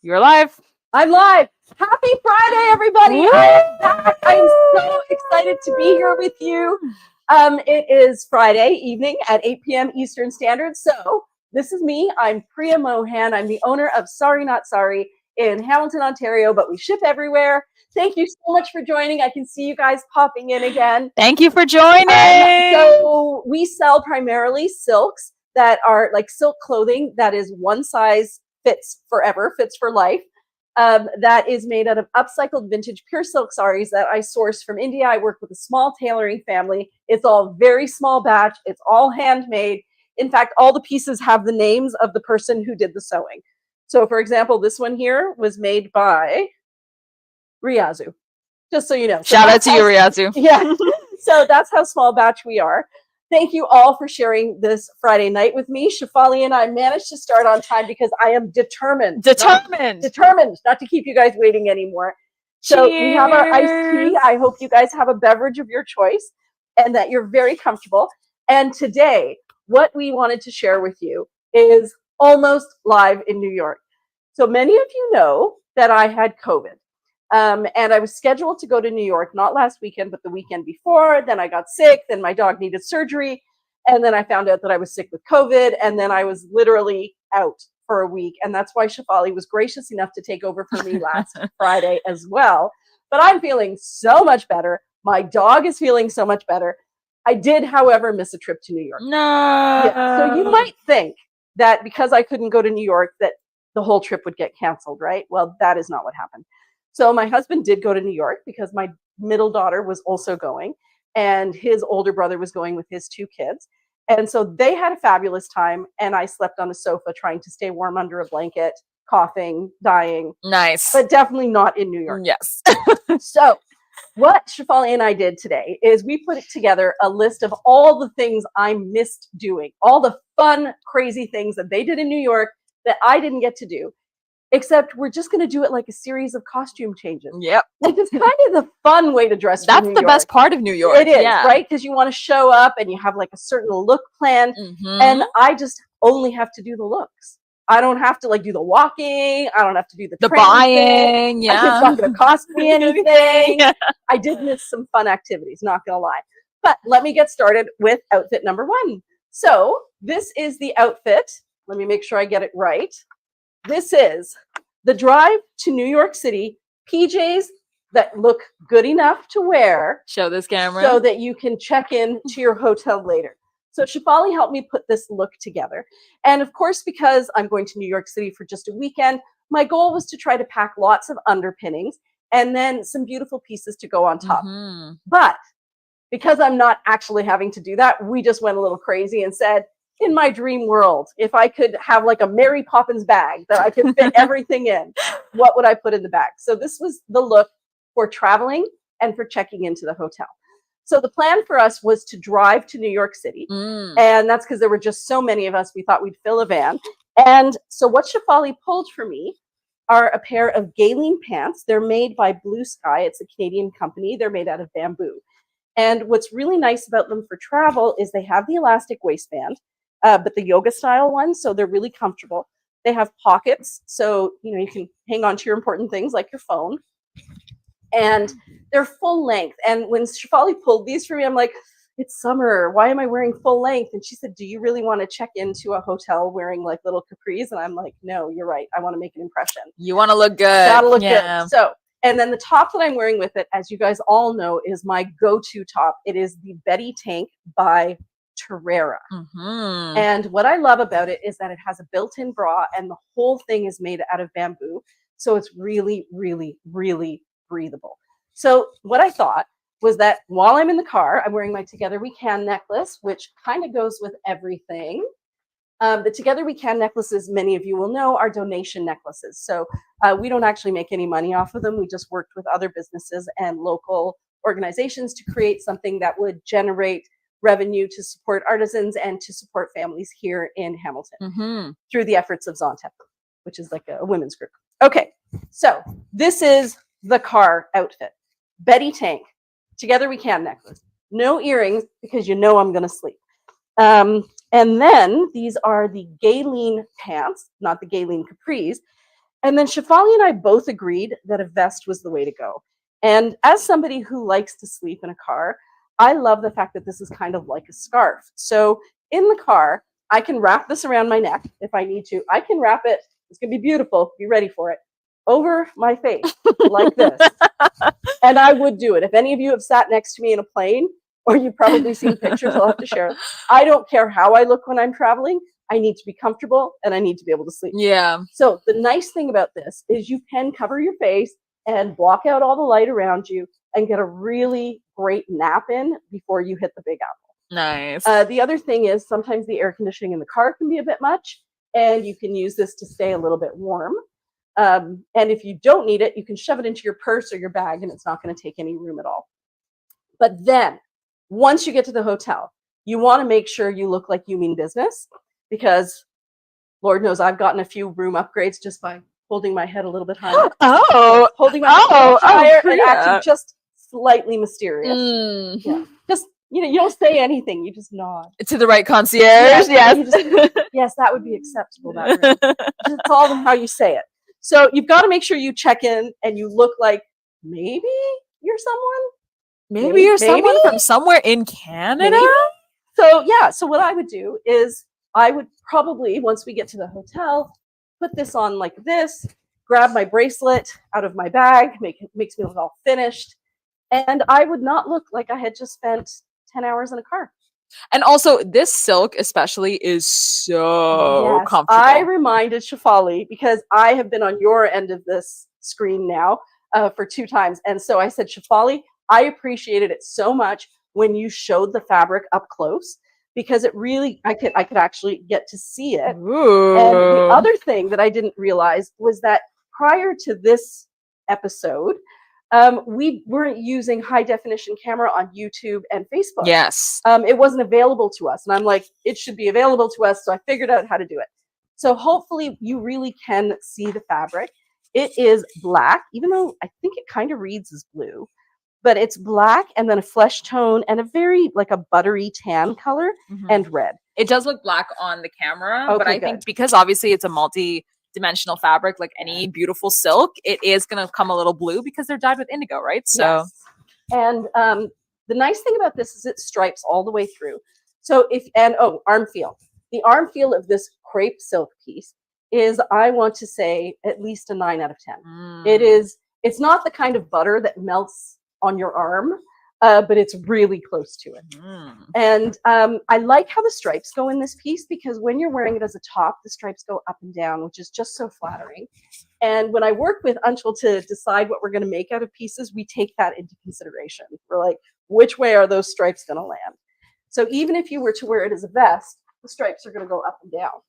You're live. I'm live. Happy Friday, everybody. I'm back. I'm so excited to be here with you. It is Friday evening at 8 p.m. Eastern Standard. So this is me. I'm Priya Mohan. I'm the owner of Sorry Not Sorry in Hamilton, Ontario, but we ship everywhere. Thank you so much for joining. I can see you guys popping in again. Thank you for joining. So we sell primarily silks that are like silk clothing that is one size fits forever, fits for life. That is made out of upcycled vintage pure silk saris that I source from India. I work with a small tailoring family. It's all very small batch. It's all handmade. In fact, all the pieces have the names of the person who did the sewing. So for example, this one here was made by Riazu, just so you know. So shout out to you, Riazu. Yeah. So that's how small batch we are. Thank you all for sharing this Friday night with me. Shefali and I managed to start on time because I am determined not to keep you guys waiting anymore. So we have our iced tea. I hope you guys have a beverage of your choice and that you're very comfortable. And today, what we wanted to share with you is almost live in New York. So many of you know that I had COVID. And I was scheduled to go to New York, not last weekend, but the weekend before. Then I got sick. Then my dog needed surgery. And then I found out that I was sick with COVID. And then I was literally out for a week. And that's why Shefali was gracious enough to take over for me last Friday as well. But I'm feeling so much better. My dog is feeling so much better. I did, however, miss a trip to New York. No. Yeah. So you might think that because I couldn't go to New York, that the whole trip would get canceled, right? Well, that is not what happened. So my husband did go to New York because my middle daughter was also going and his older brother was going with his two kids. And so they had a fabulous time and I slept on a sofa trying to stay warm under a blanket, coughing, dying. Nice. But definitely not in New York. Yes. So what Shefali and I did today is we put together a list of all the things I missed doing, all the fun, crazy things that they did in New York that I didn't get to do. Except we're just going to do it like a series of costume changes. Yep. Like it's kind of the fun way to dress for That's New the York. best part of New York. It is, yeah. right? Because you want to show up and you have like a certain look planned. And I just only have to do the looks. I don't have to like do the walking. I don't have to do the buying. Yeah. It's not going to cost me anything. Yeah. I did miss some fun activities, not going to lie. But let me get started with outfit number one. So this is the outfit. Let me make sure I get it right. This is the drive to New York City PJs that look good enough to wear. Show this camera. So that you can check in to your hotel later. So Shefali helped me put this look together. And of course, because I'm going to New York City for just a weekend, my goal was to try to pack lots of underpinnings and then some beautiful pieces to go on top. But because I'm not actually having to do that, we just went a little crazy and said, in my dream world, if I could have like a Mary Poppins bag that I could fit everything in, what would I put in the bag? So this was the look for traveling and for checking into the hotel. So the plan for us was to drive to New York City. And that's because there were just so many of us, we thought we'd fill a van. And so what Shefali pulled for me are a pair of Galeen pants. They're made by Blue Sky. It's a Canadian company. They're made out of bamboo. And what's really nice about them for travel is they have the elastic waistband. But the yoga style ones, so they're really comfortable. They have pockets, so you can hang on to your important things like your phone. And they're full length. And when Shefali pulled these for me, I'm like, it's summer. Why am I wearing full length? And she said, do you really want to check into a hotel wearing like little capris? And I'm like, no, you're right. I want to make an impression. You want to look good. Gotta look good. So, and then the top that I'm wearing with it, as you guys all know, is my go-to top. It is the Betty Tank by Terrera. And what I love about it is that it has a built-in bra and the whole thing is made out of bamboo. So it's really, really, really breathable. So what I thought was that while I'm in the car, I'm wearing my Together We Can necklace, which kind of goes with everything. The Together We Can necklaces, many of you will know, are donation necklaces. So we don't actually make any money off of them. We just worked with other businesses and local organizations to create something that would generate revenue to support artisans and to support families here in Hamilton through the efforts of Zontep, which is like a women's group. Okay, so this is the car outfit. Betty Tank, Together We Can necklace. No earrings because I'm going to sleep. And then these are the Galeen pants, not the Galeen capris. And then Shefali and I both agreed that a vest was the way to go. And as somebody who likes to sleep in a car, I love the fact that this is kind of like a scarf. So in the car, I can wrap this around my neck if I need to. I can wrap it, it's going to be beautiful, be ready for it, over my face like this. And I would do it. If any of you have sat next to me in a plane, or you've probably seen pictures, I'll have to share it. I don't care how I look when I'm traveling. I need to be comfortable and I need to be able to sleep. Yeah. So the nice thing about this is you can cover your face and block out all the light around you and get a really great nap in before you hit the Big Apple. Nice. The other thing is sometimes the air conditioning in the car can be a bit much, and you can use this to stay a little bit warm. And if you don't need it, you can shove it into your purse or your bag and it's not going to take any room at all. But then once you get to the hotel, you want to make sure you look like you mean business, because Lord knows I've gotten a few room upgrades just by holding my head a little bit higher. Holding my head higher and acting just slightly mysterious. Yeah. Just, you don't say anything, you just nod. To the right concierge, yes. Yes, that would be acceptable. It's all how you say it. So you've got to make sure you check in and you look like maybe you're someone. Maybe you're someone from somewhere in Canada. Maybe. So yeah, so what I would do is I would probably, once we get to the hotel, put this on like this, grab my bracelet out of my bag, makes me look all finished, and I would not look like I had just spent 10 hours in a car. And also, this silk especially is so comfortable. I reminded Shefali, because I have been on your end of this screen now for 2 times, and so I said, Shefali, I appreciated it so much when you showed the fabric up close, because it really, I could actually get to see it. Ooh. And the other thing that I didn't realize was that prior to this episode, we weren't using high definition camera on YouTube and Facebook. Yes. It wasn't available to us. And I'm like, it should be available to us. So I figured out how to do it. So hopefully you really can see the fabric. It is black, even though I think it kind of reads as blue. But it's black and then a flesh tone and a very like a buttery tan color and red. It does look black on the camera, Okay, but I think because obviously it's a multi-dimensional fabric, like any beautiful silk, it is going to come a little blue because they're dyed with indigo, right? So, yes. And the nice thing about this is it stripes all the way through. So arm feel. The arm feel of this crepe silk piece is, I want to say, at least a 9 out of 10. It's not the kind of butter that melts on your arm, but it's really close to it. And I like how the stripes go in this piece, because when you're wearing it as a top, the stripes go up and down, which is just so flattering. And when I work with Anshul to decide what we're going to make out of pieces, we take that into consideration. We're like, which way are those stripes going to land? So even if you were to wear it as a vest, the stripes are going to go up and down.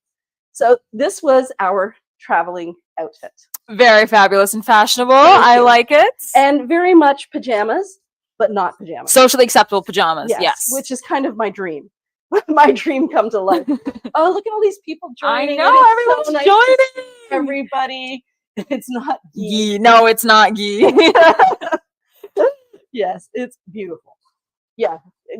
So this was our traveling outfit. Very fabulous and fashionable. I like it. And very much pajamas, but not pajamas. Socially acceptable pajamas, yes. Which is kind of my dream. My dream come to life. Oh, look at all these people joining. I know, everyone's so nice joining. Everybody. It's not ghee. No, it's not ghee. Yes, it's beautiful. Yeah,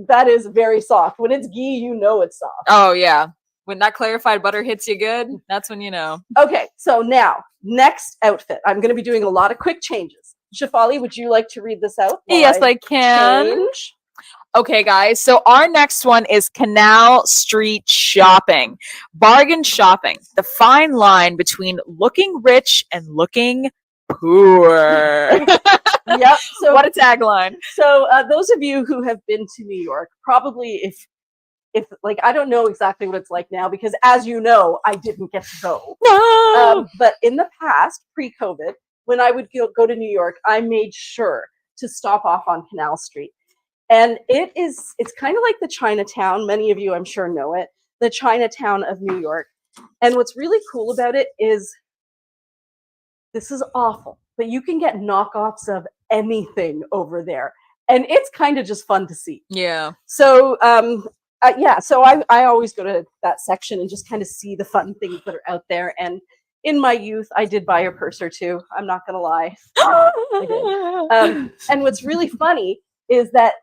that is very soft. When it's ghee, you know it's soft. Oh, yeah. When that clarified butter hits you good, that's when you know. Okay, so now, next outfit. I'm going to be doing a lot of quick changes. Shefali, would you like to read this out? Yes, I can. Change? Okay, guys. So our next one is Canal Street shopping. Bargain shopping. The fine line between looking rich and looking poor. Yep. So what a tagline. So those of you who have been to New York, probably if like, I don't know exactly what it's like now, because as you know, I didn't get to go. No. But in the past, pre-COVID, when I would go to New York, I made sure to stop off on Canal Street. And it's kind of like the Chinatown. Many of you, I'm sure, know it. The Chinatown of New York. And what's really cool about it is, this is awful, but you can get knockoffs of anything over there. And it's kind of just fun to see. Yeah. So, so I always go to that section and just kind of see the fun things that are out there. And in my youth, I did buy a purse or two. I'm not going to lie. I did. And what's really funny is that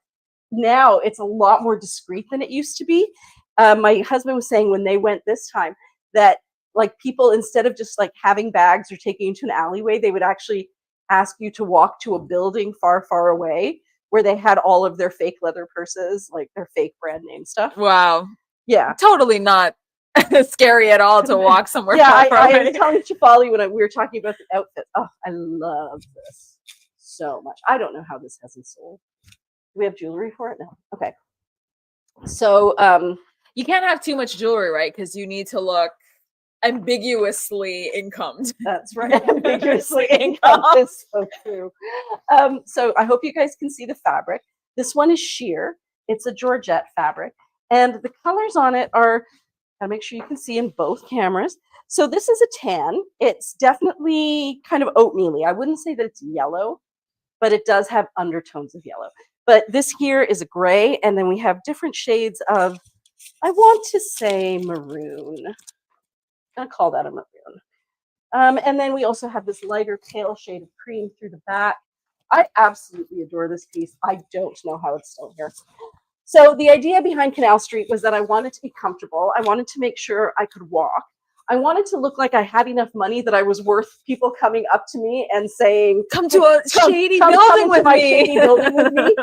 now it's a lot more discreet than it used to be. My husband was saying when they went this time that like people, instead of just like having bags or taking you to an alleyway, they would actually ask you to walk to a building far, far away where they had all of their fake leather purses, like their fake brand name stuff. Wow. Yeah. Totally not scary at all to walk somewhere Yeah, far I away. was telling Shefali when we were talking about the outfit. Oh, I love this so much. I don't know how this hasn't sold. Do we have jewelry for it? No. Okay. So, You can't have too much jewelry, right? Because you need to look ambiguously incomed. that's right. Ambiguously income is so true. So I hope you guys can see the fabric. This one is sheer. It's a Georgette fabric. And the colors on it are, gotta make sure you can see in both cameras. So this is a tan. It's definitely kind of oatmeal-y. I wouldn't say that it's yellow, but it does have undertones of yellow. But this here is a gray, and then we have different shades of, I want to say maroon. I'm gonna call that a maroon. And then we also have this lighter pale shade of cream through the back. I absolutely adore this piece. I don't know how it's still here. So the idea behind Canal Street was that I wanted to be comfortable. I wanted to make sure I could walk. I wanted to look like I had enough money that I was worth people coming up to me and saying, come to a shady building with me.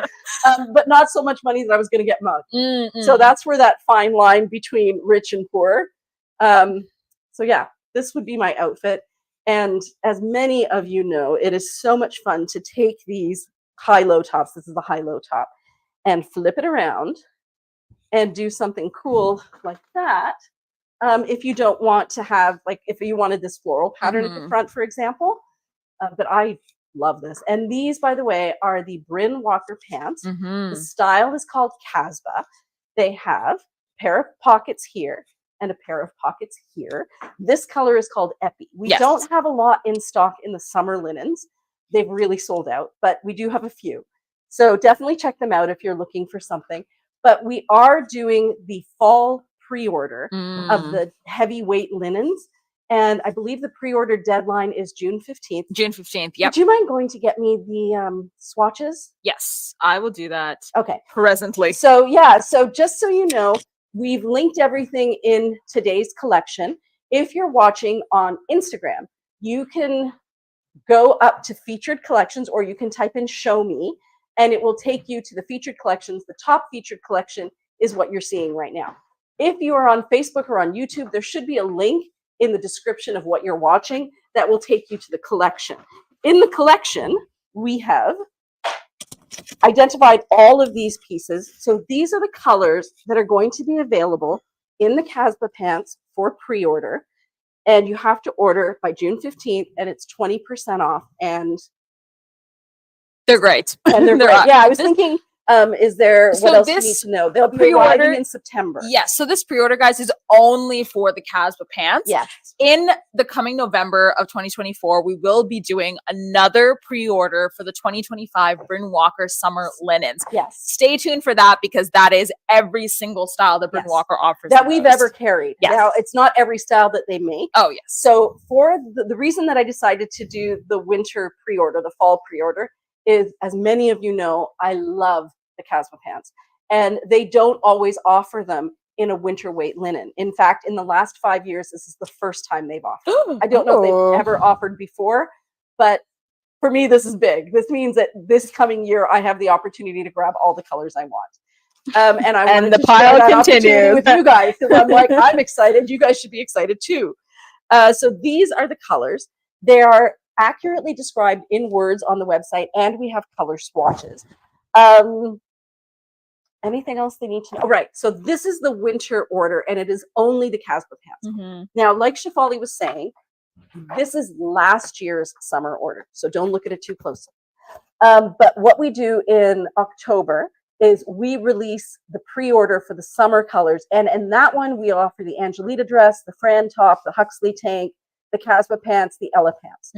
But not so much money that I was going to get mugged. Mm-mm. So that's where that fine line between rich and poor. So yeah, this would be my outfit. And as many of you know, it is so much fun to take these high-low tops. This is the high-low top. And flip it around and do something cool like that. If you don't want to have, like, if you wanted this floral pattern at the front, for example. But I love this. And these, by the way, are the Bryn Walker pants. The style is called Casbah. They have a pair of pockets here and a pair of pockets here. This color is called Epi. We don't have a lot in stock in the summer linens. They've really sold out, but we do have a few. So definitely check them out if you're looking for something. But we are doing the fall pre-order of the heavyweight linens. And I believe the pre-order deadline is June 15th. June 15th, yep. Would you mind going to get me the swatches? Yes, I will do that. Okay. Presently. So yeah, so just so you know, we've linked everything in today's collection. If you're watching on Instagram, you can go up to featured collections, or you can type in show me, and it will take you to the featured collections. The top featured collection is what you're seeing right now. If you are on Facebook or on YouTube, there should be a link in the description of what you're watching that will take you to the collection. In the collection, we have identified all of these pieces. So these are the colors that are going to be available in the Casbah pants for pre-order. And you have to order by June 15th, and it's 20% off. And they're great. And they're great. Yeah, I was thinking, is there, what else do you need to know? They'll be arriving in September. Yes, so this pre-order, guys, is only for the Casbah pants. Yes. In the coming November of 2024, we will be doing another pre-order for the 2025 Bryn Walker summer linens. Yes. Stay tuned for that, because that is every single style that Bryn Walker offers. That we've ever carried. Yes. Now, it's not every style that they make. Oh, yes. So for the reason that I decided to do the winter pre-order, the fall pre-order, is, as many of you know, I love the Casbah pants, and they don't always offer them in a winter weight linen. In fact, in the last 5 years, this is the first time they've offered. I don't know if they've ever offered before, but for me, this is big. This means that this coming year, I have the opportunity to grab all the colors I want. And I wanted the to pile share that continues with you guys, because I'm like, I'm excited. You guys should be excited too. So these are the colors. They are accurately described in words on the website, and we have color swatches. Anything else they need to know? Right. So this is the winter order, and it is only the Casbah pants. Now, like Shefali was saying, this is last year's summer order, so don't look at it too closely. But what we do in October is we release the pre-order for the summer colors, and in that one we offer the Angelita dress, the Fran top, the Huxley tank, the Casbah pants, the Ella pants.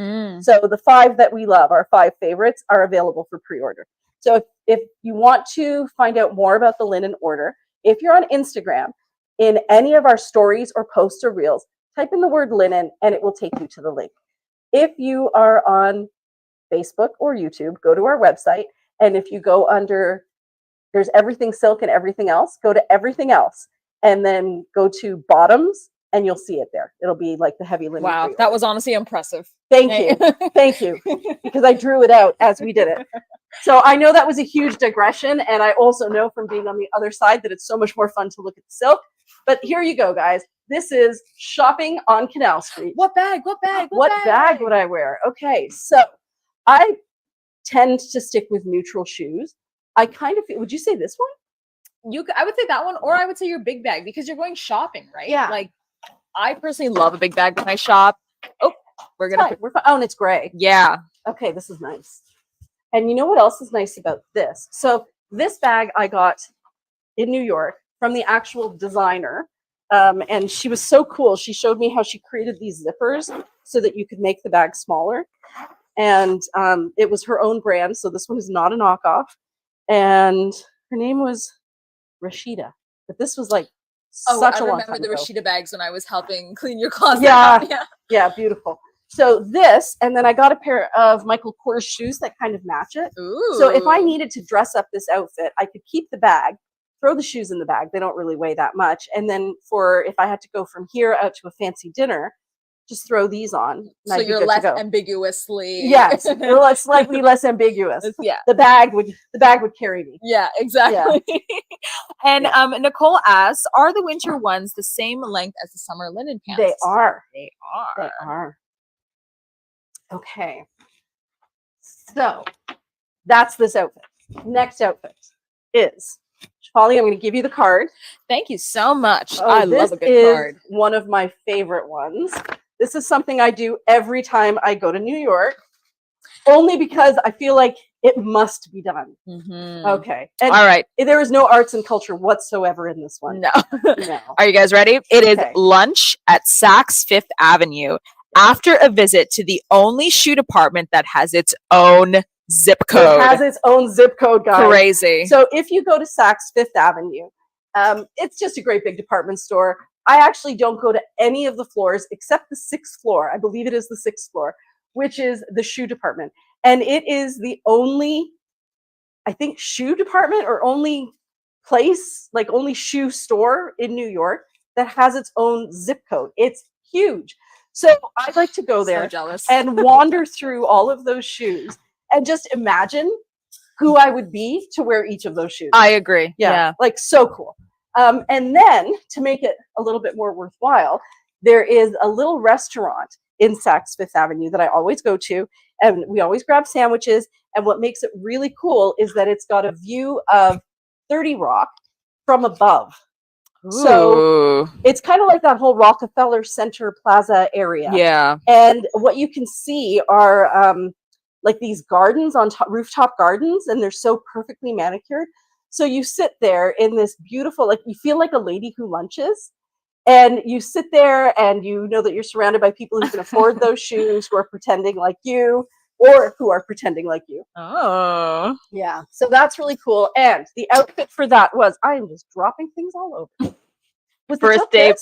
So the 5 that we love, our 5 favorites, are available for pre-order. So if you want to find out more about the linen order, if you're on Instagram, in any of our stories or posts or reels, type in the word linen and it will take you to the link. If you are on Facebook or YouTube, go to our website, and if you go under, there's everything silk and everything else, go to everything else, and then go to bottoms and you'll see it there. It'll be like the heavy linen. Wow, that was honestly impressive. Thank you. Thank you. Because I drew it out as we did it. So I know that was a huge digression, and I also know from being on the other side that it's so much more fun to look at the silk. But here you go, guys. This is shopping on Canal Street. What bag? What bag? What bag would I wear? Okay, so I tend to stick with neutral shoes. I kind of feel, would you say this one? I would say that one, or I would say your big bag, because you're going shopping, right? Yeah. Like, I personally love a big bag when I shop. Oh, we're gonna. We're fine. Oh, and it's gray. Yeah. Okay, this is nice. And you know what else is nice about this? So this bag I got in New York from the actual designer. And she was so cool. She showed me how she created these zippers so that you could make the bag smaller. And it was her own brand. So this one is not a knockoff. And her name was Rashida. But this was like such a long time ago. I remember the Rashida bags when I was helping clean your closet. Yeah, beautiful. So this, and then I got a pair of Michael Kors shoes that kind of match it. Ooh. So if I needed to dress up this outfit, I could keep the bag, throw the shoes in the bag. They don't really weigh that much. And then if I had to go from here out to a fancy dinner, just throw these on. So you're less ambiguously. Yes, you're slightly less ambiguous. Yeah. The bag would carry me. Yeah, exactly. Yeah. And Nicole asks, are the winter ones the same length as the summer linen pants? They are. They are. They are. Okay. So that's this outfit. Next outfit is Polly. I'm going to give you the card. Thank you so much. Oh, I love a good card. One of my favorite ones. This is something I do every time I go to New York, only because I feel like it must be done. Mm-hmm. Okay. And all right. There is no arts and culture whatsoever in this one. No. No. Are you guys ready? It is lunch at Saks Fifth Avenue after a visit to the only shoe department that has its own zip code. It has its own zip code, guys. Crazy. So if you go to Saks Fifth Avenue, it's just a great big department store. I actually don't go to any of the floors except the 6th floor. I believe it is the 6th floor, which is the shoe department. And it is the only, I think, shoe department or only place, like only shoe store in New York that has its own zip code. It's huge. So I'd like to go there so jealous. And wander through all of those shoes and just imagine who I would be to wear each of those shoes. I agree. Yeah. Like so cool. And then to make it a little bit more worthwhile, there is a little restaurant in Saks Fifth Avenue that I always go to, and we always grab sandwiches. And what makes it really cool is that it's got a view of 30 Rock from above. Ooh. So it's kind of like that whole Rockefeller Center Plaza area. Yeah. And what you can see are like these gardens on top, rooftop gardens, and they're so perfectly manicured. So you sit there in this beautiful, like you feel like a lady who lunches, and you sit there and you know that you're surrounded by people who can afford those shoes, who are pretending like you, or who are pretending like you. Oh. Yeah. So that's really cool. And the outfit for that was, I am just dropping things all over. Was birthday.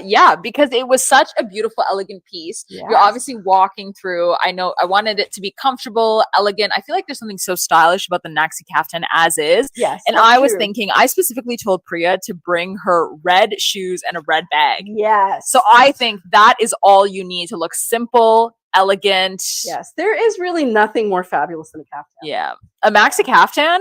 Yeah, because it was such a beautiful, elegant piece. Yes. You're obviously walking through. I know I wanted it to be comfortable, elegant. I feel like there's something so stylish about the maxi caftan as is. Yes. And I was thinking, I specifically told Priya to bring her red shoes and a red bag. Yes. So I think that is all you need to look simple, elegant. Yes. There is really nothing more fabulous than a caftan. Yeah. A maxi caftan,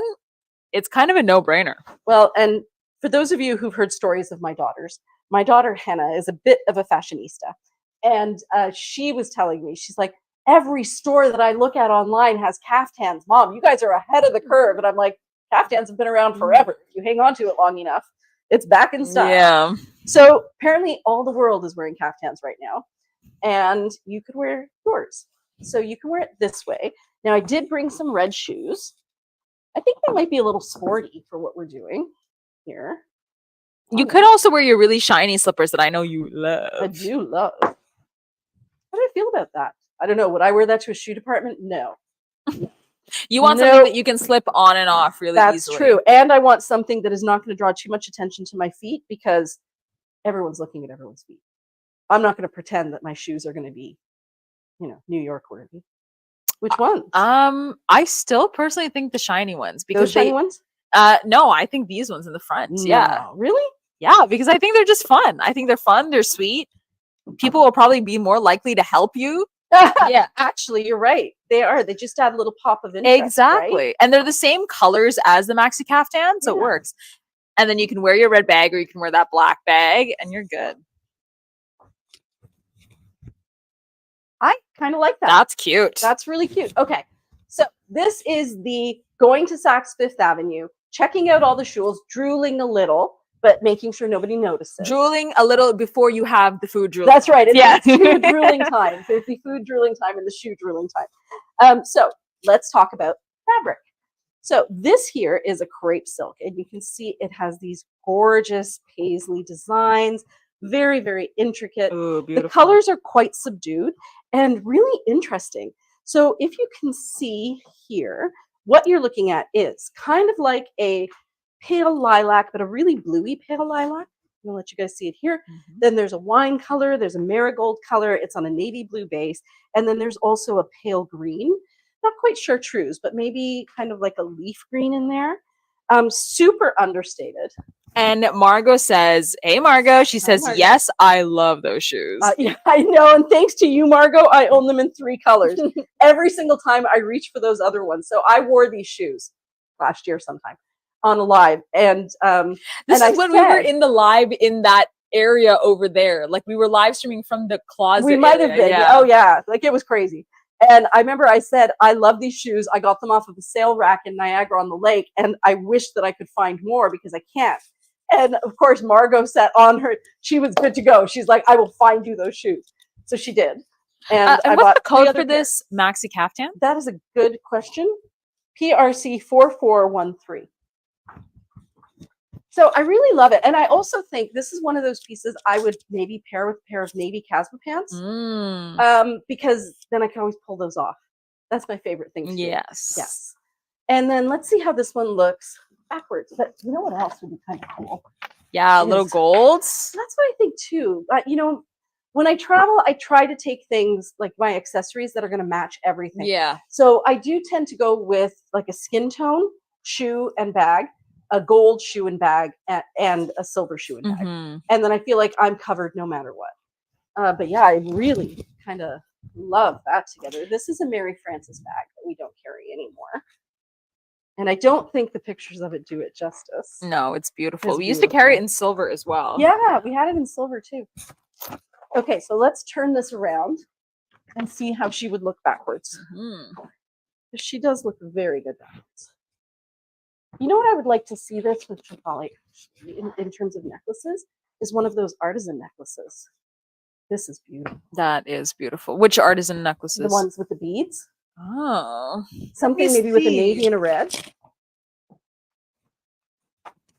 it's kind of a no-brainer. Well, and for those of you who've heard stories of my daughters, my daughter Hannah is a bit of a fashionista, and she was telling me, she's like, every store that I look at online has caftans. Mom, you guys are ahead of the curve. And I'm like, caftans have been around forever. If you hang on to it long enough, it's back in style. Yeah. So apparently all the world is wearing caftans right now, and you could wear yours. So you can wear it this way. Now I did bring some red shoes. I think they might be a little sporty for what we're doing here. You could also wear your really shiny slippers that I know you love. I do love. How do I feel about that? I don't know. Would I wear that to a shoe department? No. You want something that you can slip on and off really easily. That's true. And I want something that is not going to draw too much attention to my feet, because everyone's looking at everyone's feet. I'm not going to pretend that my shoes are going to be, New York worthy. Which ones? I still personally think the shiny ones, because those shiny ones? No, I think these ones in the front. No. Yeah. Really? Yeah, because I think they're just fun. I think they're fun. They're sweet. People will probably be more likely to help you. Yeah, actually, you're right. They are. They just add a little pop of interest. Exactly. Right? And they're the same colors as the maxi caftan, so it Yeah. works. And then you can wear your red bag or you can wear that black bag and you're good. I kind of like that. That's cute. That's really cute. Okay. So this is the going to Saks Fifth Avenue, checking out all the shoes, drooling a little, but making sure nobody notices. Drooling a little before you have the food drooling. That's right. It's, Yeah. it's food drooling time. There's the food drooling time and the shoe drooling time. So let's talk about fabric. So this here is a crepe silk, and you can see it has these gorgeous paisley designs, very, very intricate. Ooh, The beautiful. colors are quite subdued and really interesting. So if you can see here, what you're looking at is kind of like a pale lilac, but a really bluey pale lilac. I'm gonna let you guys see it here. Mhm. Then there's a wine color, there's a marigold color, it's on a navy blue base, and then there's also a pale green. Not quite chartreuse, but maybe kind of like a leaf green in there. Super understated. And Margot says, hey, Margot. She says, Margot. yes, I love those shoes. Yeah, I know, and thanks to you, Margot, I own them in 3 colors. Every single time I reach for those other ones. So I wore these shoes last year sometime on a live. And This and is I when we were said- in the live in that area over there. Like we were live streaming from the closet. we might have area, been. yeah. Oh yeah, like it was crazy. And I remember I said, I love these shoes. I got them off of a sale rack in Niagara on the Lake, and I wish that I could find more because I can't. And of course, Margot sat on her. She was good to go. She's like, I will find you those shoes. So she did. And I And what's bought the 3 code other for pairs. this maxi caftan? That is a good question. PRC 4413. So I really love it. And I also think this is one of those pieces I would maybe pair with a pair of navy Casba pants. Because then I can always pull those off. That's my favorite thing to do. Yes. Yes. And then let's see how this one looks backwards. But you know what else would be kind of cool? Yeah, little Yes. golds. That's what I think too. You know, when I travel, I try to take things like my accessories that are going to match everything. Yeah. So I do tend to go with like a skin tone shoe and bag, a gold shoe and bag, and a silver shoe and bag. Mhm. And then I feel like I'm covered no matter what. But yeah, I really kind of love that together. This is a Mary Frances bag that we don't carry anymore. And I don't think the pictures of it do it justice. No, it's beautiful. It's We used to carry it beautiful. in silver as well. Yeah, we had it in silver too. Okay, so let's turn this around and see how she would look backwards. Mhm. She does look very good backwards. You know what I would like to see this with Chapali in terms of necklaces is one of those artisan necklaces. This is beautiful. That is beautiful. Which artisan necklaces? The ones with the beads. Oh. Something maybe with a navy see. and a red.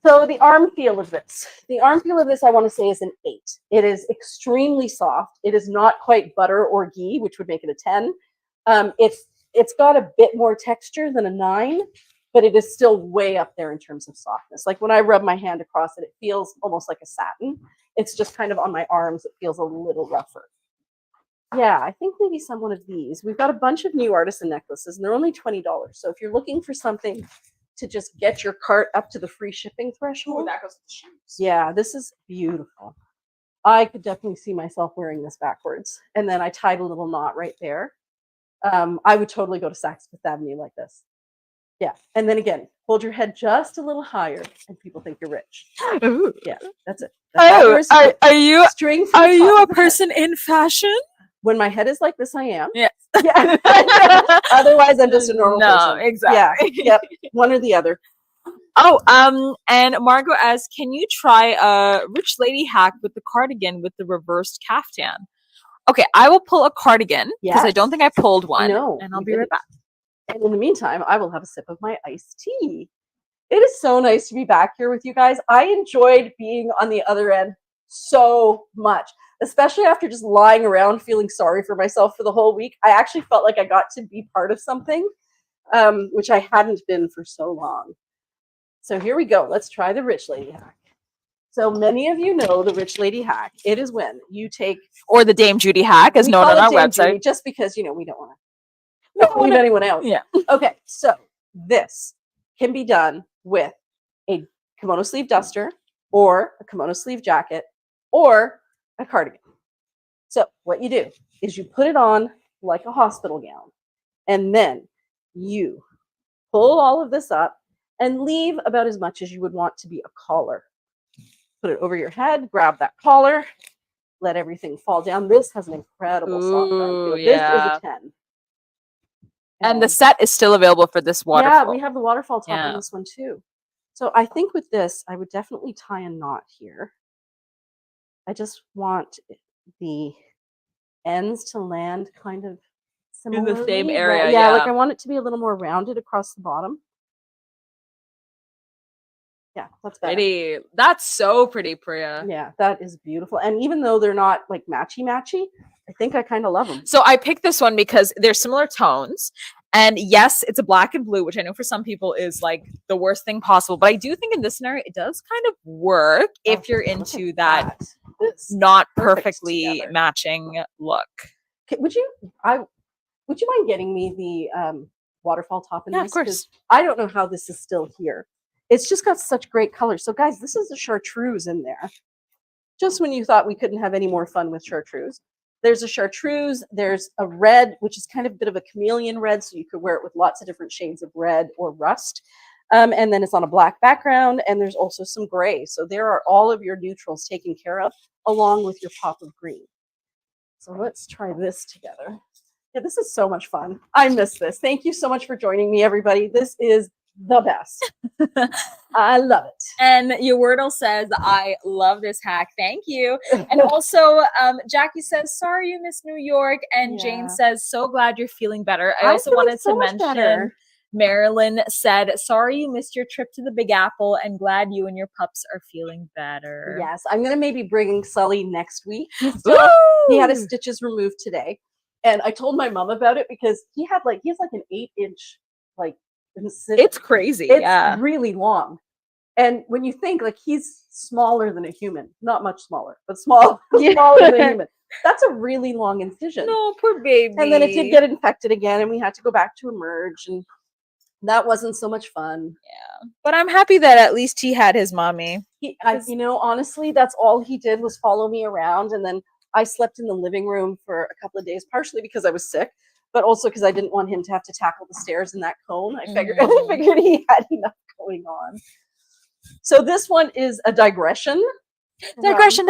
So the arm feel of this. The arm feel of this, I want to say, is an 8. It is extremely soft. It is not quite butter or ghee, which would make it a 10. It's got a bit more texture than a 9, but it is still way up there in terms of softness. Like when I rub my hand across it, it feels almost like a satin. It's just kind of on my arms, it feels a little rougher. Yeah, I think maybe some one of these. We've got a bunch of new artisan necklaces, and they're only $20. So if you're looking for something to just get your cart up to the free shipping threshold, that goes with the shoes. yeah, this is beautiful. I could definitely see myself wearing this backwards. And then I tied a little knot right there. I would totally go to Saks Fifth Avenue like this. Yeah. And then again, hold your head just a little higher and people think you're rich. Ooh. Yeah, that's it. That's yours. Are you String from the are you top a of the head. person in fashion? When my head is like this, I am. Yeah. Yeah. Otherwise, I'm just a normal No, person. exactly. Yeah. Yep. One or the other. Oh, and Margot asks, can you try a rich lady hack with the cardigan with the reversed caftan? Okay, I will pull a cardigan because I Yes. don't think I pulled one. No, and I'll you be right didn't. back. And in the meantime, I will have a sip of my iced tea. It is so nice to be back here with you guys. I enjoyed being on the other end so much, especially after just lying around feeling sorry for myself for the whole week. I actually felt like I got to be part of something, which I hadn't been for so long. So here we go. Let's try the rich lady hack. So many of you know the rich lady hack. It is when you take Or the Dame Judy hack, as we known call on it our Dame website. Judy just because we don't want We to don't leave wanna- anyone out. Yeah. Okay, so this can be done with a kimono sleeve duster, or a kimono sleeve jacket, or a cardigan. So what you do is you put it on like a hospital gown, and then you pull all of this up and leave about as much as you would want to be a collar. Put it over your head, grab that collar, let everything fall down. This has an incredible soft arm Ooh, feel. yeah. This is a 10. And the set is still available for this waterfall. Yeah, we have the waterfall top on this one too. So I think with this, I would definitely tie a knot here. I just want the ends to land kind of In the same similarly. area, Yeah, like yeah. I want it to be a little more rounded across the bottom. Yeah, that's better. Pretty. That's so pretty, Priya. Yeah, that is beautiful. And even though they're not like matchy, I think I kind of love them. So I picked this one because they're similar tones. And yes, it's a black and blue, which I know for some people is like the worst thing possible. But I do think in this scenario, it does kind of work if you're into that not perfectly matching look. Okay, would you mind getting me the waterfall top in Yeah, this? of course. I don't know how this is still here. It's just got such great colors. So guys, this is the chartreuse in there. Just when you thought we couldn't have any more fun with chartreuse. There's a chartreuse, there's a red, which is kind of a bit of a chameleon red, so you could wear it with lots of different shades of red or rust. And then it's on a black background, and there's also some gray. So there are all of your neutrals taken care of, along with your pop of green. So let's try this together. Yeah, this is so much fun. I miss this. Thank you so much for joining me, everybody. This is the best. I love it. And your Wordle says, I love this hack. Thank you. And also, Jackie says, sorry you missed New York. And Jane says, so glad you're feeling better. I also wanted to mention, Marilyn said, sorry you missed your trip to the Big Apple and glad you and your pups are feeling better. Yes, I'm going to maybe bring Sully next week. He had his stitches removed today. And I told my mom about it because he has like an 8-inch like incision. It's crazy. It's really long. And when you think like he's smaller than a human, not much smaller, but smaller than a human. That's a really long incision. No, poor baby. And then it did get infected again, and we had to go back to emerge, and that wasn't so much fun. Yeah, but I'm happy that at least he had his mommy. Honestly, that's all he did was follow me around, and then I slept in the living room for a couple of days, partially because I was sick, but also because I didn't want him to have to tackle the stairs in that cone. I figured he had enough going on. So this one is a digression. Digression.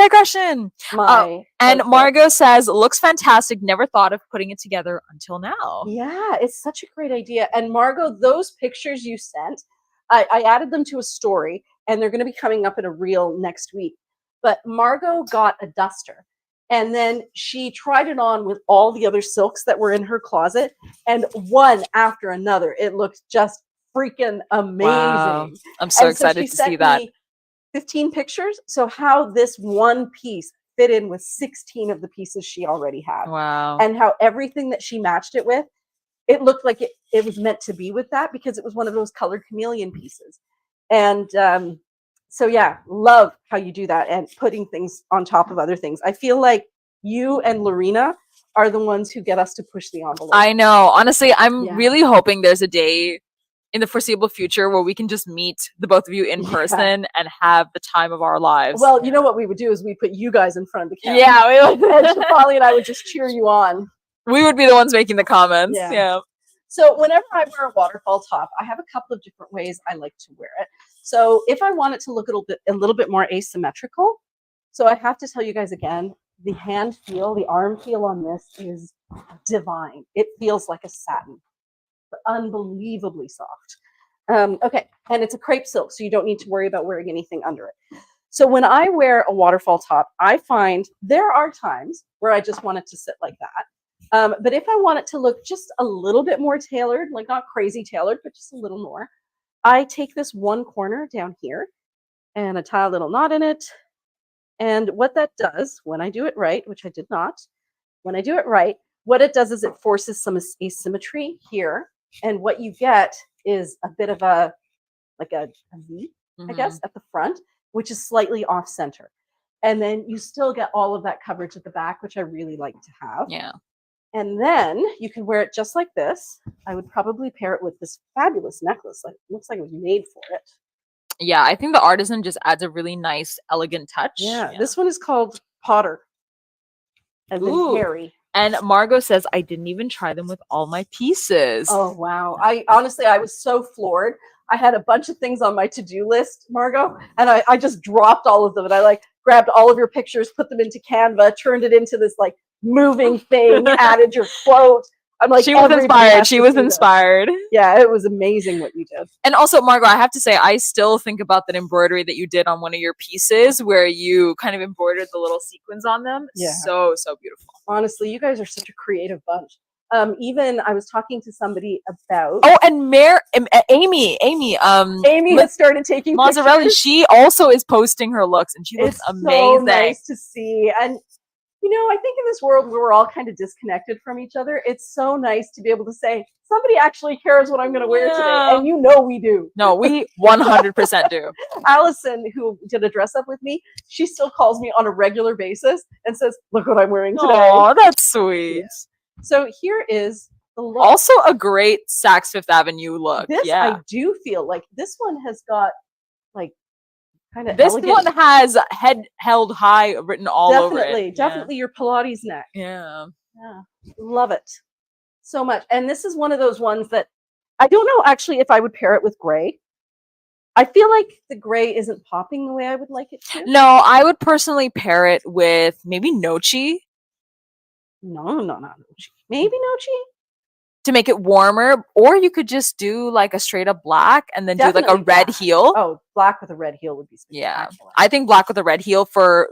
And Margot says, looks fantastic. Never thought of putting it together until now. Yeah, it's such a great idea. And Margot, those pictures you sent, I added them to a story, and they're going to be coming up in a reel next week. But Margot got a duster, and then she tried it on with all the other silks that were in her closet, and one after another, it looked just freaking amazing. Wow. I'm so excited to see that. 15 pictures. So how this one piece fit in with 16 of the pieces she already had. Wow. And how everything that she matched it with, it looked like it was meant to be with that because it was one of those colored chameleon pieces. And so yeah, love how you do that and putting things on top of other things. I feel like you and Lorena are the ones who get us to push the envelope. I know. Honestly, I'm really hoping there's a day in the foreseeable future where we can just meet the both of you in person and have the time of our lives. Well, you know what we would do is we put you guys in front of the camera. Yeah, we would. And Shafali and I would just cheer you on. We would be the ones making the comments. Yeah. So whenever I wear a waterfall top, I have a couple of different ways I like to wear it. So if I want it to look a little bit more asymmetrical, so I have to tell you guys again, the hand feel, the arm feel on this is divine. It feels like a satin. Unbelievably soft. Okay, and it's a crepe silk, so you don't need to worry about wearing anything under it. So when I wear a waterfall top, I find there are times where I just want it to sit like that. But if I want it to look just a little bit more tailored, like not crazy tailored, but just a little more, I take this one corner down here and I tie a little knot in it. And what that does, when I do it right, which I did not, when I do it right, what it does is it forces some asymmetry here. And what you get is a bit of a V, I guess, at the front, which is slightly off center. And then you still get all of that coverage at the back, which I really like to have. Yeah. And then you can wear it just like this. I would probably pair it with this fabulous necklace. It looks like it was made for it. Yeah, I think the artisan just adds a really nice, elegant touch. Yeah, this one is called Potter, as in Ooh. Harry. And Margot says, I didn't even try them with all my pieces. Oh, wow. I honestly, I was so floored. I had a bunch of things on my to-do list, Margot, and I just dropped all of them. And I like grabbed all of your pictures, put them into Canva, turned it into this like moving thing, added your quote. I'm like, she was everybody inspired. has She to was see this. inspired. Yeah, it was amazing what you did. And also, Margot, I have to say, I still think about that embroidery that you did on one of your pieces where you kind of embroidered the little sequins on them. Yeah. So beautiful. Honestly, you guys are such a creative bunch. Even I was talking to somebody about. Oh, and Amy, Amy has started taking Mozzarella. pictures. She also is posting her looks, and she looks amazing. So nice to see. And you know, I think in this world where we're all kind of disconnected from each other, it's so nice to be able to say somebody actually cares what I'm going to wear today, and you know we do. No, we 100% do. Allison, who did a dress up with me, she still calls me on a regular basis and says, "Look what I'm wearing today." Oh, that's sweet. Yeah. So here is the look. Also a great Saks Fifth Avenue look. This yeah. I do feel like this one has got like kind of this elegant. one has head held high written all over it. Definitely your Pilates neck. Yeah. Love it so much. And this is one of those ones that I don't know actually if I would pair it with gray. I feel like the gray isn't popping the way I would like it to. No, I would personally pair it with maybe Nochi. No, not Nochi. Maybe Nochi? To make it warmer, or you could just do like a straight up black and then do like a red heel. Oh, black with a red heel would be yeah. spectacular. I think black with a red heel for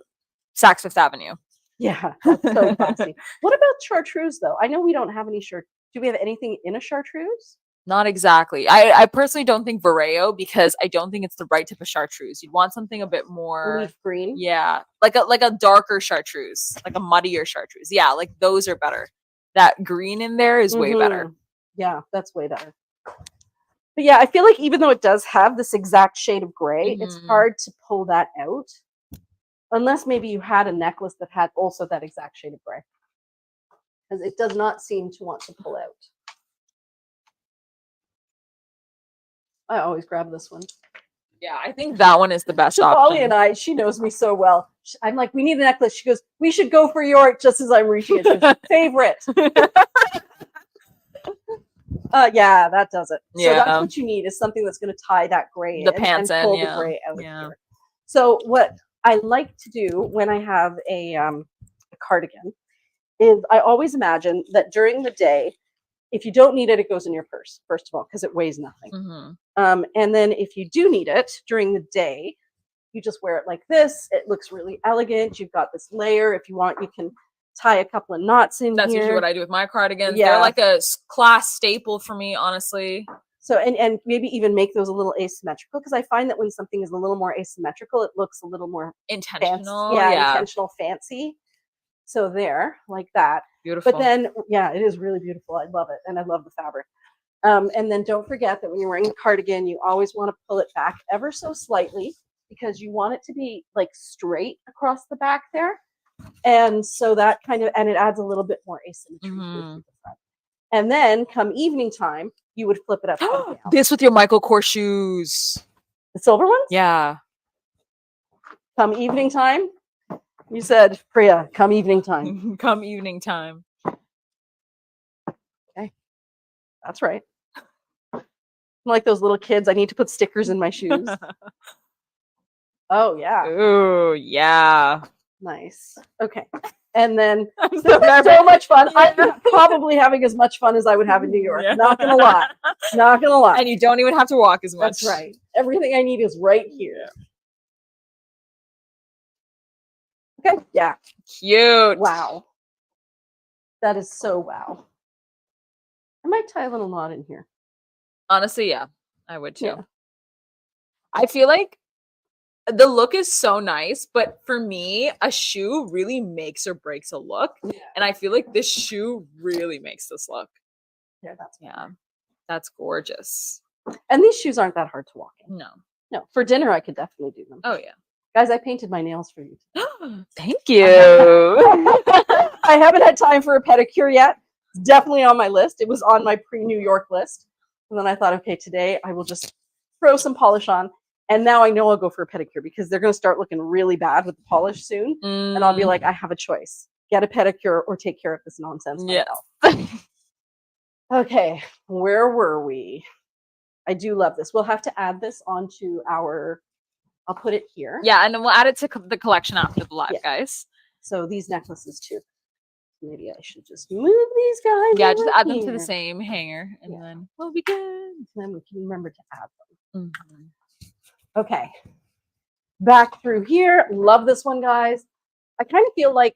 Saks Fifth Avenue. Yeah, that's so classy. What about chartreuse though? I know we don't have any do we have anything in a chartreuse? Not exactly. I personally don't think Vareo because I don't think it's the right type of chartreuse. You'd want something a bit more leaf green. Yeah, like a darker chartreuse, like a muddier chartreuse. Yeah, like those are better. That green in there is way better. Yeah, that's way better. But yeah, I feel like even though it does have this exact shade of gray, it's hard to pull that out. Unless maybe you had a necklace that had also that exact shade of gray. Because it does not seem to want to pull out. I always grab this one. Yeah, I think that one is the best option. And she knows me so well. I'm like, we need a necklace. She goes, we should go for your just as I'm reaching it. She goes, favorite. Yeah, that does it. So that's what you need is something that's going to tie that gray the pants and pull the gray out of here. So what I like to do when I have a cardigan is I always imagine that during the day, if you don't need it, it goes in your purse, first of all, because it weighs nothing. And then if you do need it during the day, you just wear it like this. It looks really elegant. You've got this layer. If you want, you can tie a couple of knots in That's here. usually what I do with my cardigans. Yeah. They're like a class staple for me, honestly. So, and maybe even make those a little asymmetrical, because I find that when something is a little more asymmetrical, it looks a little more intentional. Fancy. Yeah, intentional, fancy. So there, like that. Beautiful. But then, yeah, it is really beautiful. I love it. And I love the fabric. And then don't forget that when you're wearing a cardigan, you always want to pull it back ever so slightly, because you want it to be like straight across the back there. And so that kind of, and it adds a little bit more asymmetry to the front. And then come evening time, you would flip it up. This with your Michael Kors shoes. The silver ones? Yeah. Come evening time. You said, Priya, come evening time. Come evening time. Okay. That's right. I'm like those little kids. I need to put stickers in my shoes. Oh, yeah. Ooh, yeah. Nice. Okay. And then so much fun. Yeah. I'm probably having as much fun as I would have in New York. Yeah. Not gonna lie. Not gonna lie. And you don't even have to walk as much. That's right. Everything I need is right here. Okay. Yeah. Cute. Wow. That is so wow. I might tie a little knot in here. Honestly, yeah. I would too. Yeah. I feel like the look is so nice, but for me, a shoe really makes or breaks a look. Yeah. And I feel like this shoe really makes this look. Yeah, that's gorgeous. And these shoes aren't that hard to walk in. No. For dinner, I could definitely do them. Oh, yeah. Guys, I painted my nails for you. Thank you. I haven't had time for a pedicure yet. It's definitely on my list. It was on my pre-New York list. And then I thought, okay, today I will just throw some polish on. And now I know I'll go for a pedicure because they're going to start looking really bad with the polish soon. And I'll be like, I have a choice. Get a pedicure or take care of this nonsense myself. Okay, where were we? I do love this. We'll have to add this onto our, I'll put it here. Yeah, and then we'll add it to the collection after the live, guys. So these necklaces too. Maybe I should just move these guys. Yeah, just add them to the same hanger and then we'll be good. And then we can remember to add them. Mm-hmm. Okay. Back through here. Love this one, guys. I kind of feel like,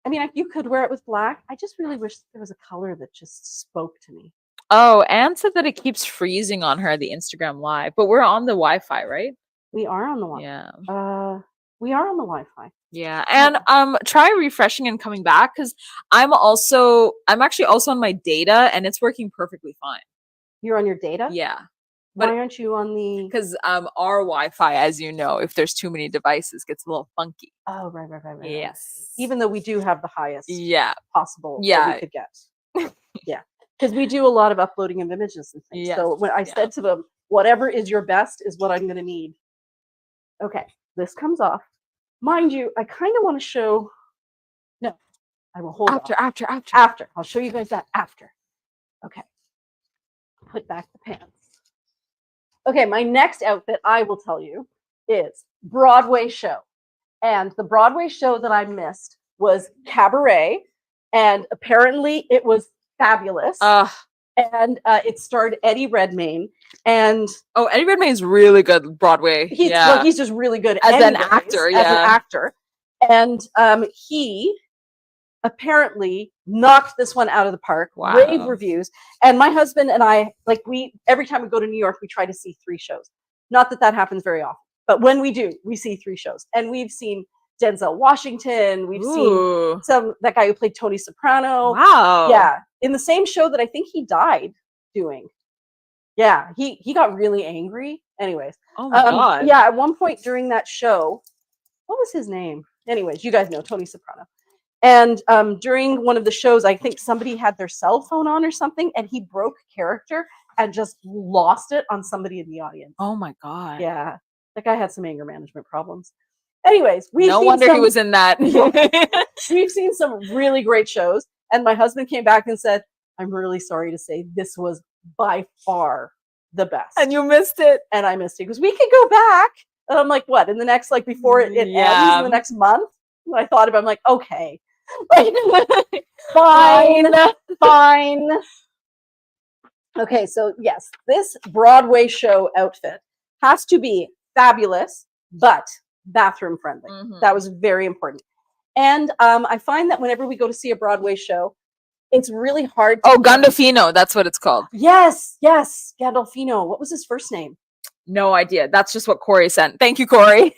I mean, you could wear it with black. I just really wish there was a color that just spoke to me. Oh, Anne said that it keeps freezing on her, the Instagram live, but we're on the Wi-Fi, right? We are on the Wi-Fi. Yeah. We are on the Wi-Fi. Yeah, and try refreshing and coming back because I'm actually also on my data and it's working perfectly fine. You're on your data? Yeah. Why aren't you on the? Because our Wi-Fi, as you know, if there's too many devices, gets a little funky. Oh, right. Yes. Even though we do have the highest possible that we could get. Yeah. Because we do a lot of uploading of images and things. Yes. So when I said to them, whatever is your best is what I'm going to need. Okay, this comes off. Mind you, I kind of want to show. No, I will hold after. I'll show you guys that after. Okay. Put back the pants. Okay, my next outfit, I will tell you, is Broadway show. And the Broadway show that I missed was Cabaret. And apparently it was fabulous. And it starred Eddie Redmayne. And Eddie Redmayne is really good Broadway. He's just really good as an actor. And he apparently knocked this one out of the park. Wow. Rave reviews. And my husband and I, every time we go to New York, we try to see 3 shows. Not that happens very often, but when we do, we see 3 shows. And we've seen Denzel Washington. We've seen that guy who played Tony Soprano. Wow. Yeah. In the same show that I think he died doing. Yeah. He got really angry. Anyways. Oh my God. Yeah. At one point during that show, what was his name? Anyways, you guys know Tony Soprano. And during one of the shows, I think somebody had their cell phone on or something, and he broke character and just lost it on somebody in the audience. Oh my God. Yeah. That guy had some anger management problems. Anyways, no wonder he was in that. We've seen some really great shows. And my husband came back and said, I'm really sorry to say this was by far the best. And you missed it. And I missed it because we could go back. And I'm like, what? In the next, before it ends in the next month? And I thought of it, I'm like, okay. Fine. Okay, so yes, this Broadway show outfit has to be fabulous, but bathroom friendly. Mm-hmm. That was very important. And I find that whenever we go to see a Broadway show, it's really hard to Gandolfino, that's what it's called. Yes, Gandolfino. What was his first name? No idea. That's just what Corey sent. Thank you, Corey.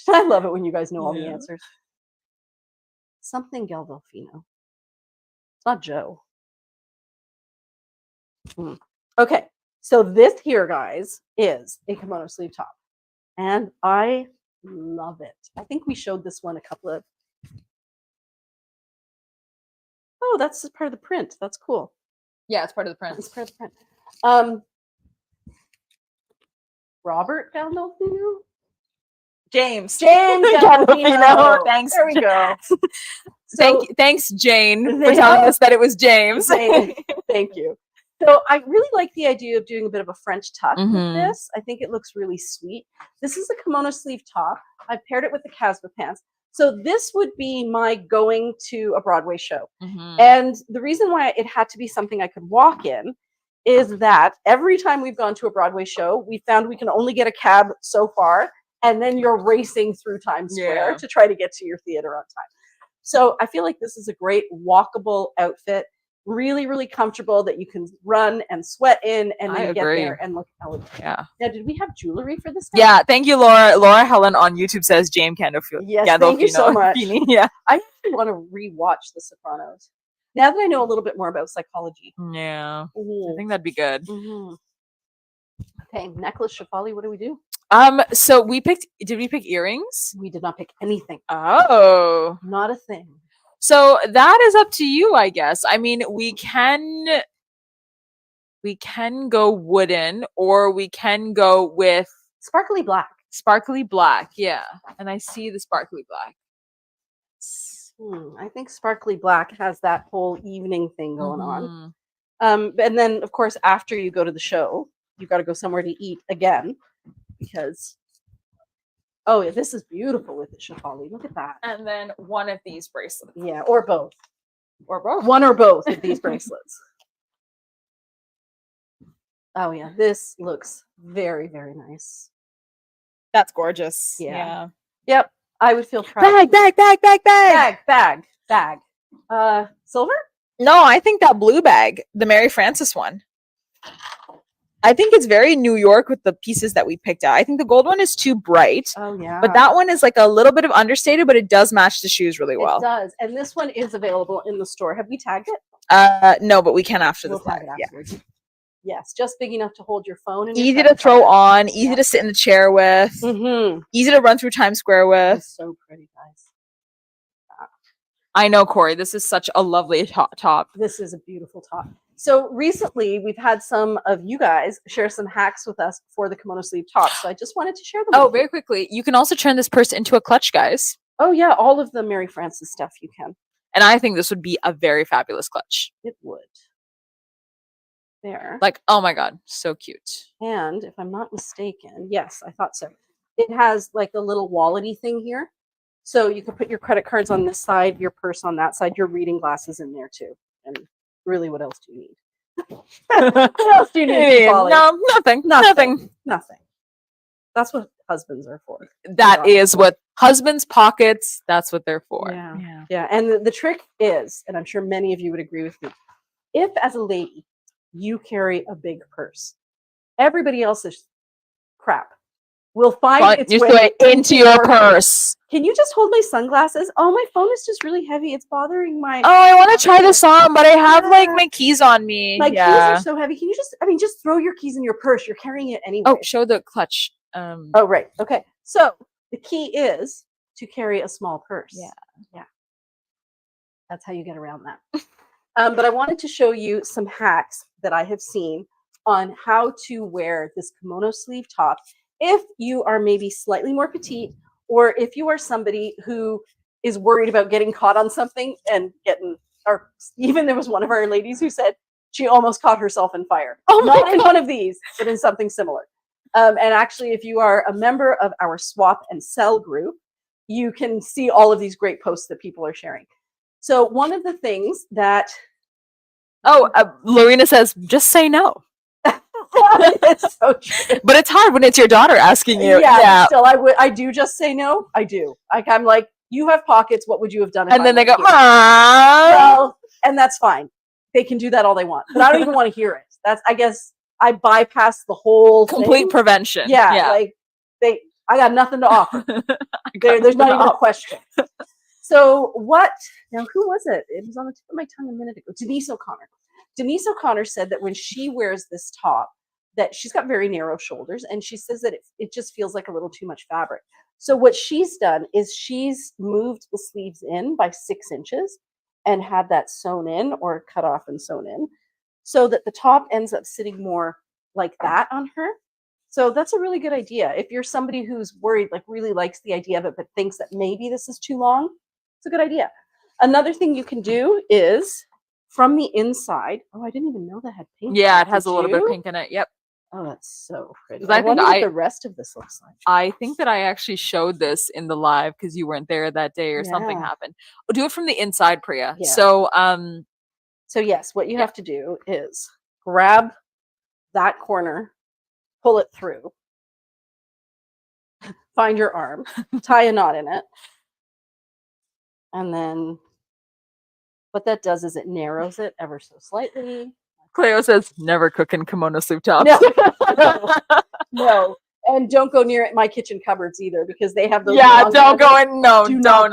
I love it when you guys know all the answers. Something Gandolfino. It's not Joe. Okay, so this here, guys, is a kimono sleeve top. And I love it. I think we showed this one a couple of... Oh, that's part of the print. That's cool. Yeah, it's part of the print. It's part of the print. Robert Gandolfino? James Gandolfino. Thanks. There we go. Thanks, Jane, for telling us that it was James. Thank you. So I really like the idea of doing a bit of a French tuck with this. I think it looks really sweet. This is a kimono sleeve top. I paired it with the Casba pants. So this would be my going to a Broadway show. And the reason why it had to be something I could walk in is that every time we've gone to a Broadway show, we found we can only get a cab so far, and then you're racing through Times Square to try to get to your theater on time. So I feel like this is a great walkable outfit. Really, really comfortable that you can run and sweat in and then get there and look elegant. Yeah. Now, did we have jewelry for this? Yeah. Thank you, Laura. Laura Helen on YouTube says James Gandolfino. Yes, thank you so much. Yeah. I actually want to rewatch The Sopranos now that I know a little bit more about psychology. Yeah. I think that'd be good. Okay, necklace, Shafali. What do we do? So did we pick earrings? We did not pick anything. Oh. Not a thing. So that is up to you, I guess. I mean, we can We can go wooden, or we can go with Sparkly black. sparkly black. Yeah. And I see the sparkly black. I think sparkly black has that whole evening thing going on. Mhm. And then, of course, after you go to the show, you've got to go somewhere to eat again because, oh, yeah, this is beautiful with the Shafali. Look at that. And then one of these bracelets. Yeah, or both. Or both. One or both of these bracelets. Oh, yeah, this looks very, very nice. That's gorgeous. Yeah. Yep, I would feel proud. Bag. Silver? No, I think that blue bag, the Mary Frances one. I think it's very New York with the pieces that we picked out. I think the gold one is too bright. Oh, yeah. But that one is like a little bit of understated, but it does match the shoes really well. It does. And this one is available in the store. Have we tagged it? No, but we can after We'll the tag tag. it Yeah. afterwards. Yes, just big enough to hold your phone. And your Easy to credit throw card. on, easy to sit in the chair with, Mm-hmm. easy to run through Times Square with. It's so pretty, guys. I know, Corey. This is such a lovely top. This is a beautiful top. So recently, we've had some of you guys share some hacks with us for the kimono sleeve top. So I just wanted to share them. Oh, with very you. quickly. You can also turn this purse into a clutch, guys. Oh, yeah. All of the Mary Frances stuff you can. And I think this would be a very fabulous clutch. It would. There. Like, oh my God, so cute. And if I'm not mistaken, yes, I thought so. It has like a little wallety thing here. So you can put your credit cards on this side, your purse on that side, your reading glasses in there too. And really, what else do you need? What else do you need? Polly? No, nothing. Nothing. That's what husbands are for. That is what husbands' pockets, that's what they're for. Yeah. And the trick is, and I'm sure many of you would agree with me, if as a lady you carry a big purse, everybody else's crap will find its way into your purse. Can you just hold my sunglasses? Oh, my phone is just really heavy. It's bothering my. Oh, I want to try this on, but I have like my keys on me. My keys are so heavy. Can you just throw your keys in your purse? You're carrying it anyway. Oh, show the clutch. Oh, right. Okay. So the key is to carry a small purse. Yeah. That's how you get around that. But I wanted to show you some hacks that I have seen on how to wear this kimono sleeve top if you are maybe slightly more petite, or if you are somebody who is worried about getting caught on something and getting, or even there was one of our ladies who said she almost caught herself in fire. Oh, not in one of these, but in something similar. And actually, if you are a member of our swap and sell group, you can see all of these great posts that people are sharing. So one of the things that Lorena says, just say no. It's so true. But it's hard when it's your daughter asking you. Yeah. Still, I do just say no. I do. I'm like, you have pockets. What would you have done? And then they go, Mom. Well, and that's fine. They can do that all they want, but I don't even want to hear it. That's, I guess, I bypass the whole complete thing. prevention. Yeah. Like I got nothing to offer. There's not even a question. So what? Now, who was it? It was on the tip of my tongue a minute ago. Denise O'Connor. Denise O'Connor said that when she wears this top, that she's got very narrow shoulders, and she says that it just feels like a little too much fabric. So what she's done is she's moved the sleeves in by 6 inches and had that sewn in or cut off and sewn in, so that the top ends up sitting more like that on her. So that's a really good idea. If you're somebody who's worried, like really likes the idea of it, but thinks that maybe this is too long, it's a good idea. Another thing you can do is from the inside. Oh, I didn't even know that had pink. Yeah, it has a little bit of pink in it. Yep. Oh, that's so pretty. I wonder what the rest of this looks like. I think that I actually showed this in the live because you weren't there that day or something happened. Do it from the inside, Priya. Yeah. So yes, what you have to do is grab that corner, pull it through, find your arm, tie a knot in it, and then what that does is it narrows it ever so slightly. Cleo says, never cook in kimono sleeve tops. No. And don't go near my kitchen cupboards either, because they have those. Yeah, don't go in. No, do not.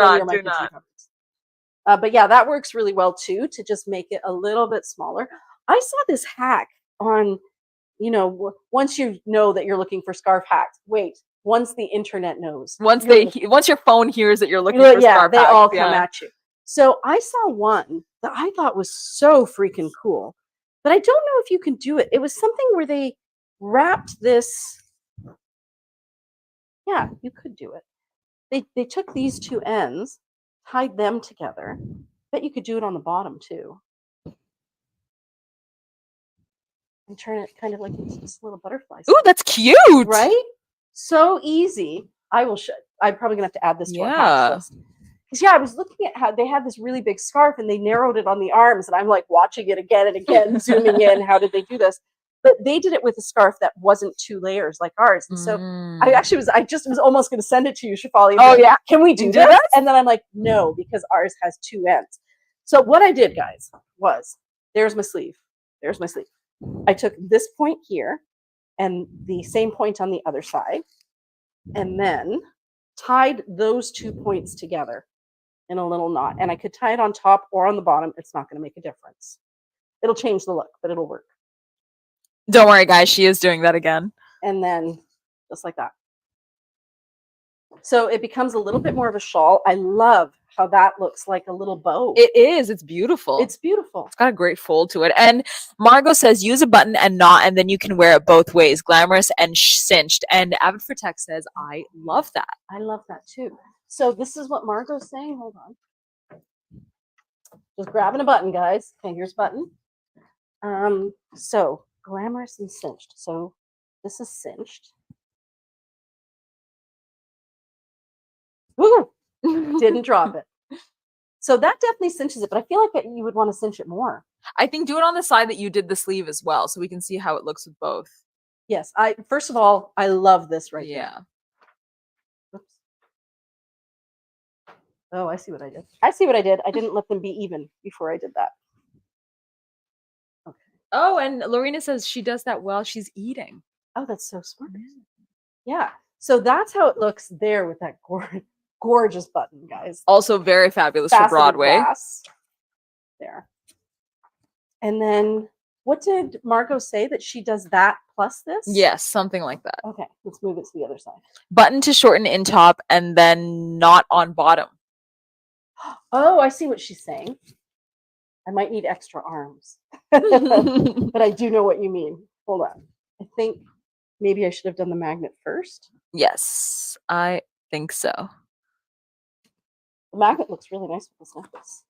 But yeah, that works really well too, to just make it a little bit smaller. I saw this hack on, once you know that you're looking for scarf hacks, once the internet knows. Once your phone hears that you're looking for scarf hacks. They all come at you. So I saw one that I thought was so freaking cool. But I don't know if you can do it. It was something where they wrapped this. Yeah, you could do it. They took these two ends, tied them together. Bet you could do it on the bottom too. And turn it kind of like into this little butterfly. Ooh, that's cute. Right? So easy. I will show. I'm probably gonna have to add this to our hacks list. Because I was looking at how they had this really big scarf and they narrowed it on the arms, and I'm like watching it again and again, zooming in. How did they do this? But they did it with a scarf that wasn't 2 layers like ours. And so I just was almost going to send it to you, Shefali. Oh, yeah. Can we do this? And then I'm like, no, because ours has 2 ends. So what I did, guys, was there's my sleeve. There's my sleeve. I took this point here and the same point on the other side, and then tied those 2 points together in a little knot. And I could tie it on top or on the bottom. It's not going to make a difference. It'll change the look, but it'll work. Don't worry, guys. She is doing that again. And then just like that. So it becomes a little bit more of a shawl. I love how that looks like a little bow. It is. It's beautiful. It's beautiful. It's got a great fold to it. And Margot says, use a button and knot, and then you can wear it both ways, glamorous and cinched. And Avid for Tech says, I love that. I love that too. So this is what Margot's saying. Hold on. Just grabbing a button, guys. Okay, here's a button. So glamorous and cinched. So this is cinched. Woo! Didn't drop it. So that definitely cinches it, but I feel like you would want to cinch it more. I think do it on the side that you did the sleeve as well, so we can see how it looks with both. Yes, first of all, I love this right there. Oops. Oh, I see what I did. I didn't let them be even before I did that. Okay. Oh, and Lorena says she does that while she's eating. Oh, that's so smart. Yeah. So that's how it looks there with that gorgeous button, guys. Also very fabulous for Broadway. Glass. There. And then what did Margot say, that she does that plus this? Yes, something like that. Okay, let's move it to the other side. Button to shorten in top and then not on bottom. Oh, I see what she's saying. I might need extra arms. But I do know what you mean. Hold on. I think maybe I should have done the magnet first. Yes, I think so. The magnet looks really nice with this necklace.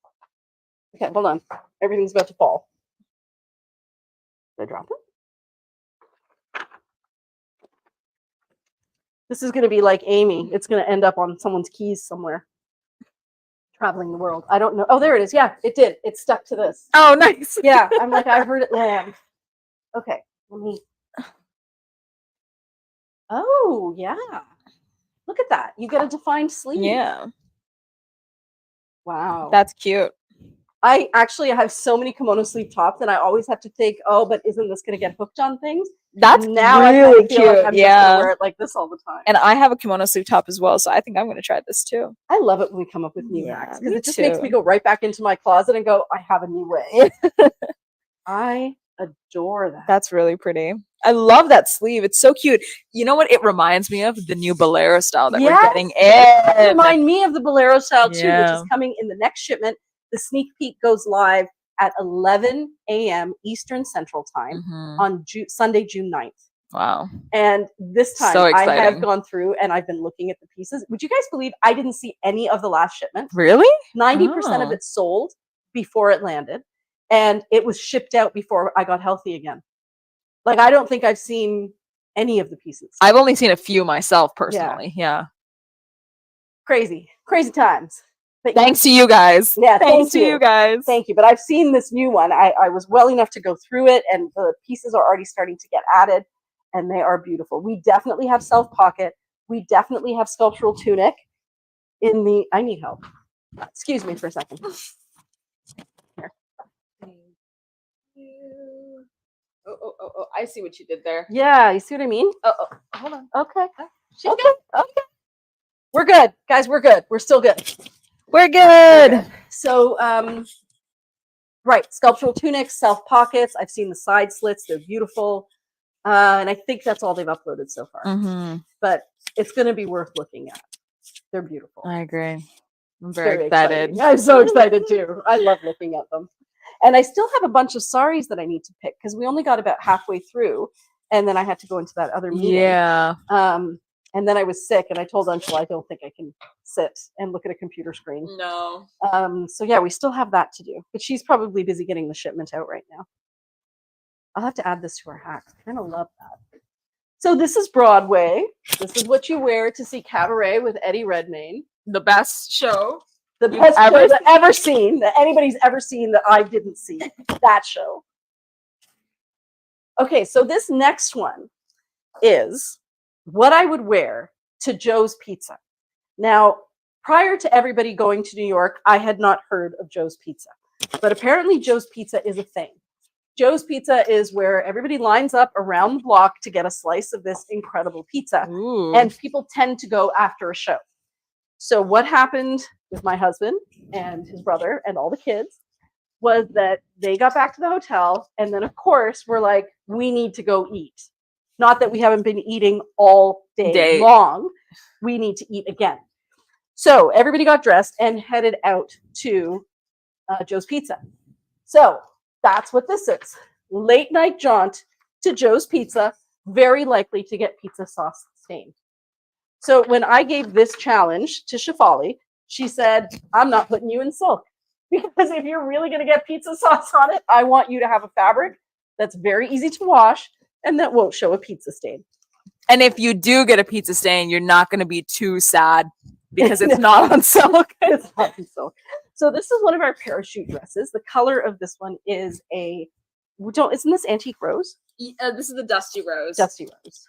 Okay, hold on. Everything's about to fall. Did I drop it? This is going to be like Amy. It's going to end up on someone's keys somewhere. Traveling the world. I don't know. Oh, there it is. Yeah, it did. It stuck to this. Oh, nice. Yeah, I'm like, I heard it land. Okay, let me. Oh, yeah. Look at that. You get a defined sleeve. Yeah. Wow. That's cute. I have so many kimono sleeve tops, and I always have to think, oh, but isn't this going to get hooked on things? That's now really I cute. feel like I'm just gonna wear it like this all the time. And I have a kimono sleeve top as well, so I think I'm going to try this too. I love it when we come up with new hacks, because me it just makes me go right back into my closet and go, I have a new way. I adore that. That's really pretty. I love that sleeve. It's so cute. You know what it reminds me of? The new bolero style that we're getting in. It reminds me of the bolero style too, which is coming in the next shipment. The sneak peek goes live at 11 a.m. Eastern Central Time on Sunday, June 9th. Wow. And this time I have gone through and I've been looking at the pieces. Would you guys believe I didn't see any of the last shipment? Really? 90% of it sold before it landed. And it was shipped out before I got healthy again. Like, I don't think I've seen any of the pieces. I've only seen a few myself personally. Yeah. Crazy times. But thanks to you guys. Yeah, thanks to you guys. Thank you. But I've seen this new one. I was well enough to go through it, and the pieces are already starting to get added, and they are beautiful. We definitely have self pocket. We definitely have sculptural tunic in the. I need help. Excuse me for a second. Here. Thank you. Oh, I see what you did there. Yeah, you see what I mean? Oh, hold on. Okay. She's good. Okay. We're good. Guys, we're good. We're still good. We're good. Okay. So, right, sculptural tunics, self pockets. I've seen the side slits; they're beautiful, and I think that's all they've uploaded so far. But it's going to be worth looking at. They're beautiful. I agree. I'm very excited. I'm so excited too. I love looking at them. And I still have a bunch of saris that I need to pick because we only got about halfway through, and then I had to go into that other meeting. Yeah. And then I was sick, and I told Anshul I don't think I can sit and look at a computer screen. No. So yeah, we still have that to do, but she's probably busy getting the shipment out right now. I'll have to add this to our hacks. I kind of love that. So this is Broadway. This is what you wear to see Cabaret with Eddie Redmayne. The best show. The best show that ever seen, that anybody's ever seen that I didn't see. That show. Okay, so this next one is what I would wear to Joe's Pizza. Now, prior to everybody going to New York, I had not heard of Joe's Pizza. But apparently Joe's Pizza is a thing. Joe's Pizza is where everybody lines up around the block to get a slice of this incredible pizza. Ooh. And people tend to go after a show. So what happened with my husband and his brother and all the kids was that they got back to the hotel, and then of course we're like, we need to go eat. Not that we haven't been eating all day long. We need to eat again. So everybody got dressed and headed out to Joe's Pizza. So that's what this is. Late night jaunt to Joe's Pizza, very likely to get pizza sauce stained. So when I gave this challenge to Shefali, she said, I'm not putting you in silk. Because if you're really going to get pizza sauce on it, I want you to have a fabric that's very easy to wash and that won't show a pizza stain. And if you do get a pizza stain, you're not going to be too sad because it's not on silk. It's not on silk. So this is one of our parachute dresses. The color of this one is isn't this antique rose? This is the dusty rose. Dusty rose.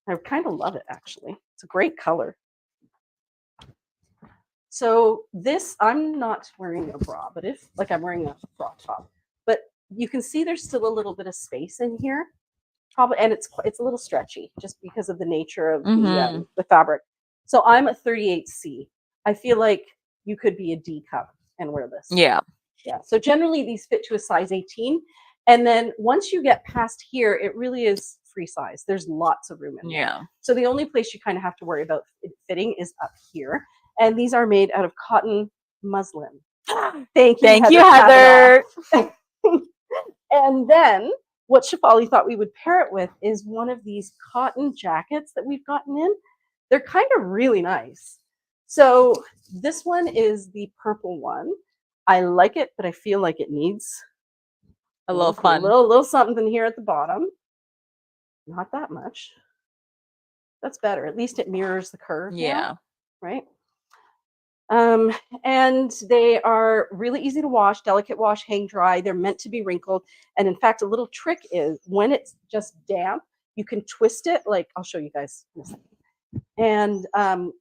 I kind of love it, actually. It's a great color. So this, I'm not wearing a bra, but I'm wearing a bra top, but you can see there's still a little bit of space in here, probably, and it's a little stretchy just because of the nature of the fabric. So I'm a 38C. I feel like you could be a D cup and wear this. Yeah. Yeah. So generally these fit to a size 18. And then once you get past here, it really is free size. There's lots of room in there. Yeah. So the only place you kind of have to worry about it fitting is up here. And these are made out of cotton muslin. Thank you, Heather. And then what Shefali thought we would pair it with is one of these cotton jackets that we've gotten in. They're kind of really nice. So this one is the purple one. I like it, but I feel like it needs a little fun. A little something here at the bottom. Not that much. That's better. At least it mirrors the curve. Yeah. Now, right? And they are really easy to wash, delicate wash, hang dry. They're meant to be wrinkled. And in fact, a little trick is when it's just damp, you can twist it. Like I'll show you guys in a second. And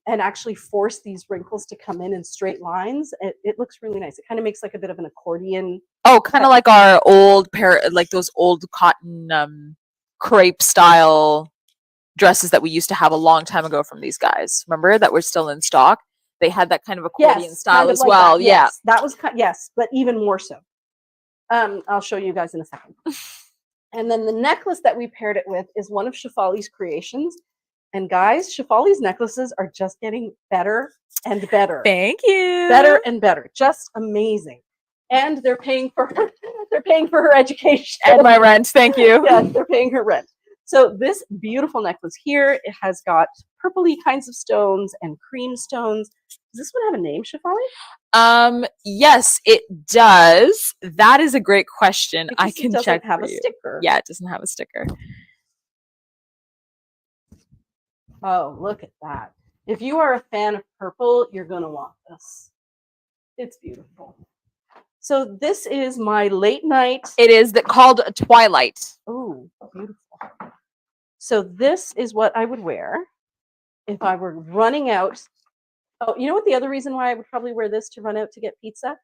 actually force these wrinkles to come in straight lines. It looks really nice. It kind of makes like a bit of an accordion. Oh, kind of like our old like those old cotton crepe style dresses that we used to have a long time ago from these guys. Remember that were still in stock? They had that kind of accordion style kind of as like well. That. Yeah, yes, that was yes, but even more so. I'll show you guys in a second. And then the necklace that we paired it with is one of Shefali's creations. And guys, Shefali's necklaces are just getting better and better. Thank you. Better and better. Just amazing. And they're paying for her education. And my rent. Thank you. Yes, they're paying her rent. So this beautiful necklace here, it has got purpley kinds of stones and cream stones. Does this one have a name, Shefali? Yes, it does. That is a great question. Because I can check. It doesn't have a sticker. Yeah, it doesn't have a sticker. Oh, look at that. If you are a fan of purple, you're going to want this. It's beautiful. So this is my late night. It is called Twilight. Oh, beautiful. So this is what I would wear if I were running out. Oh, you know what the other reason why I would probably wear this to run out to get pizza?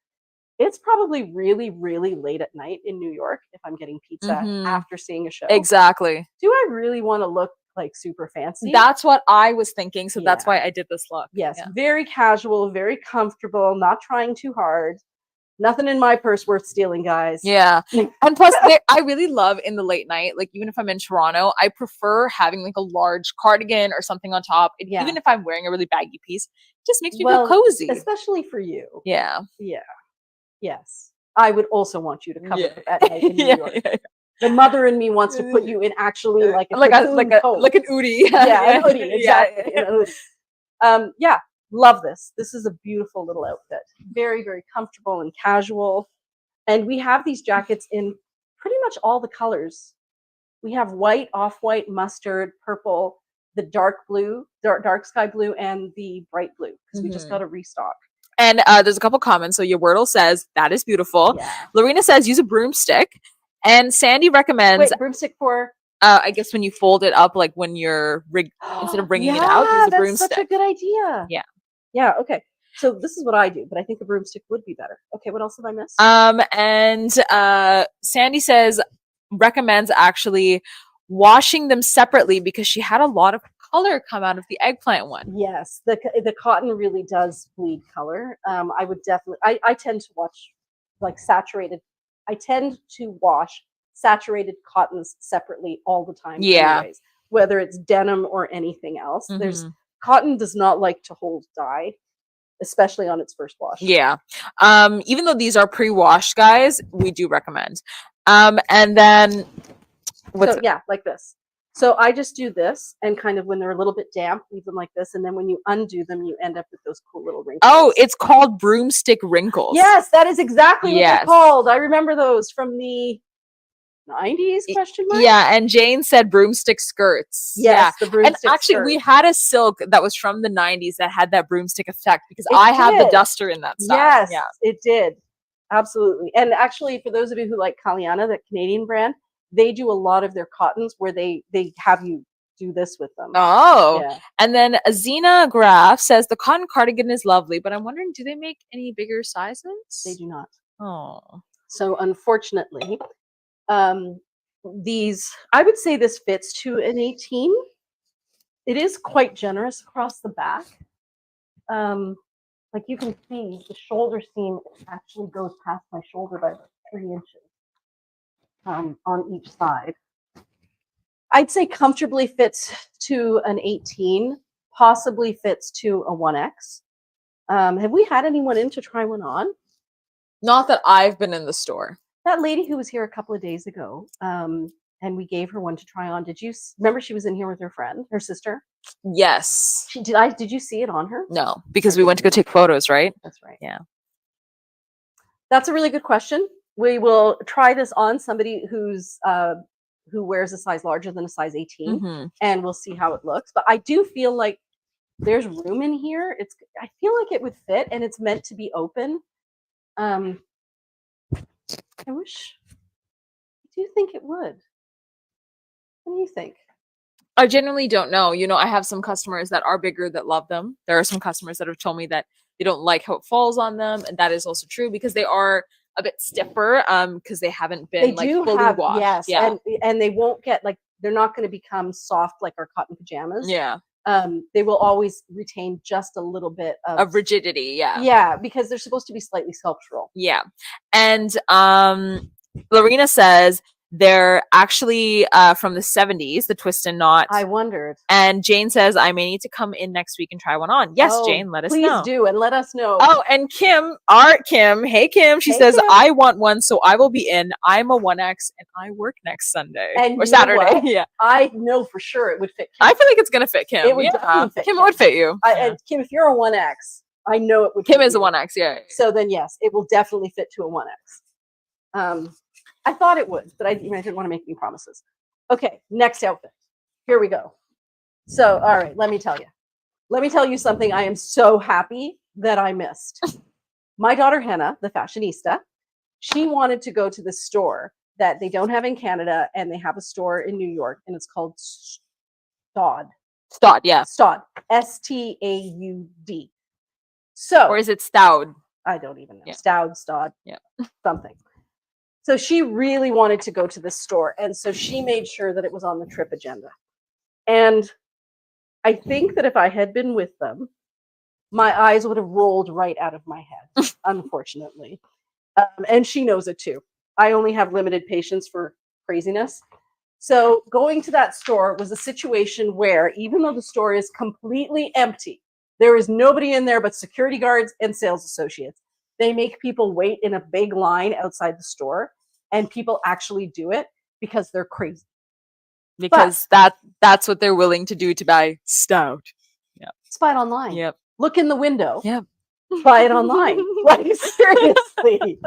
It's probably really, really late at night in New York if I'm getting pizza after seeing a show. Exactly. Do I really want to look like super fancy? That's what I was thinking. So that's why I did this look. Yes. Yeah. Very casual, very comfortable, not trying too hard. Nothing in my purse worth stealing, guys. Yeah. And plus, I really love in the late night, like even if I'm in Toronto, I prefer having like a large cardigan or something on top. Yeah. Even if I'm wearing a really baggy piece, it just makes me feel cozy. Especially for you. Yeah. Yeah. Yes. I would also want you to cover Yeah. at night in New Yeah, York. yeah, The mother in me wants to put you in actually like a like cocoon coat. like an Udi. Yeah, an hoodie, exactly. Yeah. An hoodie. Yeah, love this. This is a beautiful little outfit. Very, very comfortable and casual. And we have these jackets in pretty much all the colors. We have white, off-white, mustard, purple, the dark blue, dark sky blue, and the bright blue, because we just got a restock. And there's a couple comments. So your Wordle says, that is beautiful. Yeah. Lorena says, use a broomstick. And Sandy recommends, Wait, broomstick for? I guess when you fold it up, like when you're instead of wringing it out, use a broomstick. That's such a good idea. Yeah. Yeah, okay. So this is what I do, but I think a broomstick would be better. Okay, what else did I miss? And Sandy says, recommends actually washing them separately because she had a lot of color come out of the eggplant one. Yes, the cotton really does bleed color. I would definitely, I tend to watch like saturated, I tend to wash saturated cottons separately all the time. Yeah. Anyways, whether it's denim or anything else. Cotton does not like to hold dye, especially on its first wash. Yeah. Even though these are pre-washed, guys, we do recommend. And then yeah, like this. So I just do this, and kind of when they're a little bit damp, leave them like this, and then when you undo them, you end up with those cool little wrinkles. Oh, it's called broomstick wrinkles. Yes, that is exactly what they're called. I remember those from the 90s, question mark? Yeah, and Jane said broomstick skirts. Yes, the broomstick And actually, we had a silk that was from the 90s that had that broomstick effect because I have the duster in that style. Yes, yeah. It did. Absolutely. And actually, for those of you who like Kalyana, that Canadian brand, they do a lot of their cottons where they have you do this with them. Oh. Yeah. And then Azina Graf says the cotton cardigan is lovely, but I'm wondering, do they make any bigger sizes? They do not. Oh. So unfortunately, these, I would say this fits to an 18. It is quite generous across the back. Like you can see, the shoulder seam actually goes past my shoulder by about 3 inches. On each side. I'd say comfortably fits to an 18, possibly fits to a 1X. Have we had anyone in to try one on? Not that I've been in the store. That lady who was here a couple of days ago, and we gave her one to try on. Did you remember she was in here with her friend, her sister? Yes. Did you see it on her? No, because we went to go take photos, right? That's right. Yeah. That's a really good question. We will try this on somebody who's who wears a size larger than a size 18, and we'll see how it looks. But I do feel like there's room in here. I feel like it would fit, and it's meant to be open. I do think it would. What do you think? I genuinely don't know. You know, I have some customers that are bigger that love them. There are some customers that have told me that they don't like how it falls on them, and that is also true because they are a bit stiffer because they haven't been fully washed. Yes, yeah. And they won't get they're not going to become soft like our cotton pajamas. Yeah. They will always retain just a little bit of rigidity. Yeah. Yeah, because they're supposed to be slightly sculptural. Yeah. And Lorena says they're actually from the 70s, the twist and knot. I wondered. And Jane says, I may need to come in next week and try one on. Yes, Jane, let us know. Please do, and let us know. Oh, and Kim, hey Kim, she says, Kim. I want one, so I will be in. I'm a 1X, and I work next Sunday. And or Saturday. Yeah. I know for sure it would fit Kim. I feel like it's going to fit Kim. It would definitely fit Kim. It would fit you. And Kim, if you're a 1X, I know it would Kim fit is you. a 1X, yeah. So then, yes, it will definitely fit to a 1X. I thought it would, but I didn't want to make any promises. Okay, next outfit. Here we go. So, all right, let me tell you. Let me tell you something I am so happy that I missed. My daughter, Hannah, the fashionista, she wanted to go to the store that they don't have in Canada, and they have a store in New York, and it's called Staud. Staud, yeah. Staud. S-T-A-U-D. So, or is it Staud? I don't even know. Yeah. Staud. Yeah. Something. So she really wanted to go to this store, and so she made sure that it was on the trip agenda. And I think that if I had been with them, my eyes would have rolled right out of my head, unfortunately. And she knows it too. I only have limited patience for craziness. So going to that store was a situation where, even though the store is completely empty, there is nobody in there but security guards and sales associates. They make people wait in a big line outside the store, and people actually do it because they're crazy. Because that's what they're willing to do to buy stout. Yeah. Just buy it online. Yep. Look in the window. Yep. Buy it online. Like, seriously.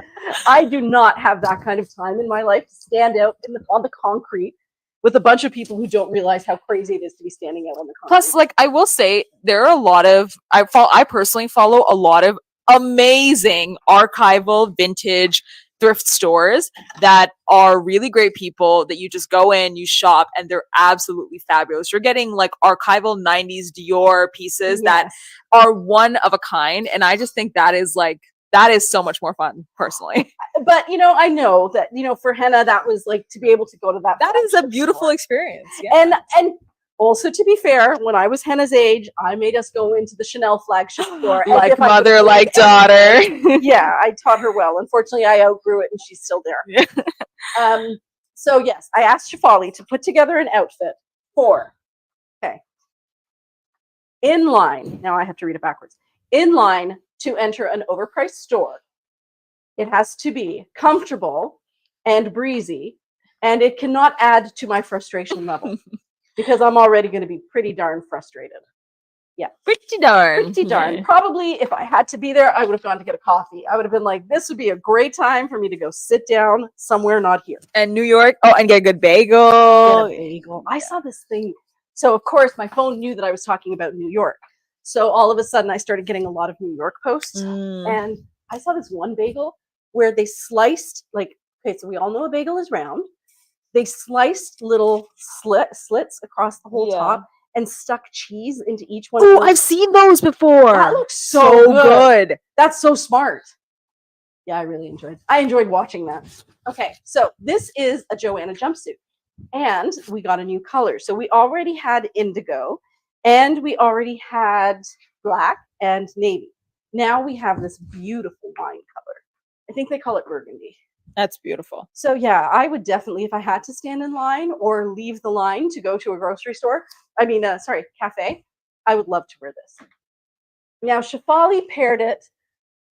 I do not have that kind of time in my life to stand out on the concrete with a bunch of people who don't realize how crazy it is to be standing out on the concrete. Plus, like, I will say, there are a lot of I personally follow a lot of amazing archival vintage thrift stores that are really great people that you just go in, you shop, and they're absolutely fabulous. You're getting like archival 90s Dior pieces that are one of a kind, and I just think that is so much more fun personally. But I know that for henna, that was like to be able to go to that is a beautiful experience. Yeah. And also, to be fair, when I was Henna's age, I made us go into the Chanel flagship store. Like mother, like daughter. Yeah, I taught her well. Unfortunately, I outgrew it and she's still there. Yeah. So yes, I asked Shefali to put together an outfit for, in line. Now I have to read it backwards. In line to enter an overpriced store. It has to be comfortable and breezy, and it cannot add to my frustration level. Because I'm already going to be pretty darn frustrated. Yeah. Pretty darn. Pretty darn. Yeah. Probably if I had to be there, I would have gone to get a coffee. I would have been like, this would be a great time for me to go sit down somewhere not here. And New York. Oh, and get a good bagel. Get a bagel. I saw this thing. So, of course, my phone knew that I was talking about New York. So all of a sudden, I started getting a lot of New York posts. And I saw this one bagel where they sliced, so we all know a bagel is round. They sliced little slits across the whole top and stuck cheese into each one. Oh, I've seen those before. That looks so good. That's so smart. Yeah, I enjoyed watching that. Okay, so this is a Joanna jumpsuit. And we got a new color. So we already had indigo, and we already had black and navy. Now we have this beautiful wine color. I think they call it burgundy. That's beautiful. So yeah, I would definitely, if I had to stand in line or leave the line to go to a grocery store, cafe, I would love to wear this. Now, Shefali paired it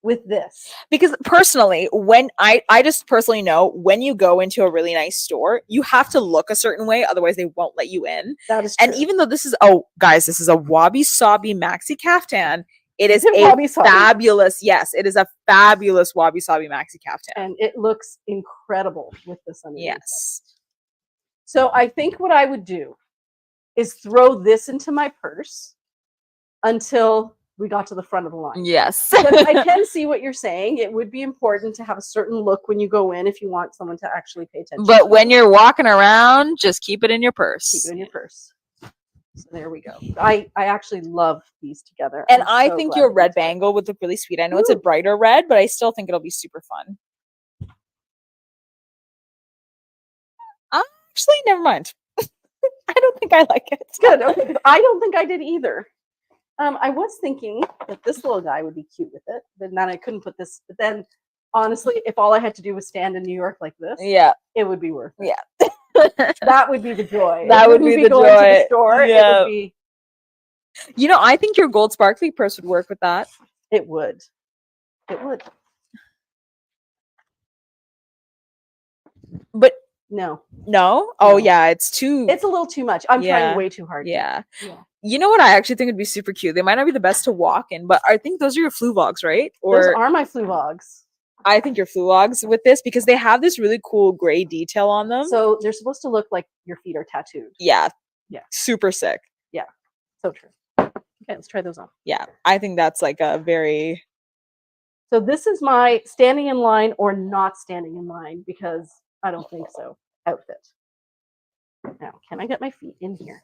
with this. Because personally, when I just personally know when you go into a really nice store, you have to look a certain way, otherwise they won't let you in. That is true. And even though this is a wabi sabi maxi caftan, it is fabulous. Yes, it is a fabulous wabi sabi maxi caftan, and it looks incredible with this underneath. Yes. So I think what I would do is throw this into my purse until we got to the front of the line. Yes. I can see what you're saying. It would be important to have a certain look when you go in if you want someone to actually pay attention. But when you're walking around, just keep it in your purse. Keep it in your purse. So there we go. I actually love these together. And I think your red bangle would look really sweet. I know it's a brighter red, but I still think it'll be super fun. Actually, never mind. I don't think I like it. It's good. Okay, I don't think I did either. I was thinking that this little guy would be cute with it, but then I couldn't put this. But then, honestly, if all I had to do was stand in New York like this, it would be worth it. Yeah. That would be the joy. That would be the going joy. To the store. Yeah. It would be. I think your gold sparkly purse would work with that. It would. It would. But no. Oh yeah, it's a little too much. I'm trying way too hard. Yeah. You know what I actually think would be super cute? They might not be the best to walk in, but I think those are your fluvogs, right? Those are my fluvogs. I think your fluvogs with this because they have this really cool gray detail on them. So they're supposed to look like your feet are tattooed. Yeah. Super sick. Yeah. So true. Okay, let's try those on. Yeah. I think that's like a very... So this is my standing in line or not standing in line because I don't think so outfit. Now, can I get my feet in here?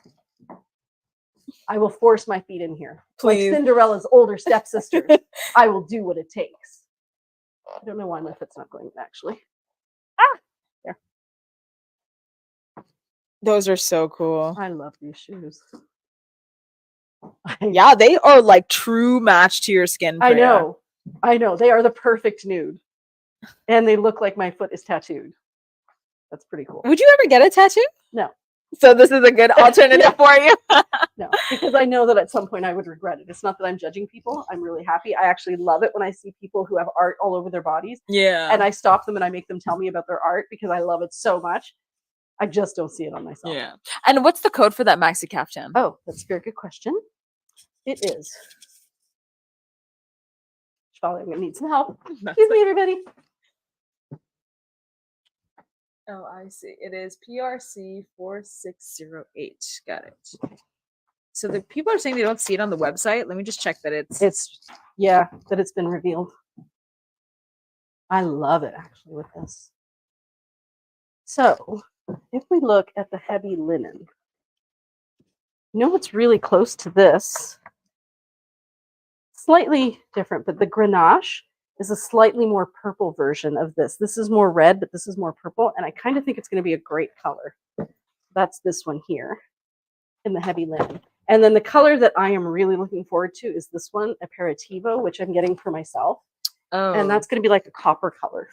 I will force my feet in here. Please. Like Cinderella's older stepsister. I will do what it takes. I don't know why my foot's not going in, actually. There. Those are so cool. I love these shoes. Yeah, they are like true match to your skin. Priya. I know. They are the perfect nude. And they look like my foot is tattooed. That's pretty cool. Would you ever get a tattoo? No. So this is a good alternative for you. No, because I know that at some point I would regret it. It's not that I'm judging people. I'm really happy. I actually love it when I see people who have art all over their bodies. Yeah. And I stop them and I make them tell me about their art because I love it so much. I just don't see it on myself. Yeah. And what's the code for that maxi caftan? Oh, that's a very good question. It is. Probably I'm gonna need some help. Excuse me, everybody. Oh, I see. It is PRC 4608. Got it. So the people are saying they don't see it on the website. Let me just check that it's that it's been revealed. I love it actually with this. So if we look at the heavy linen, you know what's really close to this? Slightly different, but the Grenache is a slightly more purple version of this. This is more red, but this is more purple, and I kind of think it's going to be a great color. That's this one here in the heavy linen. And then the color that I am really looking forward to is this one, Aperitivo, which I'm getting for myself. Oh. And that's going to be like a copper color.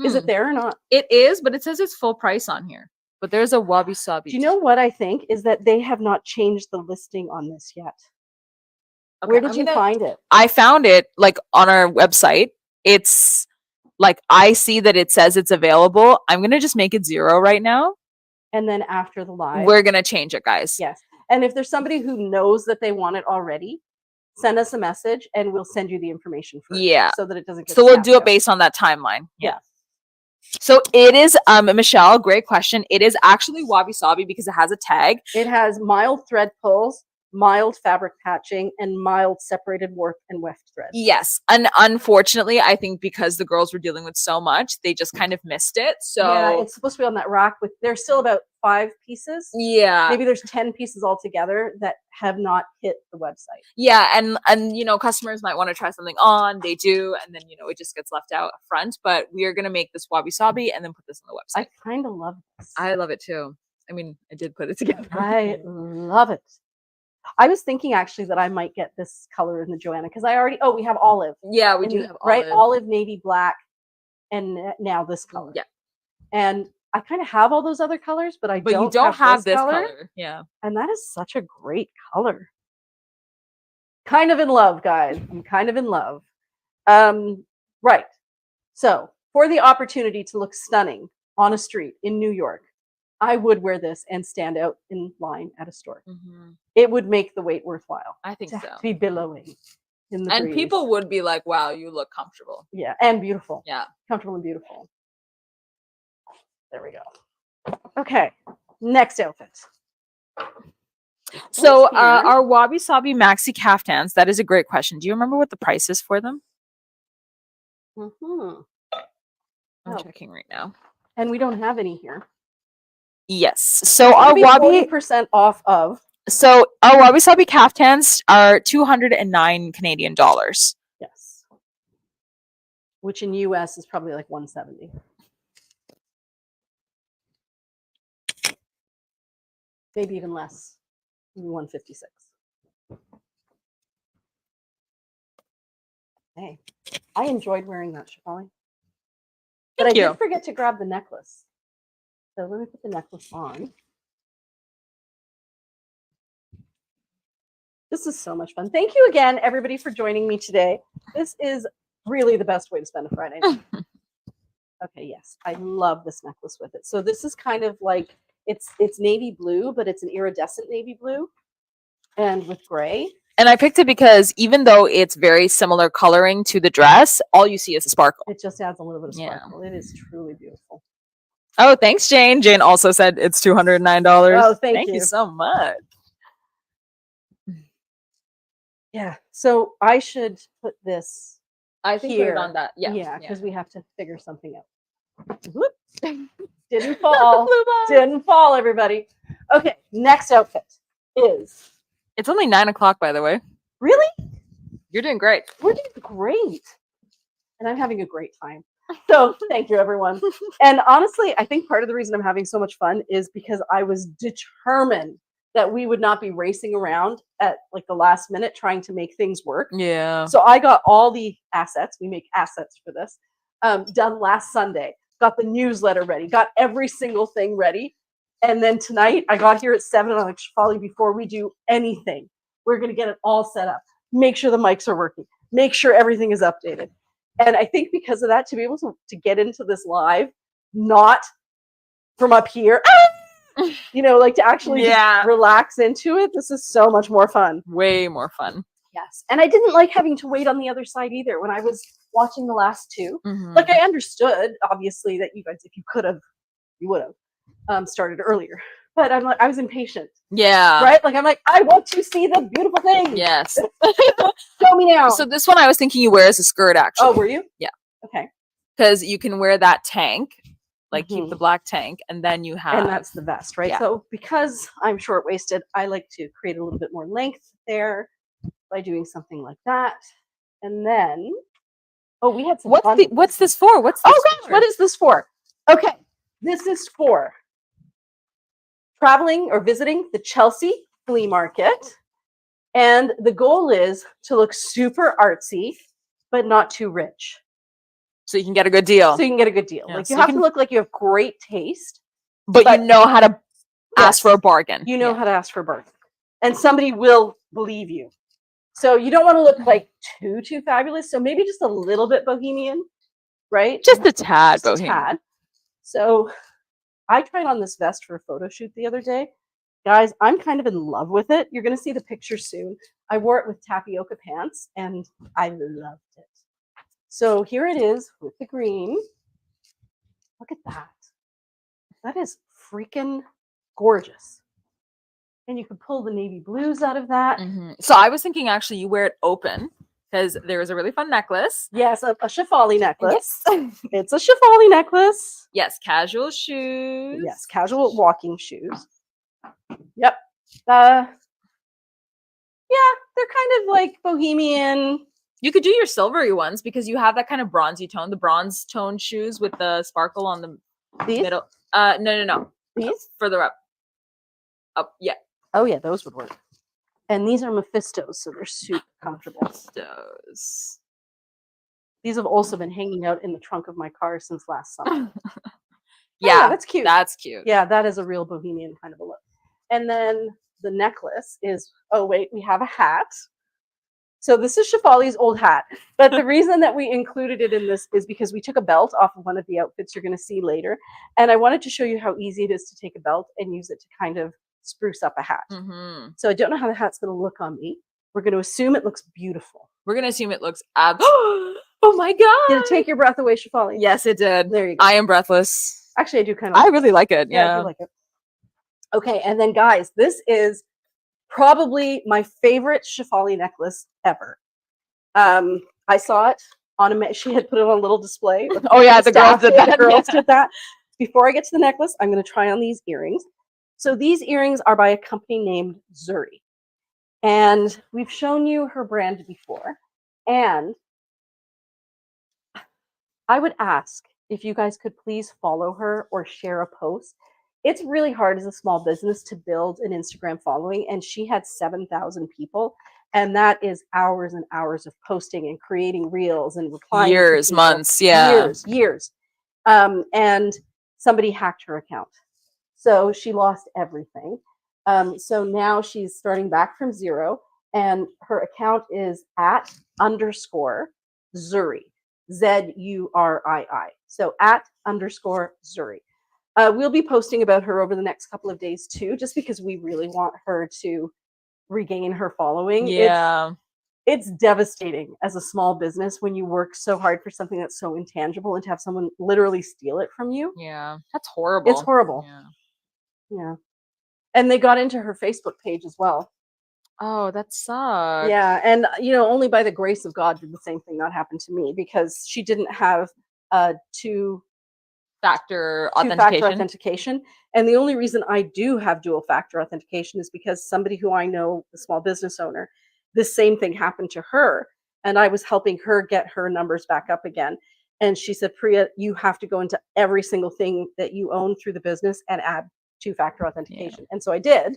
Is it there or not? It is, but it says it's full price on here. But there's a wabi sabi. Do you know what I think is that they have not changed the listing on this yet? Okay, where did you find it? I found it like on our website. It's like I see that it says it's available. I'm gonna just make it 0 right now. And then after the live, we're gonna change it, guys. Yes. And if there's somebody who knows that they want it already, send us a message and we'll send you the information first. Yeah. So that it doesn't get So we'll do it based on that timeline. Yeah. So it is, Michelle, great question. It is actually wabi sabi because it has a tag. It has mild thread pulls, mild fabric patching, and mild separated warp and weft thread. Yes. And unfortunately, I think because the girls were dealing with so much, they just kind of missed it. So yeah, it's supposed to be on that rack with, there's still about 5 pieces. Yeah. Maybe there's 10 pieces altogether that have not hit the website. Yeah. And you know, customers might want to try something on, they do, and then, you know, it just gets left out front. But we are going to make this wabi sabi and then put this on the website. I kind of love this. I love it too. I mean, I did put it together. I love it. I was thinking actually that I might get this color in the Joanna because we have olive. Yeah, we do have olive. Right? Olive, navy, black, and now this color. Yeah. And I kind of have all those other colors, but you don't have this color. Yeah. And that is such a great color. Kind of in love, guys. I'm kind of in love. Right. So for the opportunity to look stunning on a street in New York, I would wear this and stand out in line at a store. Mm-hmm. It would make the wait worthwhile. I think so. To be billowing in the breeze. And people would be like, wow, you look comfortable. Yeah, and beautiful. Yeah. Comfortable and beautiful. There we go. Okay, next outfit. So our wabi sabi maxi caftans, that is a great question. Do you remember what the price is for them? Mm-hmm. I'm checking right now. And we don't have any here. Yes. So our wabi 40% off of. So our wabi sabi caftans are 209 Canadian dollars. Yes. Which in US is probably like 170. Maybe even less. Maybe 156. Hey, I enjoyed wearing that, Shafali. But I did forget to grab the necklace. So let me put the necklace on. This is so much fun. Thank you again, everybody, for joining me today. This is really the best way to spend a Friday night. Okay, yes, I love this necklace with it. So this is kind of like, it's navy blue, but it's an iridescent navy blue and with gray. And I picked it because even though it's very similar coloring to the dress, all you see is a sparkle. It just adds a little bit of sparkle. Yeah. It is truly beautiful. Oh, thanks, Jane. Jane also said it's $209. Oh, thank you. Thank you so much. Yeah. So I should put this. I think here. Put it on that. Yeah. Yeah, because we have to figure something out. Whoop. Didn't fall. Didn't fall, everybody. Okay. Next outfit is. It's only 9 o'clock, by the way. Really? You're doing great. We're doing great. And I'm having a great time. So thank you, everyone. And honestly, I think part of the reason I'm having so much fun is because I was determined that we would not be racing around at like the last minute trying to make things work. Yeah. So I got all the assets. We make assets for this. Done last Sunday. Got the newsletter ready. Got every single thing ready. And then tonight, I got here at 7. I'm like, Shafali, before we do anything, we're going to get it all set up. Make sure the mics are working. Make sure everything is updated. And I think because of that, to be able to get into this live, not from up here, like to actually just relax into it, this is so much more fun. Way more fun. Yes. And I didn't like having to wait on the other side either when I was watching the last two. Like, I understood, obviously, that you guys, if you could have, you would have started earlier. But I'm like, I was impatient. Yeah. Right? Like, I'm like, I want to see the beautiful thing. Yes. Show me now. So this one I was thinking you wear as a skirt, actually. Oh, were you? Yeah. Okay. Because you can wear that tank, like keep the black tank, and then you have... And that's the vest, right? Yeah. So because I'm short-waisted, I like to create a little bit more length there by doing something like that. And then, we had some fun. What's this for? What's this gosh, what is this for? Okay, this is for traveling or visiting the Chelsea flea market. And the goal is to look super artsy, but not too rich. So you can get a good deal. So you can get a good deal. Yeah, like, so you have to look like you have great taste. But you know how to ask for a bargain. You know how to ask for a bargain. And somebody will believe you. So you don't want to look like too fabulous. So maybe just a little bit bohemian, right? Just a tad bohemian. So I tried on this vest for a photo shoot the other day. Guys, I'm kind of in love with it. You're going to see the picture soon. I wore it with tapioca pants, and I loved it. So here it is with the green. Look at that. That is freaking gorgeous. And you can pull the navy blues out of that. So I was thinking, actually, you wear it open because there is a really fun necklace. Yes, a Shafali necklace. Yes. It's a Shafali necklace. Yes, casual shoes. Yes, casual walking shoes. Yep. Yeah, they're kind of like bohemian. You could do your silvery ones because you have that kind of bronzy tone, the bronze tone shoes with the sparkle on the middle. No. These? Further up. Yeah. Oh, yeah, those would work. And these are Mephistos, so they're super comfortable. Mephistos. These have also been hanging out in the trunk of my car since last summer. Yeah, that's cute. That's cute. Yeah, that is a real bohemian kind of a look. And then the necklace is, we have a hat. So this is Shafali's old hat. But the reason that we included it in this is because we took a belt off of one of the outfits you're going to see later. And I wanted to show you how easy it is to take a belt and use it to kind of spruce up a hat. So I don't know how the hat's going to look on me. We're going to assume it looks beautiful. We're going to assume it looks oh my God. Did it take your breath away, Shafali? Yes, it did. There you go. I am breathless. Actually, I do kind of I really like it. Yeah. I do like it. Okay, and then guys, this is probably my favorite Shafali necklace ever. I saw it on she had put it on a little display. The girls did that. The girls did that. Before I get to the necklace, I'm going to try on these earrings. So these earrings are by a company named Zuri. And we've shown you her brand before. And I would ask if you guys could please follow her or share a post. It's really hard as a small business to build an Instagram following, and she had 7,000 people, and that is hours and hours of posting and creating reels and replying. Years, months, yeah. Years. And somebody hacked her account. So she lost everything. So now she's starting back from zero, and her account is @_Zuri. Zurii. So @_Zuri. We'll be posting about her over the next couple of days too, just because we really want her to regain her following. Yeah. It's devastating as a small business when you work so hard for something that's so intangible and to have someone literally steal it from you. Yeah. That's horrible. It's horrible. Yeah. And they got into her Facebook page as well. Oh, that sucks. Yeah. And, only by the grace of God did the same thing not happen to me, because she didn't have two-factor authentication. And the only reason I do have dual-factor authentication is because somebody who I know, the small business owner, this same thing happened to her. And I was helping her get her numbers back up again. And she said, Priya, you have to go into every single thing that you own through the business and add two-factor authentication. And so I did.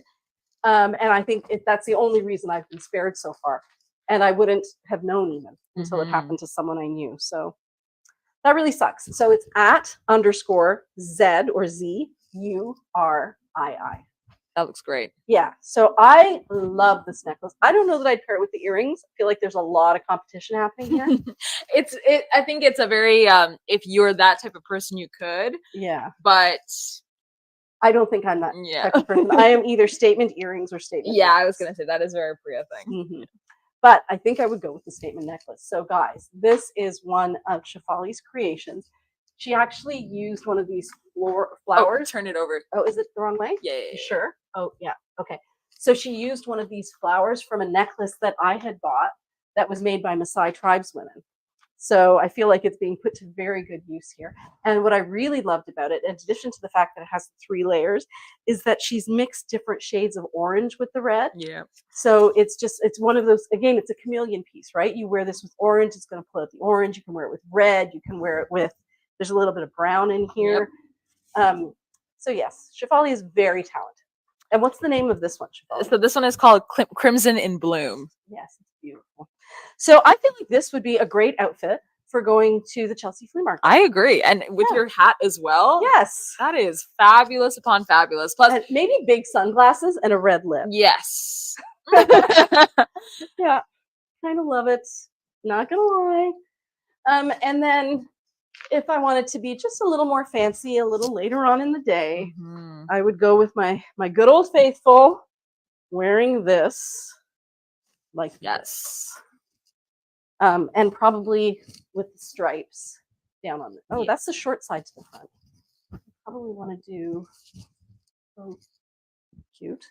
And I think that's the only reason I've been spared so far. And I wouldn't have known even until it happened to someone I knew. So that really sucks. So it's @_Z or Z URII. That looks great. Yeah, so I love this necklace. I don't know that I'd pair it with the earrings. I feel like there's a lot of competition happening here. I think it's a very if you're that type of person, you could. Yeah. But I don't think I'm that type of person. I am either statement earrings or statement. Yeah, necklace. I was gonna say that is a very Priya thing. Mm-hmm. But I think I would go with the statement necklace. So guys, this is one of Shefali's creations. She actually used one of these flowers. Turn it over. Oh, is it the wrong way? Yeah. You sure? Oh, yeah. Okay. So she used one of these flowers from a necklace that I had bought that was made by Maasai tribeswomen. So I feel like it's being put to very good use here. And what I really loved about it, in addition to the fact that it has 3 layers, is that she's mixed different shades of orange with the red. Yeah. So it's one of those, again, it's a chameleon piece, right? You wear this with orange, it's going to pull out the orange. You can wear it with red. You can wear it with, there's a little bit of brown in here. Yep. So yes, Shefali is very talented. And what's the name of this one, Shefali? So this one is called Crimson in Bloom. Yes, it's beautiful. So I feel like this would be a great outfit for going to the Chelsea flea market. I agree. And with your hat as well. Yes. That is fabulous upon fabulous. Plus, and maybe big sunglasses and a red lip. Yes. Yeah. Kind of love it. Not gonna lie. And then if I wanted to be just a little more fancy a little later on in the day, I would go with my good old faithful wearing this like yes. And probably with the stripes down on it. Oh, that's the short side to the front. Probably want to do cute.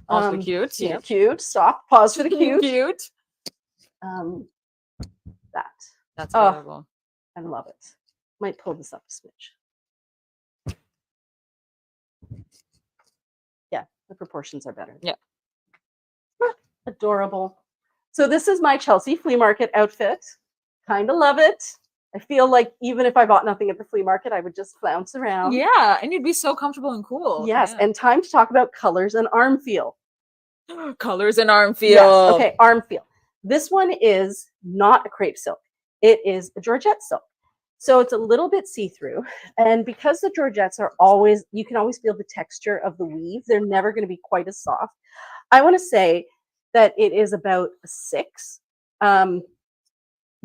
Also cute. Yeah, cute. Stop. Pause for the cute. Cute. That's adorable. I love it. Might pull this up a smidge. Yeah, the proportions are better. Yeah. Adorable. So this is my Chelsea flea market outfit. Kind of love it. I feel like even if I bought nothing at the flea market, I would just flounce around. Yeah, and you'd be so comfortable and cool. Yes, and time to talk about colors and arm feel. Colors and arm feel. Yes, okay, arm feel. This one is not a crepe silk. It is a Georgette silk. So it's a little bit see-through. And because the Georgettes are always, you can always feel the texture of the weave. They're never going to be quite as soft. I want to say that it is about a 6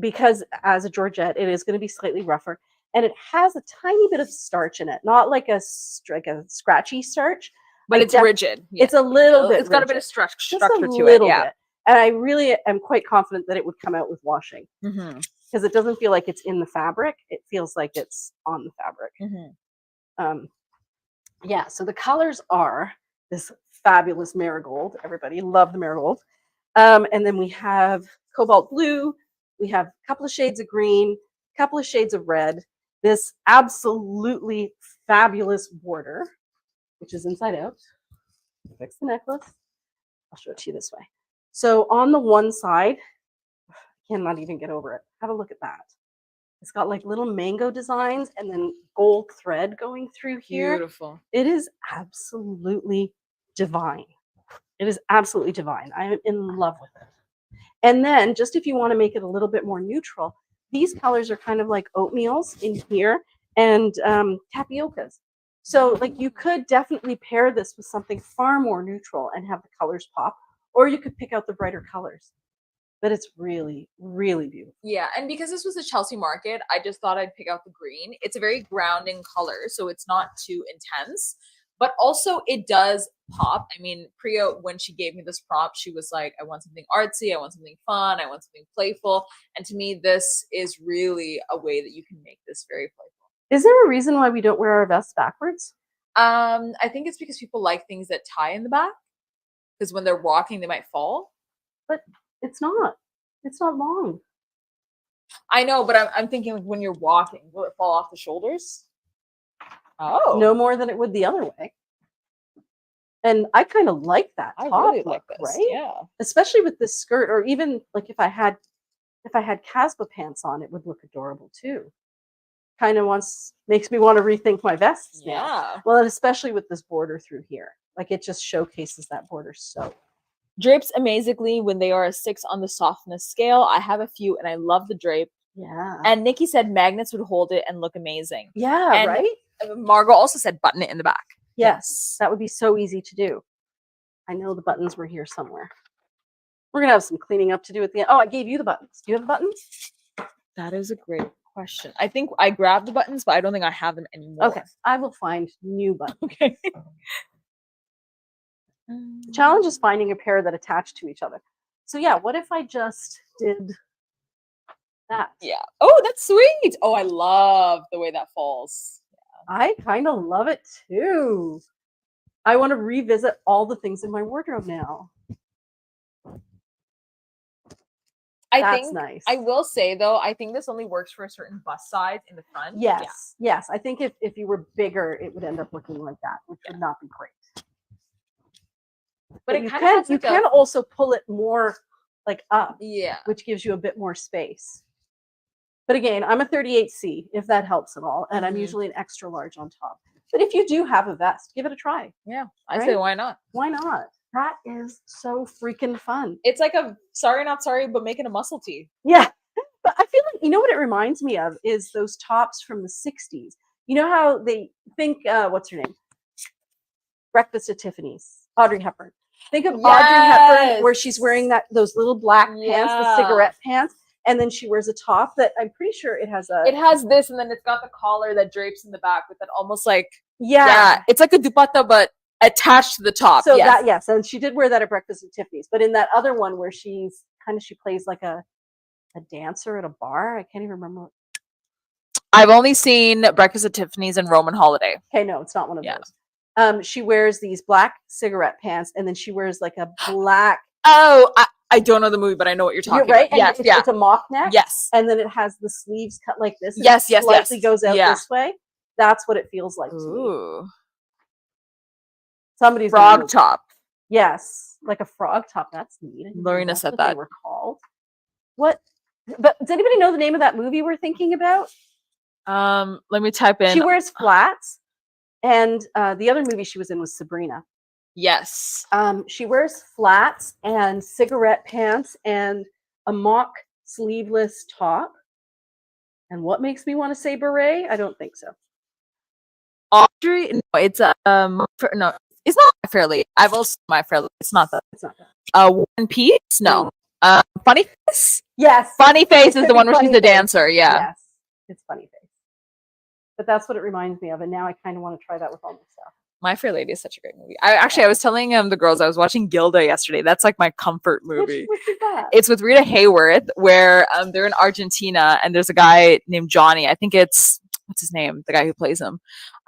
because as a Georgette, it is going to be slightly rougher. And it has a tiny bit of starch in it, not like a scratchy starch. But it's rigid. Yeah. It's a little bit. It's got a bit of structure to it. Yeah. Bit. And I really am quite confident that it would come out with washing. Because it doesn't feel like it's in the fabric. It feels like it's on the fabric. Yeah, so the colors are this fabulous marigold. Everybody love the marigold. And then we have cobalt blue. We have a couple of shades of green, a couple of shades of red. This absolutely fabulous border, which is inside out. Fix the necklace. I'll show it to you this way. So on the one side, I cannot even get over it. Have a look at that. It's got like little mango designs and then gold thread going through here. Beautiful. It is absolutely divine. It is absolutely divine. I am in love with it. And then just if you want to make it a little bit more neutral, these colors are kind of like oatmeals in here and tapiokas. So like you could definitely pair this with something far more neutral and have the colors pop, or you could pick out the brighter colors. But it's really, really beautiful. Yeah, and because this was a Chelsea market, I just thought I'd pick out the green. It's a very grounding color, so it's not too intense. But also, it does pop. I mean, Priya, when she gave me this prompt, she was like, I want something artsy, I want something fun, I want something playful. And to me, this is really a way that you can make this very playful. Is there a reason why we don't wear our vests backwards? I think it's because people like things that tie in the back. Because when they're walking, they might fall. But it's not. It's not long. I know, but I'm thinking like when you're walking, will it fall off the shoulders? Oh, no more than it would the other way. And I kind of like that top really look, like this, right? Yeah. Especially with this skirt, or even like if I had Casbah pants on, it would look adorable too. Kind of makes me want to rethink my vests. Yeah. Now. Well, and especially with this border through here, like it just showcases that border so. Drapes amazingly when they are a 6 on the softness scale. I have a few and I love the drape. Yeah. And Nikki said magnets would hold it and look amazing. Yeah, and right? Margot also said button it in the back. Yes, that would be so easy to do. I know the buttons were here somewhere. We're gonna have some cleaning up to do at the end. Oh, I gave you the buttons. Do you have the buttons? That is a great question. I think I grabbed the buttons, but I don't think I have them anymore. Okay, I will find new buttons. Okay. The challenge is finding a pair that attach to each other. So yeah, what if I just did that? Yeah. Oh, that's sweet. Oh, I love the way that falls. I kind of love it too. I want to revisit all the things in my wardrobe now. That's nice. I will say though, I think this only works for a certain bust size in the front. Yes, yes. I think if you were bigger, it would end up looking like that, which would not be great. But you can also pull it more like up, which gives you a bit more space. But again, I'm a 38C, if that helps at all, and I'm usually an extra large on top. But if you do have a vest, give it a try. Yeah, I say why not? Why not? That is so freaking fun. It's like a sorry not sorry, but making a muscle tee. Yeah, but I feel like, you know what it reminds me of is those tops from the 60s. You know how they think, what's her name? Breakfast at Tiffany's, Audrey Hepburn. Think of Audrey Hepburn, where she's wearing those little black pants, the cigarette pants, and then she wears a top that I'm pretty sure it has this, and then it's got the collar that drapes in the back with that almost like it's like a dupatta but attached to the top. So and she did wear that at Breakfast at Tiffany's, but in that other one where she plays like a dancer at a bar, I can't even remember. I've only seen Breakfast at Tiffany's and Roman Holiday. Okay, no, it's not one of those. She wears these black cigarette pants, and then she wears like a black. Oh, I don't know the movie, but I know what you're talking about. Yes, it's a mock neck. Yes, and then it has the sleeves cut like this. Yes, slightly goes out this way. That's what it feels like to me. Somebody's frog top. Yes, like a frog top. That's neat. Lorena said that. They were called. What? But does anybody know the name of that movie we're thinking about? Let me type in. She wears flats, and the other movie she was in was Sabrina. Yes. She wears flats and cigarette pants and a mock sleeveless top. And what makes me want to say beret? I don't think so. Audrey? No, it's no, it's not My Fair Lady. I've also My Fair Lady. It's not that. It's not that. One Piece? No. Funny Face? Yes. Funny Face is the one where she's a dancer. Yeah. Yes. It's Funny Face. But that's what it reminds me of, and now I kind of want to try that with all my stuff. My Fair Lady is such a great movie. I was telling the girls I was watching Gilda yesterday. That's like my comfort movie. Which is that? It's with Rita Hayworth, where they're in Argentina, and there's a guy named Johnny. I think it's what's his name, the guy who plays him.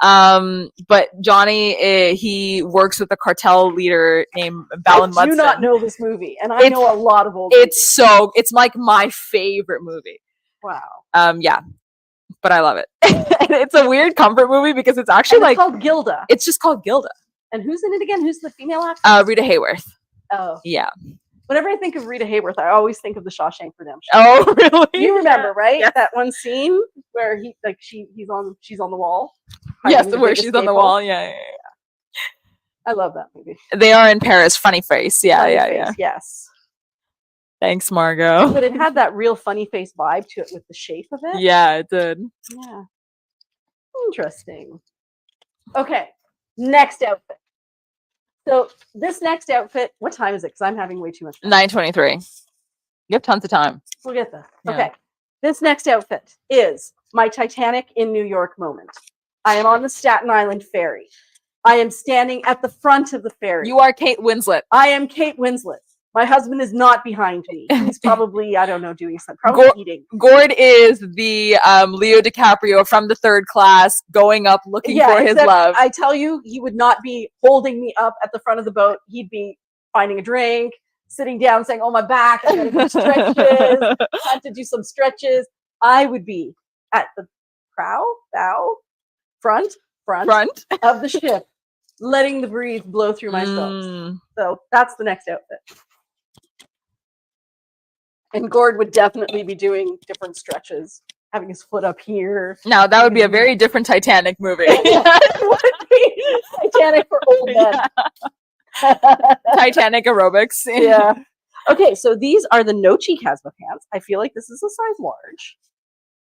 But Johnny, he works with a cartel leader named Balin Mudson. I do not know this movie, and I know a lot of old movies. It's like my favorite movie. Wow. Yeah. But I love it. It's a weird comfort movie because it's actually it's called Gilda. It's just called Gilda. And who's in it again? Who's the female actress? Rita Hayworth. Oh. Yeah. Whenever I think of Rita Hayworth, I always think of The Shawshank Redemption. Oh, really? You remember, right? Yeah. That one scene where she's on the wall. Yes, where she's on the wall. Yeah. I love that movie. They are in Paris. Funny Face. Yeah, Funny Face, yes. Thanks, Margot. But it had that real funny face vibe to it with the shape of it. Yeah, it did. Yeah. Interesting. Okay, next outfit. So this next outfit, what time is it? Because I'm having way too much time. 9:23. You have tons of time. We'll get there. Yeah. Okay. This next outfit is my Titanic in New York moment. I am on the Staten Island ferry. I am standing at the front of the ferry. You are Kate Winslet. I am Kate Winslet. My husband is not behind me. He's probably, I don't know, doing something. Probably eating. Gord is the Leo DiCaprio from The Third Class going up looking for his love. I tell you, he would not be holding me up at the front of the boat. He'd be finding a drink, sitting down, saying, "Oh, my back, I gotta do stretches. Time to do some stretches." I would be at the front of the ship, letting the breeze blow through my silks. So that's the next outfit. And Gord would definitely be doing different stretches, having his foot up here. Now, that would be a very different Titanic movie. It would be Titanic for old men. Titanic aerobics. Yeah. Okay, so these are the No-Chi Casbah pants. I feel like this is a size large.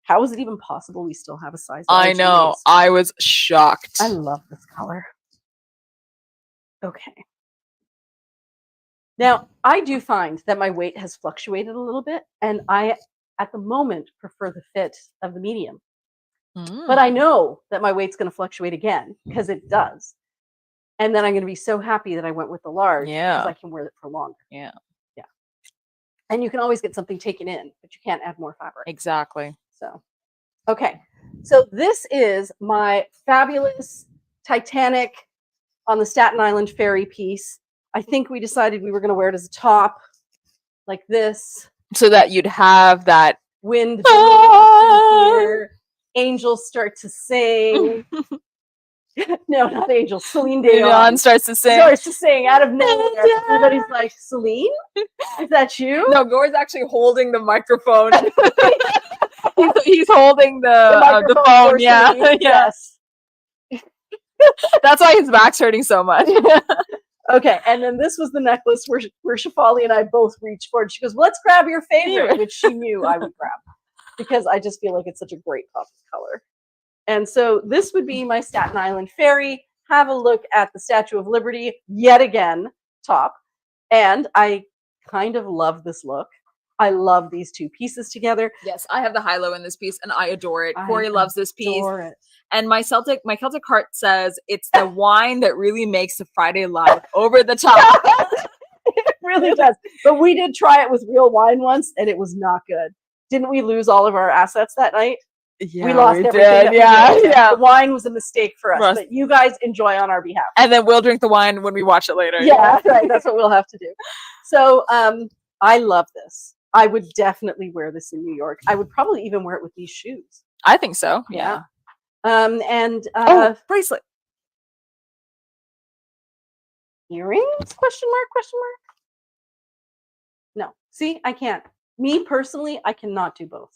How is it even possible we still have a size large? I know. I was shocked. I love this color. Okay. Now, I do find that my weight has fluctuated a little bit, and I, at the moment, prefer the fit of the medium. But I know that my weight's going to fluctuate again because it does. And then I'm going to be so happy that I went with the large because I can wear it for longer. Yeah. Yeah. And you can always get something taken in, but you can't add more fabric. Exactly. So, okay. So this is my fabulous Titanic on the Staten Island ferry piece. I think we decided we were going to wear it as a top, like this. So that you'd have that Wind here. Angels start to sing. No, not angels. Celine Dion starts to sing. Starts to sing out of nowhere. Everybody's like, Celine? Is that you? No, Gore's actually holding the microphone. he's holding the phone. Yeah. Yes. That's why his back's hurting so much. Okay, and then this was the necklace where Shefali and I both reached for it. She goes, well, let's grab your favorite, which she knew I would grab because I just feel like it's such a great pop of color. And so this would be my Staten Island ferry. Have a look at the Statue of Liberty yet again top. And I kind of love this look. I love these two pieces together. Yes, I have the high-low in this piece, and I adore it. Corey loves this piece. It. And my Celtic heart says it's the wine that really makes the Friday life over the top. It really does. But we did try it with real wine once, and it was not good. Didn't we lose all of our assets that night? Yeah, we lost everything. Yeah. The wine was a mistake for us, but you guys enjoy on our behalf. And then we'll drink the wine when we watch it later. Yeah, right. That's what we'll have to do. So I love this. I would definitely wear this in New York. I would probably even wear it with these shoes. I think so. Yeah. Bracelet. Earrings? Question mark? No. See, I can't. Me personally, I cannot do both.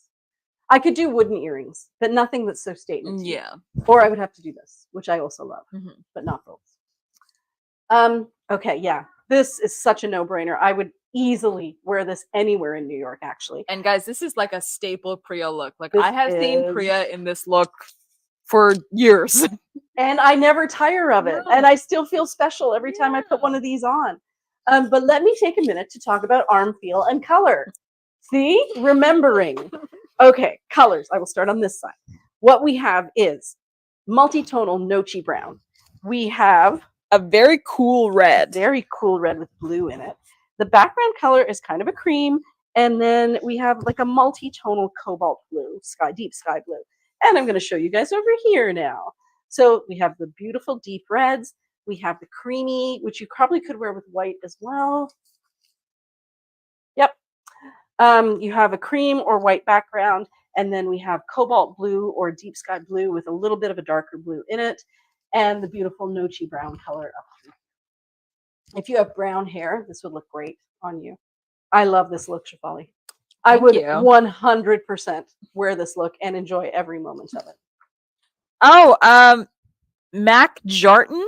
I could do wooden earrings, but nothing that's so statement. Yeah. Or I would have to do this, which I also love, but not both. Okay, yeah. This is such a no-brainer. I would easily wear this anywhere in New York, actually. And guys, this is like a staple Priya look. Like I have seen Priya in this look for years. And I never tire of it. No. And I still feel special every time I put one of these on. But let me take a minute to talk about arm feel and color. See? Remembering. Okay, colors. I will start on this side. What we have is multi-tonal Nochi brown. We have a very cool red. Very cool red with blue in it. The background color is kind of a cream. And then we have like a multi-tonal cobalt blue, deep sky blue. And I'm going to show you guys over here now. So we have the beautiful deep reds. We have the creamy, which you probably could wear with white as well. Yep. You have a cream or white background. And then we have cobalt blue or deep sky blue with a little bit of a darker blue in it. And the beautiful Nochi brown color up here. If you have brown hair, this would look great on you. I love this look, Shefali. I would 100% wear this look and enjoy every moment of it. Oh, Mac Jarton?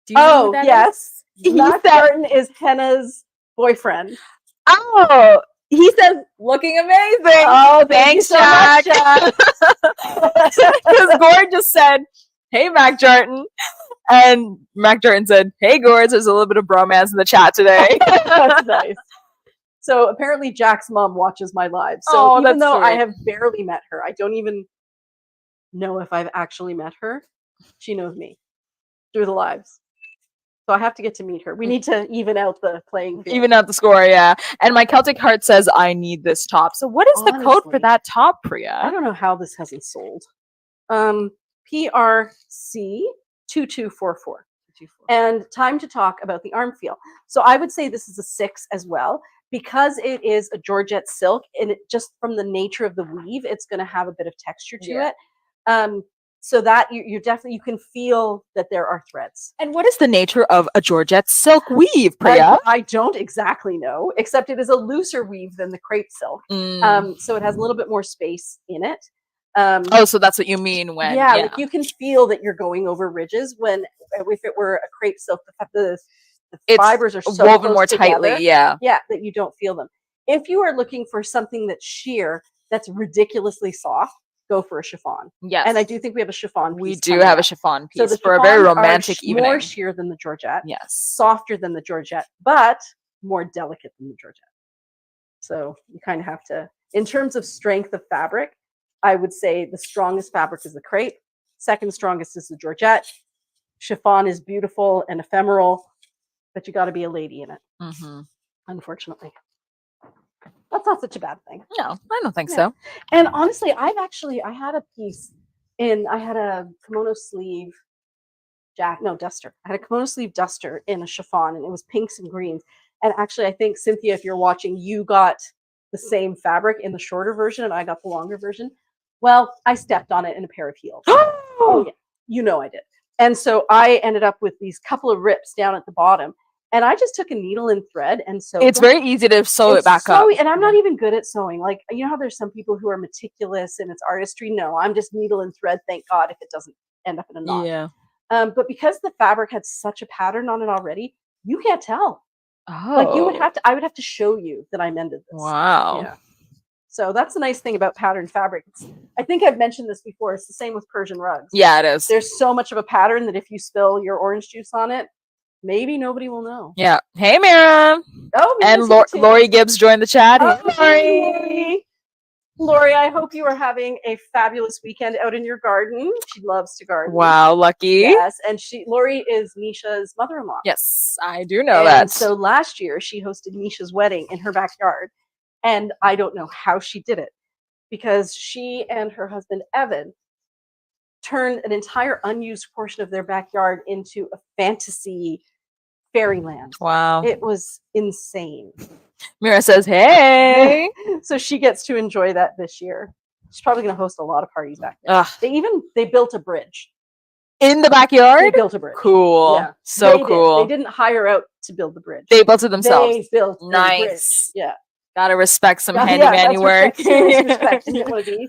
Do you know who that yes. Is? Mac Jarton is Henna's boyfriend. Oh, he says, looking amazing. Oh, thanks, so much, Jack. Because Gord just said, hey, Mac Jarton. And Mac Jarton said, hey, Gord, there's a little bit of bromance in the chat today. That's nice. So apparently Jack's mom watches my lives. So even though I have barely met her, I don't even know if I've actually met her. She knows me through the lives. So I have to get to meet her. We need to even out the playing field. Even out the score, yeah. And my Celtic heart says, I need this top. So what is the code for that top, Priya? I don't know how this hasn't sold. PRC 2244. And time to talk about the arm feel. So I would say this is a 6 as well. Because it is a Georgette silk, and it just from the nature of the weave, it's going to have a bit of texture to it. So that you definitely can feel that there are threads. And what is the nature of a Georgette silk weave, Priya? I don't exactly know, except it is a looser weave than the crepe silk. So it has a little bit more space in it. So that's what you mean when like you can feel that you're going over ridges when if it were a crepe silk, the fibers are so woven more tightly, that you don't feel them. If you are looking for something that's sheer, that's ridiculously soft, go for a chiffon. Yes. And I do think we have a chiffon piece. We do coming have a up. chiffon So piece the for a very chiffons are romantic evening. more sheer than the Georgette. Yes. Softer than the Georgette, but more delicate than the Georgette. So you kind of have to, in terms of strength of fabric, I would say the strongest fabric is the crepe. Second strongest is the Georgette. Chiffon is beautiful and ephemeral, but you got to be a lady in it. Mm-hmm. Unfortunately, that's not such a bad thing. No, I don't think Yeah. so. And honestly, I had a piece I had a kimono sleeve duster. I had a kimono sleeve duster in a chiffon, and it was pinks and greens. And actually, I think, Cynthia, if you're watching, you got the same fabric in the shorter version, and I got the longer version. Well, I stepped on it in a pair of heels. Oh, yeah. You know I did. And so I ended up with these couple of rips down at the bottom. And I just took a needle and thread and sewed It's very easy to sew it back up. And I'm not even good at sewing. Like, you know how there's some people who are meticulous and it's artistry? No, I'm just needle and thread, thank God, if it doesn't end up in a knot. Yeah. But because the fabric had such a pattern on it already, you can't tell. Oh. Like I would have to show you that I mended this. Wow. Yeah. So that's the nice thing about patterned fabrics. I think I've mentioned this before. It's the same with Persian rugs. Yeah, it is. There's so much of a pattern that if you spill your orange juice on it, maybe nobody will know. Yeah. Hey, Mira. Oh, and Lori Gibbs joined the chat. Hey, Lori, I hope you are having a fabulous weekend out in your garden. She loves to garden. Wow, lucky. Yes, and Lori is Nisha's mother-in-law. Yes, I do know that. So last year she hosted Nisha's wedding in her backyard, and I don't know how she did it, because she and her husband Evan turned an entire unused portion of their backyard into a fantasy fairyland. Wow. It was insane. Mira says, hey. So she gets to enjoy that this year. She's probably going to host a lot of parties back there. Ugh. They built a bridge. In the backyard? They built a bridge. Cool. Yeah. So cool. They didn't hire out to build the bridge. They built it themselves. They built nice. the bridge. Yeah. Gotta respect some handyman work. Serious respect. You want to be?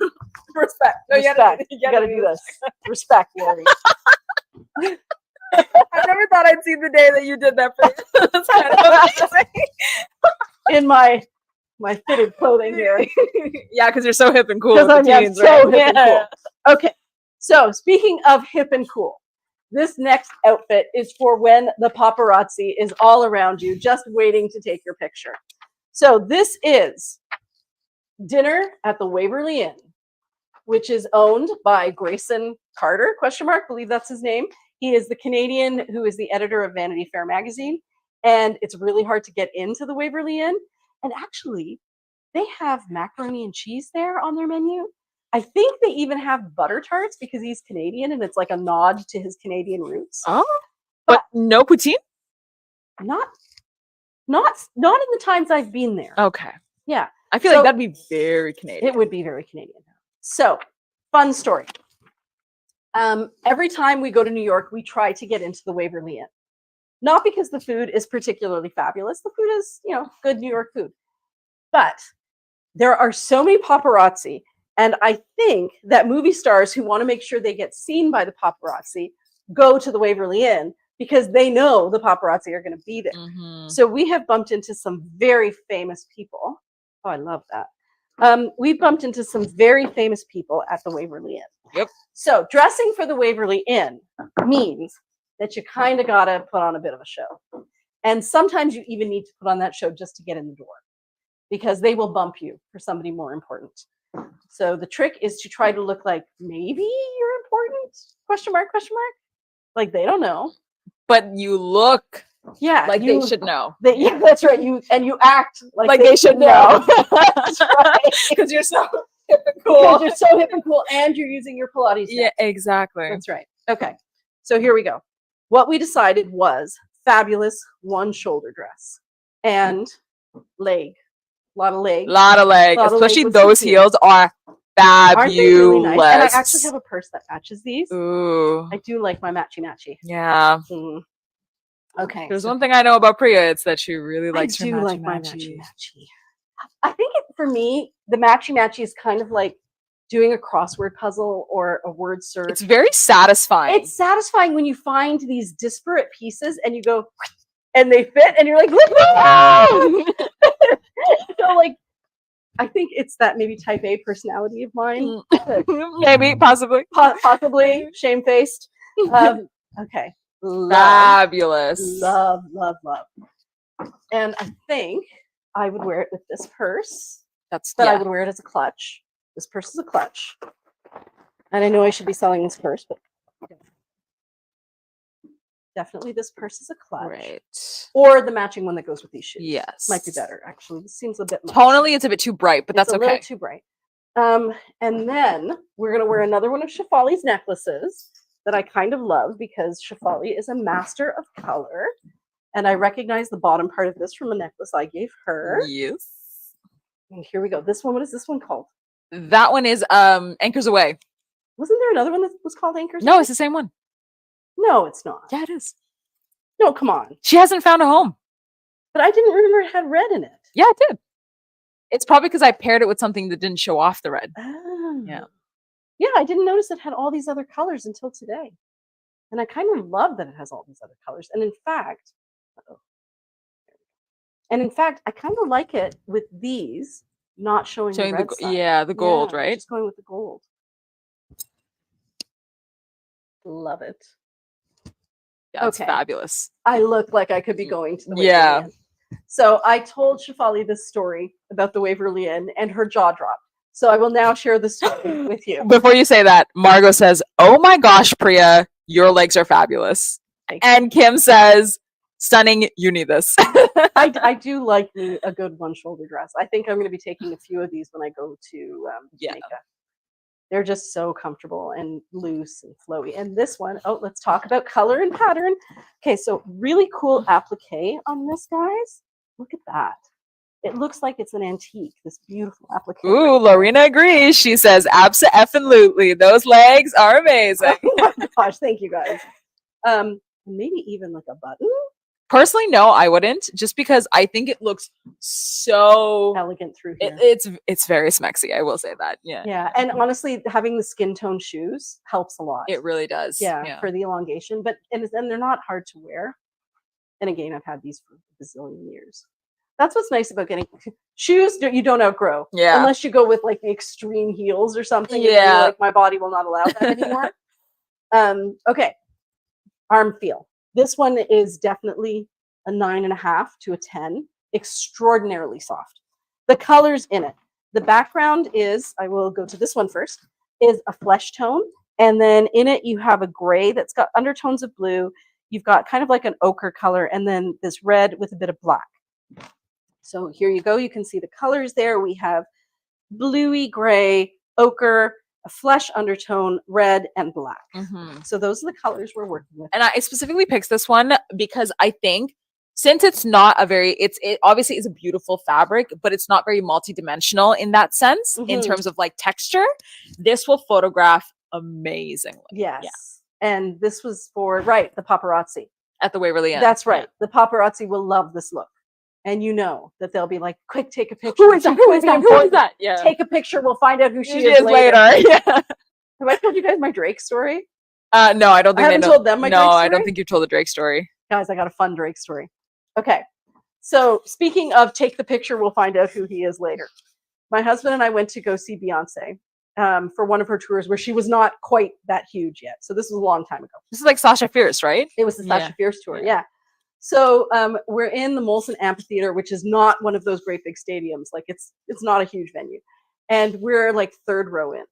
Respect. No, respect. You gotta do this. Respect, Lori. I never thought I'd see the day that you did that for you. That's kind of amazing. In my fitted clothing here. Yeah, because you're so hip and cool. With I'm the teens, so right? hip and cool. Okay, so speaking of hip and cool, this next outfit is for when the paparazzi is all around you, just waiting to take your picture. So this is dinner at the Waverly Inn, which is owned by Grayson Carter, ? Believe that's his name. He is the Canadian who is the editor of Vanity Fair magazine, and it's really hard to get into the Waverly Inn. And actually, they have macaroni and cheese there on their menu. I think they even have butter tarts because he's Canadian, and it's like a nod to his Canadian roots. Oh, but no poutine? Not in the times I've been there. Okay. Yeah. I feel like that'd be very Canadian. It would be very Canadian. So, fun story. Every time we go to New York, we try to get into the Waverly Inn. Not because the food is particularly fabulous. The food is, good New York food. But there are so many paparazzi, and I think that movie stars who want to make sure they get seen by the paparazzi go to the Waverly Inn because they know the paparazzi are going to be there. Mm-hmm. So we have bumped into some very famous people. Oh, I love that. We've bumped into some very famous people at the Waverly Inn. Yep. So dressing for the Waverly Inn means that you kind of got to put on a bit of a show. And sometimes you even need to put on that show just to get in the door because they will bump you for somebody more important. So the trick is to try to look like maybe you're important? ? Like they don't know. But you look like they should know. Yeah, that's right. You act like they should know. That's right. Because you're so hip and cool. Because you're so hip and cool and you're using your Pilates. Yeah, exactly. That's right. Okay. So here we go. What we decided was fabulous one shoulder dress and leg. A lot of leg. Especially those heels are fabulous. Aren't they really nice? And I actually have a purse that matches these. Ooh. I do like my matchy. Yeah. Mm. Okay. There's one thing I know about Priya. It's that she really likes her matchy. My matchy. I think for me, the matchy is kind of like doing a crossword puzzle or a word search. It's very satisfying. It's satisfying when you find these disparate pieces and you go, and they fit, and you're like, look at them! So like, I think it's that maybe type A personality of mine. Maybe, possibly. Possibly shamefaced. Okay. Fabulous. Love. And I think I would wear it with this purse, That's but I would wear it as a clutch. This purse is a clutch. And I know I should be selling this purse, but definitely this purse is a clutch. Right. Or the matching one that goes with these shoes. Yes. Might be better, actually. This seems a bit much. Tonally, it's a bit too bright, but that's It's a okay. little too bright. And then we're going to wear another one of Shefali's necklaces that I kind of love because Shefali is a master of color. And I recognize the bottom part of this from a necklace I gave her. Yes. And here we go. This one, what is this one called? That one is Anchors Away. Wasn't there another one that was called Anchors? No, it's the same one. No, it's not. Yeah, it is. No, come on. She hasn't found a home. But I didn't remember it had red in it. Yeah, it did. It's probably because I paired it with something that didn't show off the red. Oh. Yeah. Yeah, I didn't notice it had all these other colors until today. And I kind of love that it has all these other colors. And in fact, I kind of like it with these not showing the red side. The gold, right? Just going with the gold. Love it. Yeah, it's fabulous. I look like I could be going to the Waverly Inn. So I told Shefali this story about the Waverly Inn and her jaw dropped. So I will now share the story with you. Before you say that, Margot says, "Oh my gosh, Priya, your legs are fabulous." And Kim says, "Stunning, you need this." I do like me a good one shoulder dress. I think I'm going to be taking a few of these when I go to Jamaica. They're just so comfortable and loose and flowy. And this one, let's talk about color and pattern. Okay, so really cool applique on this, guys. Look at that. It looks like it's an antique, this beautiful applique. Ooh, Lorena agrees. She says, "Abso-effing-lutely. Those legs are amazing." Oh my gosh, thank you guys. Maybe even like a button. Personally, no, I wouldn't, just because I think it looks so elegant through here. It's very smexy, I will say that. Yeah, and honestly, having the skin tone shoes helps a lot. It really does. Yeah, for the elongation, and they're not hard to wear. And again, I've had these for a bazillion years. That's what's nice about getting shoes. You don't outgrow. Yeah. Unless you go with like the extreme heels or something. Yeah. Like my body will not allow that anymore. Okay. Arm feel. This one is definitely a 9.5 to a 10. Extraordinarily soft. The colors in it. The background is, I will go to this one first, is a flesh tone. And then in it, you have a gray that's got undertones of blue. You've got kind of like an ochre color, and then this red with a bit of black. So here you go. You can see the colors there. We have bluey gray, ochre, a flesh undertone, red, and black. Mm-hmm. So those are the colors we're working with. And I specifically picked this one because I think since it's not it obviously is a beautiful fabric, but it's not very multidimensional in that sense, in terms of like texture. This will photograph amazingly. Yes. Yeah. And this was for, the paparazzi. At the Waverly Inn. That's right. Yeah. The paparazzi will love this look. And you know that they'll be like, quick, take a picture. Who is that? Who is that? Who is that? Yeah. Take a picture. We'll find out who she is later. Yeah. Have I told you guys my Drake story? No, I don't think I haven't told them my Drake story. No, I don't think you've told the Drake story. Guys, I got a fun Drake story. Okay. So speaking of take the picture, we'll find out who he is later. My husband and I went to go see Beyonce for one of her tours where she was not quite that huge yet. So this was a long time ago. This is like Sasha Fierce, right? It was the Sasha Fierce tour. Yeah. So we're in the Molson Amphitheater, which is not one of those great big stadiums. Like it's not a huge venue. And we're like third row in.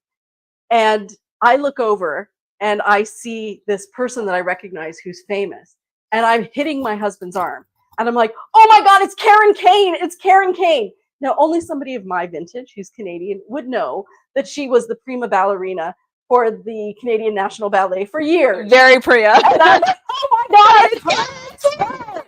And I look over and I see this person that I recognize who's famous. And I'm hitting my husband's arm. And I'm like, oh my God, it's Karen Kane. It's Karen Kane. Now, only somebody of my vintage who's Canadian would know that she was the prima ballerina for the Canadian National Ballet for years. Very Priya. And I'm like, oh my God, it's her.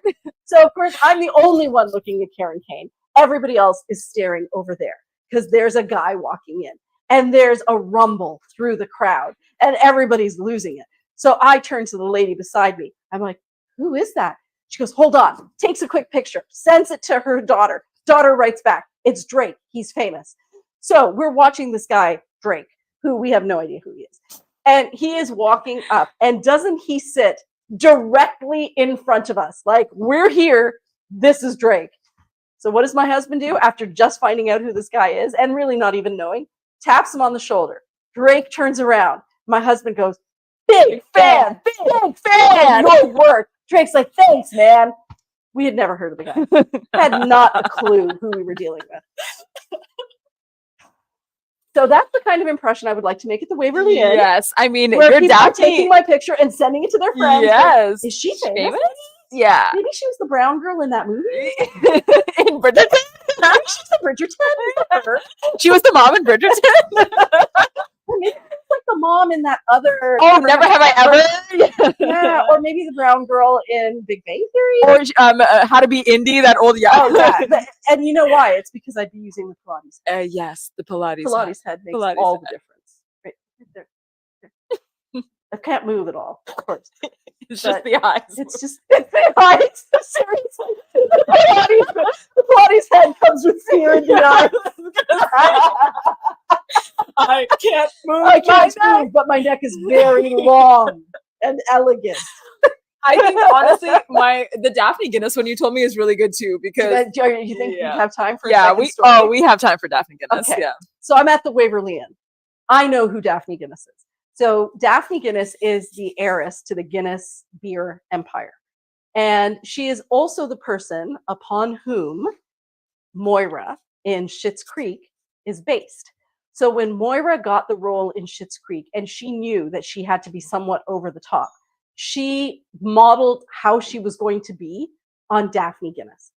So, of course, I'm the only one looking at Karen Kane. Everybody else is staring over there because there's a guy walking in and there's a rumble through the crowd and everybody's losing it. So I turn to the lady beside me. I'm like, who is that? She goes, hold on, takes a quick picture, sends it to her daughter. Daughter writes back, it's Drake. He's famous. So we're watching this guy, Drake, who we have no idea who he is. And he is walking up, and doesn't he sit directly in front of us? Like, we're here, this is Drake. So what does my husband do after just finding out who this guy is and really not even knowing? Taps him on the shoulder. Drake turns around. My husband goes, big fan, big fan, your work. Drake's like, thanks, man. We had never heard of the guy. Had not a clue who we were dealing with. So that's the kind of impression I would like to make at the Waverly Inn. Yes, I mean, where you're people are definitely taking my picture and sending it to their friends. Yes. Is she famous? Yeah. Maybe she was the brown girl in that movie. In Bridgerton. Maybe she's the Bridgerton. Is that her? She was the mom in Bridgerton. Or maybe it's like the mom in that other. Oh, Never Have I Ever. Yeah, or maybe the brown girl in Big Bang Theory. Or How to Be Indie, that old Oh yeah, and you know why? It's because I'd be using the Pilates head. Yes, the Pilates. Pilates head makes Pilates all head. the difference. Right there. I can't move at all, of course. It's just the eyes. It's the eyes. Seriously, the Pilates head comes with fear in the eyes. I can't move. I can't move, but my neck is very long and elegant. I think honestly, the Daphne Guinness one you told me is really good too because Do you think we have time for? We have time for Daphne Guinness. Okay. Yeah. So I'm at the Waverly Inn. I know who Daphne Guinness is. So Daphne Guinness is the heiress to the Guinness beer empire, and she is also the person upon whom Moira in Schitt's Creek is based. So when Moira got the role in Schitt's Creek, and she knew that she had to be somewhat over the top, she modeled how she was going to be on Daphne Guinness.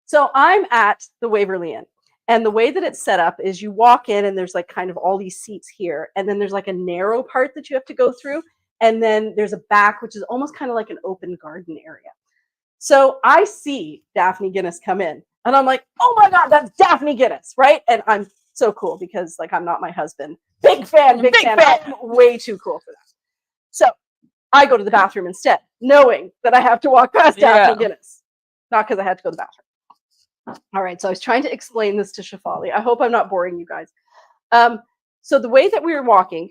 So I'm at the Waverly Inn, and the way that it's set up is you walk in and there's like kind of all these seats here, and then there's like a narrow part that you have to go through, and then there's a back, which is almost kind of like an open garden area. So I see Daphne Guinness come in, and I'm like, oh my God, that's Daphne Guinness, right? And I'm so cool because like I'm not my husband. Big fan. I'm way too cool for that. So I go to the bathroom instead, knowing that I have to walk past Daphne Guinness. Not because I had to go to the bathroom. All right, so I was trying to explain this to Shefali. I hope I'm not boring you guys. So the way that we were walking,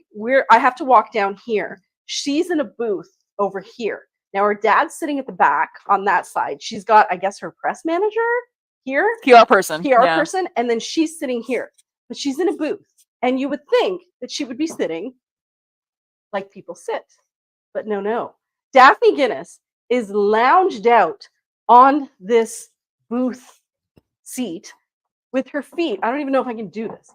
I have to walk down here. She's in a booth over here. Now her dad's sitting at the back on that side. She's got, I guess, her press manager here. PR person. person, and then she's sitting here. But she's in a booth. And you would think that she would be sitting like people sit. But no. Daphne Guinness is lounged out on this booth seat with her feet. I don't even know if I can do this.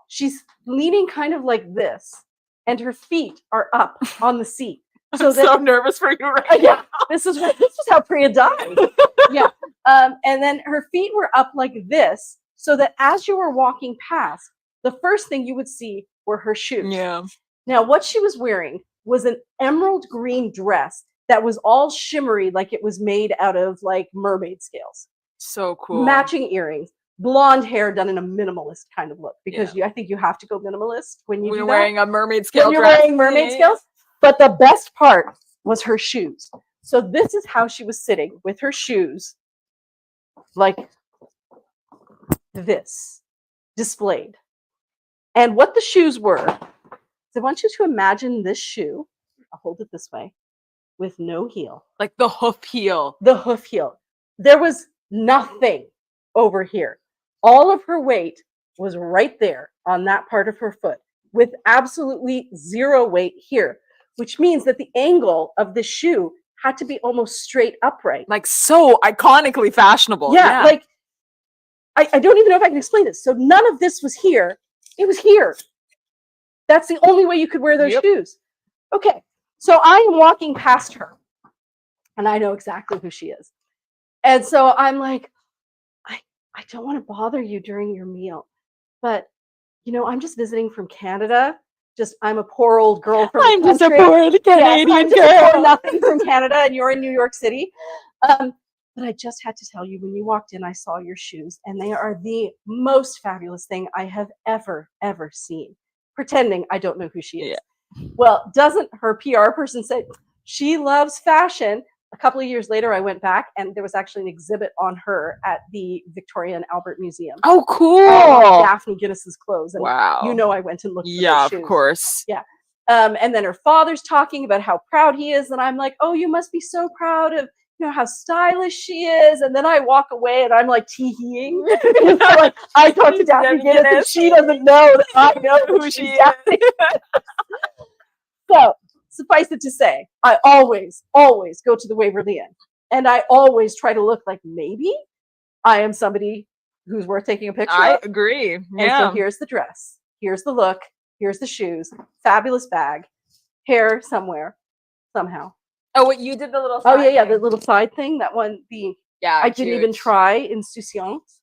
She's leaning kind of like this, and her feet are up on the seat. So I'm so nervous for you right now. This is how Priya died. Yeah. And then her feet were up like this, so that as you were walking past, the first thing you would see were her shoes. Yeah. Now, what she was wearing was an emerald green dress that was all shimmery, like it was made out of like mermaid scales. So cool. Matching earrings, blonde hair done in a minimalist kind of look, because I think you have to go minimalist when you're wearing a mermaid scale when you're dress. wearing mermaid scales. But the best part was her shoes. So this is how she was sitting with her shoes like this, displayed. And what the shoes were, I want you to imagine this shoe, I'll hold it this way, with no heel. Like the hoof heel. The hoof heel. There was nothing over here. All of her weight was right there on that part of her foot, with absolutely zero weight here, which means that the angle of the shoe had to be almost straight upright. Like so iconically fashionable. Yeah. Like, I don't even know if I can explain this. So none of this was here. It was here. That's the only way you could wear those shoes. Okay. So I am walking past her, and I know exactly who she is. And so I'm like, I don't want to bother you during your meal, but I'm just visiting from Canada. I'm a poor old girl from I'm the just country. a poor Canadian girl. Nothing from Canada, and you're in New York City. But I just had to tell you, when you walked in, I saw your shoes, and they are the most fabulous thing I have ever seen. Pretending I don't know who she is. Yeah. Well, doesn't her PR person say she loves fashion? A couple of years later, I went back, and there was actually an exhibit on her at the Victoria and Albert Museum. Oh, cool! Daphne Guinness's clothes. And wow! I went and looked. For those shoes. Of course. Yeah. And then her father's talking about how proud he is, and I'm like, oh, you must be so proud of you know how stylish she is, and then I walk away and I'm like tee-heeing. Like, I talked to Daphne Guinness and she doesn't know that I know who she is. So suffice it to say, I always go to the Waverly Inn, and I always try to look like maybe I am somebody who's worth taking a picture I of. agree. And Yeah. so here's the dress, here's the look, here's the shoes, fabulous bag, hair somewhere, somehow. Oh, what you did the little Oh side yeah, thing. the little side thing. That one, Yeah, I didn't even cute. try insouciance.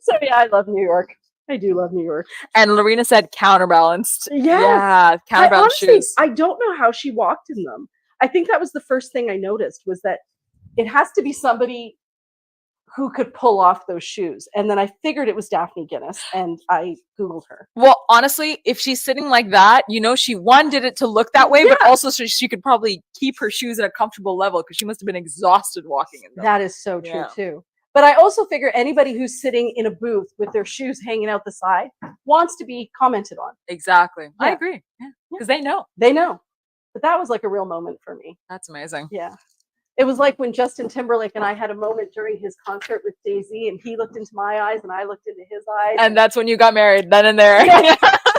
So yeah, I love New York. I do love New York. And Lorena said counterbalanced. Yes. Yeah, counterbalanced shoes. I don't know how she walked in them. I think that was the first thing I noticed, was that it has to be somebody who could pull off those shoes. And then I figured it was Daphne Guinness, and I Googled her. Well, honestly, if she's sitting like that, you know, she did it to look that way, but also so she could probably keep her shoes at a comfortable level, because she must have been exhausted walking in them. That is so true too. But I also figure anybody who's sitting in a booth with their shoes hanging out the side wants to be commented on. Exactly. Yeah. I agree. Yeah. Because they know. They know. But that was like a real moment for me. That's amazing. Yeah. It was like when Justin Timberlake and I had a moment during his concert with Jay-Z, and he looked into my eyes and I looked into his eyes. And that's when you got married, then and there. Yeah.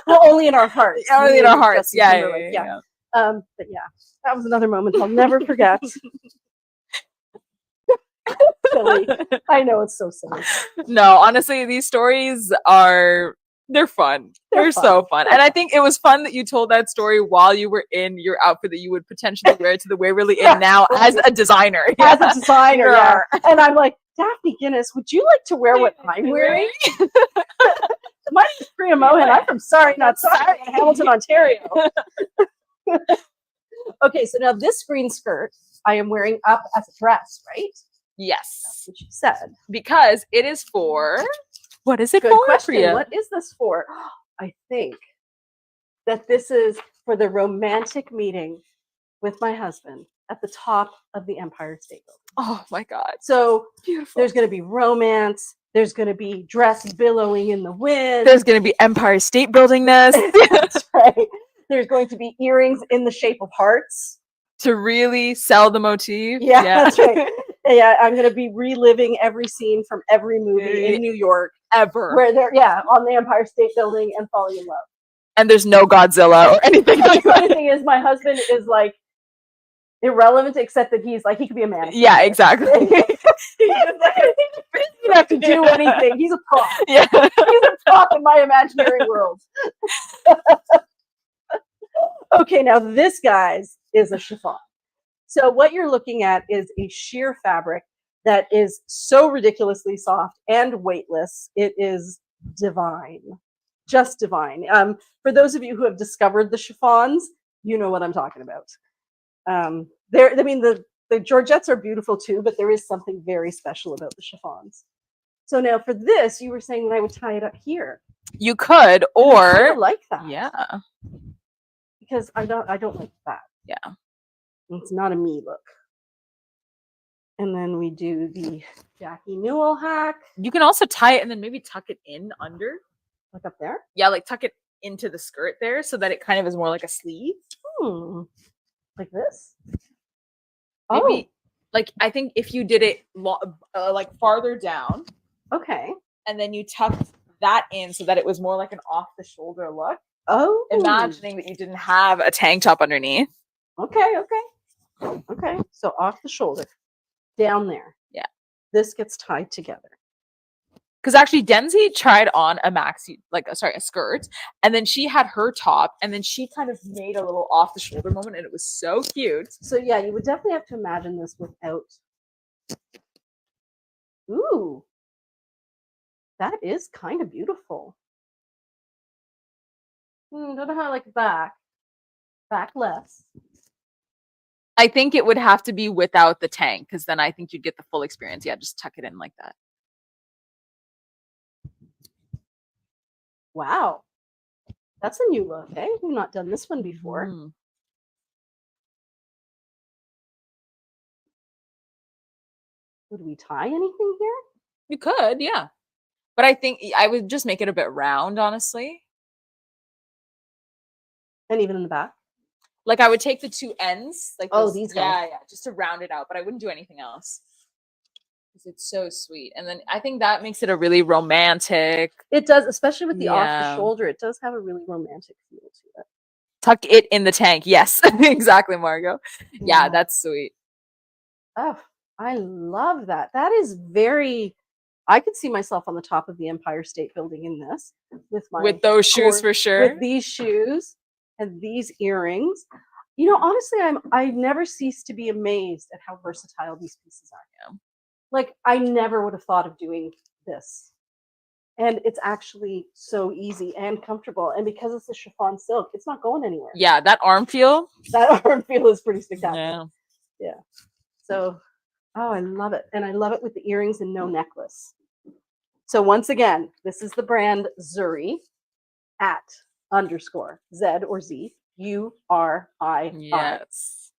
Well, only in our hearts. Only in our hearts. Yeah. But yeah, that was another moment I'll never forget. Silly. I know, it's so silly. No, honestly, these stories they're fun. They're so fun. And I think it was fun that you told that story while you were in your outfit that you would potentially wear to the Waverly Inn now as a designer. As a designer, yeah. And I'm like, Daphne Guinness, would you like to wear what I'm wearing? My name is Priya Mohan. I'm from Sorry Not Sorry in Hamilton, Ontario. Okay, so now this green skirt I am wearing up as a dress, right? Yes. That's what you said. Because it is for... What is it Good for, question. Priya? What is this for? I think that this is for the romantic meeting with my husband at the top of the Empire State Building. Oh my God. So Beautiful. There's going to be romance. There's going to be dress billowing in the wind. There's going to be Empire State Buildingness. That's right. There's going to be earrings in the shape of hearts. To really sell the motif. Yeah, that's right. Yeah, I'm going to be reliving every scene from every movie in New York. Ever. Where they're, on the Empire State Building and falling in love. And there's no Godzilla or anything like The that. funny thing is, my husband is like irrelevant, except that he's like, he could be a mannequin. Yeah, exactly. He doesn't have to do anything. He's a prop. Yeah. He's a prop in my imaginary world. Okay, now this, guys, is a chiffon. So what you're looking at is a sheer fabric that is so ridiculously soft and weightless. It is divine, just divine. For those of you who have discovered the chiffons, you know what I'm talking about. The Georgettes are beautiful too, but there is something very special about the chiffons. So now for this, you were saying that I would tie it up here. You could, I or like that. yeah, because I don't like that. Yeah, it's not a me look. And then we do the Jackie Newell hack. You can also tie it and then maybe tuck it in under. Like up there? Yeah, like tuck it into the skirt there so that it kind of is more like a sleeve. Like this? Maybe, like, I think if you did it like farther down. Okay. And then you tucked that in so that it was more like an off-the-shoulder look. Oh. Imagining that you didn't have a tank top underneath. Okay. So off the shoulder. Down there. Yeah. This gets tied together. Because actually Denzi tried on a a skirt, and then she had her top, and then she kind of made a little off the shoulder moment, and it was so cute. So yeah, you would definitely have to imagine this without. Ooh. That is kind of beautiful. Don't know how I like back. Back less. I think it would have to be without the tank, because then I think you'd get the full experience. Yeah, just tuck it in like that. Wow. That's a new look, eh? We've not done this one before. Would we tie anything here? You could, yeah. But I think I would just make it a bit round, honestly. And even in the back? Like I would take the two ends, like Oh, those, these guys. yeah, just to round it out, but I wouldn't do anything else. Because it's so sweet. And then I think that makes it a really romantic. It does, especially with the off the Yeah. shoulder. It does have a really romantic feel to it. Tuck it in the tank. Yes, exactly, Margot. Yeah, that's sweet. Oh, I love that. That is very. I could see myself on the top of the Empire State Building in this With those shoes for sure. With these shoes and these earrings. You know, honestly, I never cease to be amazed at how versatile these pieces are. Yeah. Like I never would have thought of doing this. And it's actually so easy and comfortable. And because it's a chiffon silk, it's not going anywhere. Yeah, that arm feel. That arm feel is pretty spectacular. Yeah. Yeah. So, oh, I love it. And I love it with the earrings and no necklace. So once again, this is the brand Zuri @_Z or Z URI. Yes.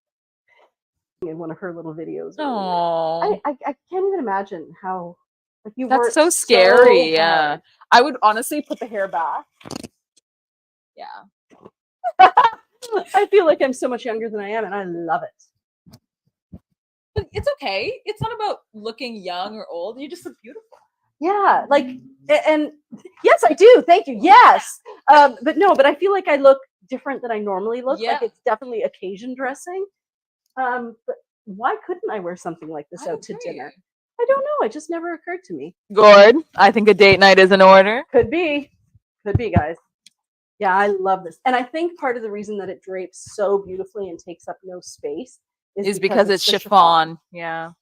In one of her little videos. Oh, I can't even imagine how. Like you that's worked so scary. so Yeah, hard. I would honestly put the hair back. Yeah. I feel like I'm so much younger than I am, and I love it. But it's okay. It's not about looking young or old. You just look beautiful. Yeah, like, and yes, I do. Thank you. Yes, but I feel like I look different than I normally look. Yeah. Like it's definitely occasion dressing. But why couldn't I wear something like this out to dinner? I don't know. It just never occurred to me. Good. I think a date night is in order. Could be, guys. Yeah, I love this, and I think part of the reason that it drapes so beautifully and takes up no space is because it's chiffon. Yeah.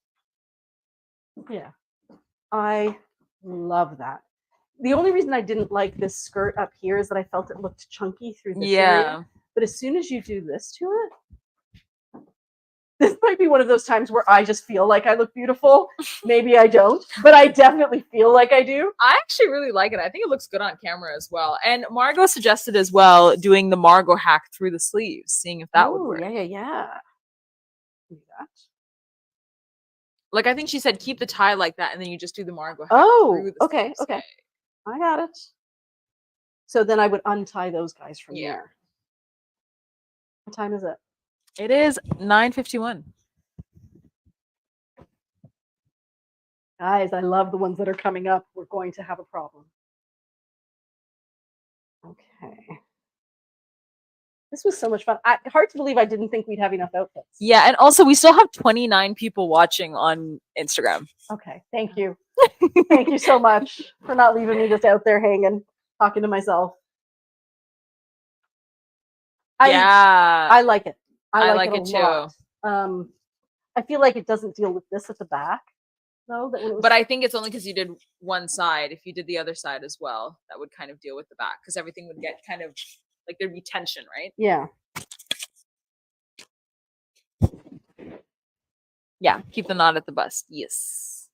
Yeah, I love that. The only reason I didn't like this skirt up here is that I felt it looked chunky through this area. But as soon as you do this to it, this might be one of those times where I just feel like I look beautiful. Maybe I don't, but I definitely feel like I do. I actually really like it. I think it looks good on camera as well. And Margot suggested as well doing the Margot hack through the sleeves, seeing if that would work. Yeah. Do that. Like I think she said keep the tie like that, and then you just do the Margot hack. Oh, okay. I got it. So then I would untie those guys from there. What time is it? It is 9:51. Guys, I love the ones that are coming up. We're going to have a problem. Okay. This was so much fun. Hard to believe I didn't think we'd have enough outfits. Yeah, and also we still have 29 people watching on Instagram. Okay, thank you. Thank you so much for not leaving me just out there hanging, talking to myself. I like it. I like it too. I feel like it doesn't deal with this at the back, though. But I think it's only because you did one side. If you did the other side as well, that would kind of deal with the back, because everything would get kind of like there'd be tension, right? Yeah. Yeah, keep the knot at the bust. Yes.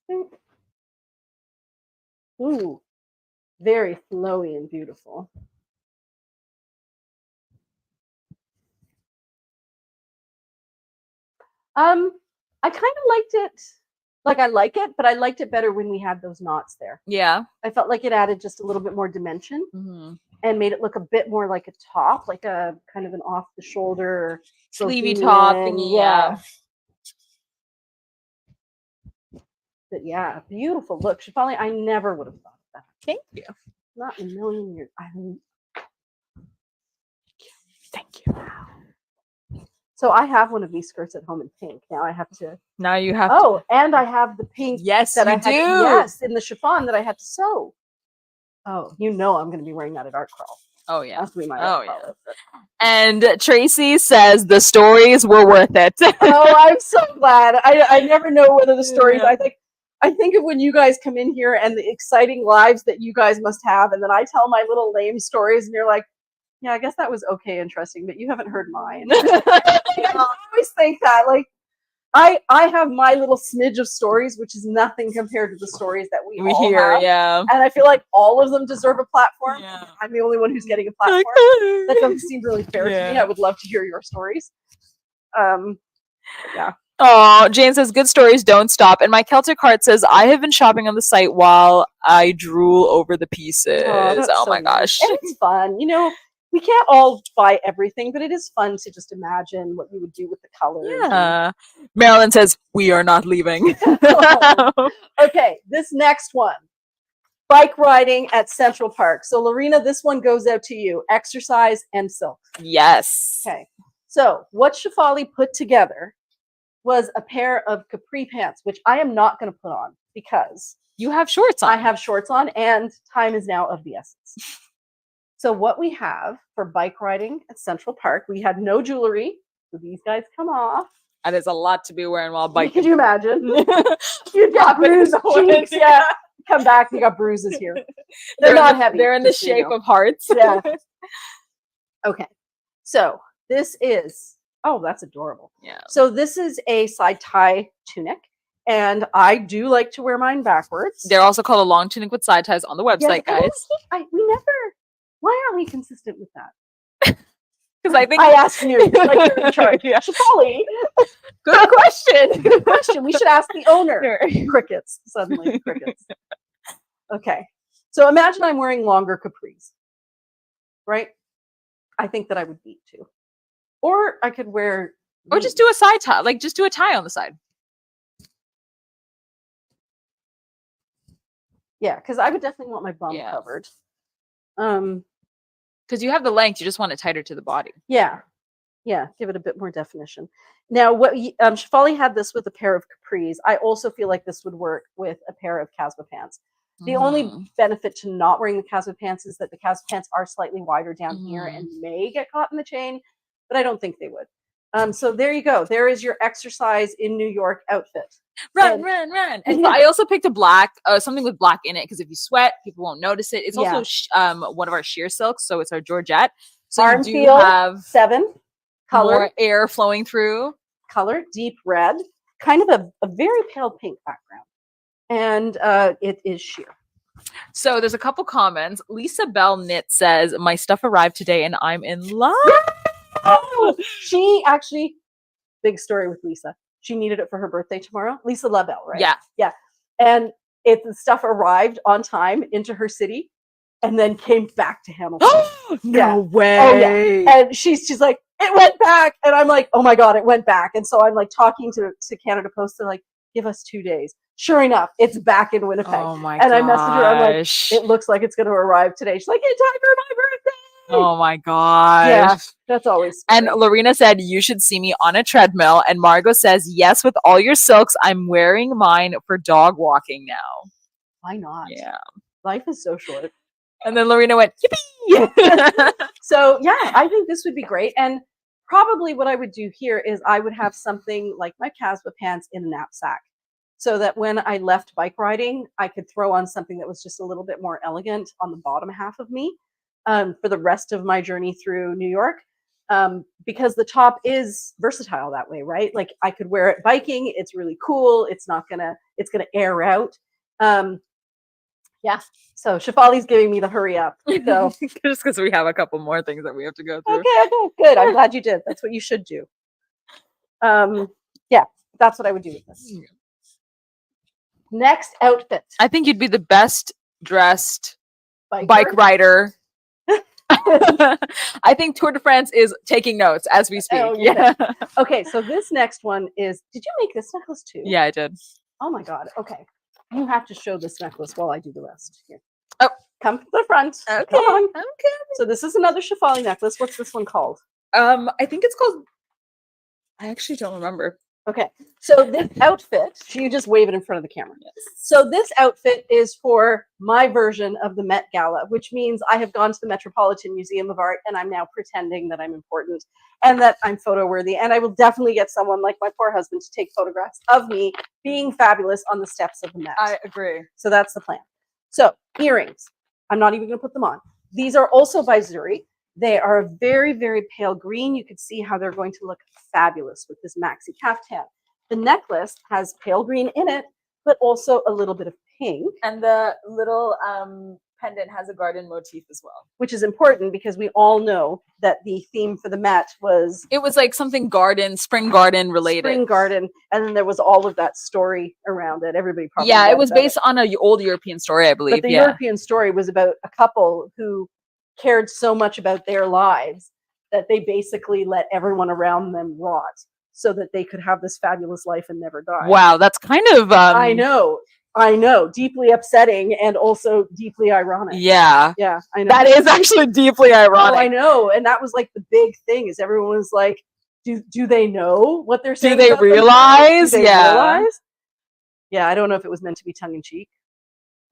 Ooh, very flowy and beautiful. I kind of liked it. Like I like it, but I liked it better when we had those knots there. Yeah. I felt like it added just a little bit more dimension and made it look a bit more like a top, like a kind of an off the shoulder sleevey top thingy. Yeah. But yeah, beautiful look. Shafali, I never would have thought of that. Thank you. Not in a million years. Thank you. So I have one of these skirts at home in pink. Now I have to. Now you have. Oh, and I have the pink. Yes, that you I had do. Yes, in the chiffon that I had to sew. Oh, you know I'm going to be wearing that at art crawl. Oh yeah. That's my art crawl. And Tracy says the stories were worth it. Oh, I'm so glad. I never know whether the stories. Yeah. I think of when you guys come in here and the exciting lives that you guys must have, and then I tell my little lame stories, and you're like, yeah, I guess that was okay, interesting, but you haven't heard mine. I always think that, like, I have my little smidge of stories, which is nothing compared to the stories that we all hear, have. yeah. And I feel like all of them deserve a platform. Yeah. I'm the only one who's getting a platform. That doesn't seem really fair to me. I would love to hear your stories. Yeah. Oh, Jane says, good stories don't stop. And my Celtic Heart says, I have been shopping on the site while I drool over the pieces. Oh my gosh. And it's fun. You know, we can't all buy everything, but it is fun to just imagine what you would do with the colors. Yeah. Marilyn says, we are not leaving. Okay, this next one. Bike riding at Central Park. So Lorena, this one goes out to you. Exercise and silk. Yes. Okay. So what Shefali put together was a pair of capri pants, which I am not going to put on because you have shorts on. I have shorts on and time is now of the essence. So what we have for bike riding at Central Park, we had no jewelry. So these guys come off. That is a lot to be wearing while biking. Could you imagine? You've got bruised cheeks. Yeah. Come back, you got bruises here. They're not heavy. They're in the shape of hearts. Yeah. Okay. So this is, oh, that's adorable. Yeah. So this is a side tie tunic. And I do like to wear mine backwards. They're also called a long tunic with side ties on the website, guys. We never. Why aren't we consistent with that? Because I think I asked you, like you're in charge. Yeah. Shefali. Good question. Good question. We should ask the owner. Crickets. Suddenly, crickets. Okay. So imagine I'm wearing longer capris, right? I think that I would beat too. Or I could wear. Or just do a side tie. Like just do a tie on the side. Yeah, because I would definitely want my bum covered. Because you have the length, you just want it tighter to the body. Yeah, give it a bit more definition. Now, what Shefali had this with a pair of capris. I also feel like this would work with a pair of Casbah pants. The only benefit to not wearing the Casbah pants is that the Casbah pants are slightly wider down here and may get caught in the chain, but I don't think they would. So there you go. There is your exercise in New York outfit. Run. And I also picked a black, something with black in it, because if you sweat, people won't notice it. It's also one of our sheer silks, so it's our Georgette. So Arm you do have 7 color, more air flowing through. Color, deep red, kind of a very pale pink background. And it is sheer. So there's a couple comments. Lisa Bell Knit says, my stuff arrived today and I'm in love. Oh, she actually, big story with Lisa. She needed it for her birthday tomorrow. Lisa LaBelle, right? Yeah. And the stuff arrived on time into her city and then came back to Hamilton. No way. Oh, yeah. And she's like, it went back. And I'm like, oh my God, it went back. And so I'm like talking to Canada Post. They're like, give us 2 days. Sure enough, it's back in Winnipeg. Oh my and I messaged her. I'm like, it looks like it's going to arrive today. She's like, in time for my birthday. Oh my gosh. Yeah, that's always scary. And Lorena said, you should see me on a treadmill. And Margot says, yes, with all your silks, I'm wearing mine for dog walking now. Why not? Yeah. Life is so short. And then Lorena went, yippee! So yeah, I think this would be great. And probably what I would do here is I would have something like my Casbah pants in a knapsack, so that when I left bike riding, I could throw on something that was just a little bit more elegant on the bottom half of me for the rest of my journey through New York, because the top is versatile that way, right? Like I could wear it biking. It's really cool. It's gonna air out. Yeah. So Shefali's giving me the hurry up. So just because we have a couple more things that we have to go through. Okay, good. I'm glad you did. That's what you should do. Yeah, that's what I would do with this. Next outfit. I think you'd be the best dressed Biker? bike rider. I think Tour de France is taking notes as we speak. Oh, yeah. Okay, so this next one is, did you make this necklace too? Yeah, I did. Oh my God. Okay. You have to show this necklace while I do the rest. Here. Oh. Come to the front. Okay. Come on. Okay. So this is another Shefali necklace. What's this one called? I think it's called, I actually don't remember. Okay, so this outfit, you just wave it in front of the camera. Yes. So this outfit is for my version of the Met Gala, which means I have gone to the Metropolitan Museum of Art and I'm now pretending that I'm important and that I'm photo worthy. And I will definitely get someone like my poor husband to take photographs of me being fabulous on the steps of the Met. I agree. So that's the plan. So earrings, I'm not even going to put them on. These are also by Zuri. They are a very, very pale green. You can see how they're going to look fabulous with this maxi caftan. The necklace has pale green in it, but also a little bit of pink. And the little pendant has a garden motif as well. Which is important because we all know that the theme for the Met was... It was like something garden, spring garden related. Spring garden. And then there was all of that story around it. Everybody probably... Yeah, it was based on an old European story, I believe. But the European story was about a couple who cared so much about their lives that they basically let everyone around them rot so that they could have this fabulous life and never die. Wow, that's kind of I know, deeply upsetting and also deeply ironic. Yeah. Yeah, I know. That is actually deeply ironic. Oh, I know, and that was like the big thing is everyone was like, do they know what they're saying? Do they realize? Do they realize? Yeah, I don't know if it was meant to be tongue in cheek.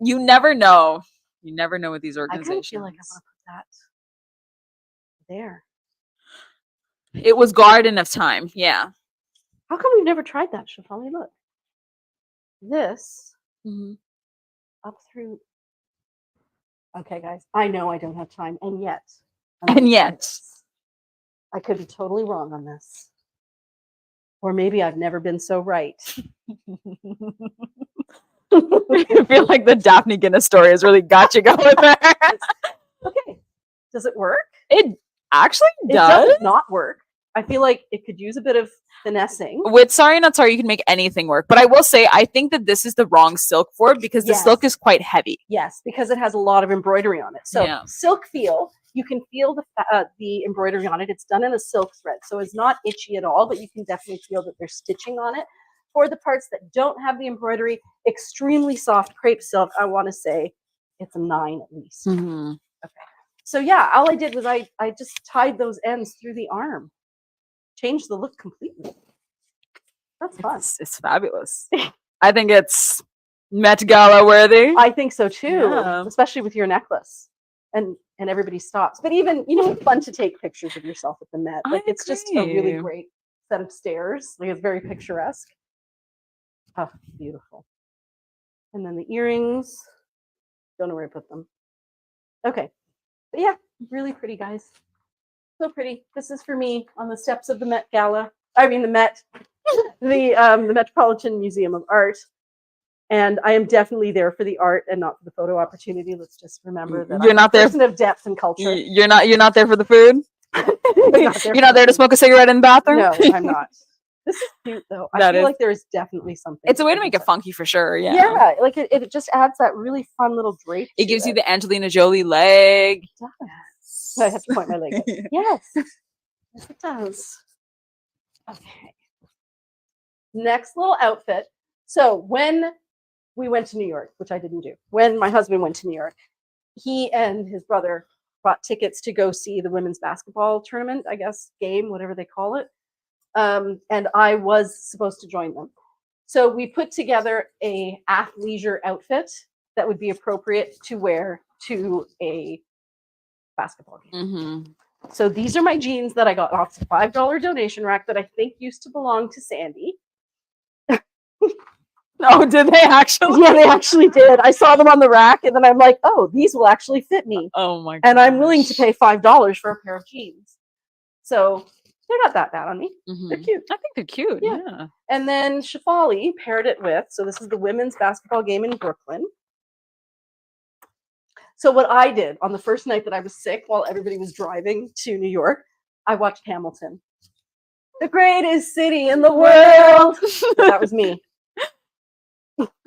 You never know. You never know with these I organizations. kind of feel like I want to put that there. It was Garden of Time. Yeah. How come we've never tried that, Shafali? Look. This up through. Okay, guys. I know I don't have time, and yet. I could be totally wrong on this. Or maybe I've never been so right. I feel like the Daphne Guinness story has really got you going there. Okay. Does it work? It actually does. It does not work. I feel like it could use a bit of finessing. With Sorry Not Sorry, you can make anything work. But I will say, I think that this is the wrong silk for it because the silk is quite heavy. Yes, because it has a lot of embroidery on it. So silk feel, you can feel the embroidery on it. It's done in a silk thread, so it's not itchy at all, but you can definitely feel that there's stitching on it. For the parts that don't have the embroidery, extremely soft crepe silk, I want to say it's a 9 at least. Mm-hmm. Okay. So yeah, all I did was I just tied those ends through the arm. Changed the look completely. That's fun. It's fabulous. I think it's Met Gala worthy. I think so too, especially with your necklace. And everybody stops. But even, it's fun to take pictures of yourself at the Met. Like it's just a really great set of stairs. Like it's very picturesque. Oh, beautiful. And then the earrings. Don't know where I put them. Okay. But yeah, really pretty, guys. So pretty. This is for me on the steps of the Met Gala. I mean the Met, the Metropolitan Museum of Art. And I am definitely there for the art and not for the photo opportunity. Let's just remember that you're not there. Person of depth and culture. You're not there for the food. You're not there to smoke a cigarette in the bathroom. No, I'm not. This is cute though. I feel like there is definitely something. It's a way to make it funky for sure. Yeah. Yeah, like it just adds that really fun little drape. It gives you the Angelina Jolie leg. It does. I have to point my leg up. Yes. Yes, it does. Okay. Next little outfit. So when we went to New York, which I didn't do, when my husband went to New York, he and his brother bought tickets to go see the women's basketball tournament, I guess, game, whatever they call it. And I was supposed to join them. So we put together a athleisure outfit that would be appropriate to wear to a basketball game. Mm-hmm. So these are my jeans that I got off the $5 donation rack that I think used to belong to Sandy. Oh, did they actually? Yeah, they actually did. I saw them on the rack and then I'm like, oh, these will actually fit me. Oh my god. And I'm willing to pay $5 for a pair of jeans. So they're not that bad on me. Mm-hmm. They're cute. I think they're cute. Yeah. And then Shafali paired it with, so this is the women's basketball game in Brooklyn. So what I did on the first night that I was sick while everybody was driving to New York, I watched Hamilton. The greatest city in the world. That was me.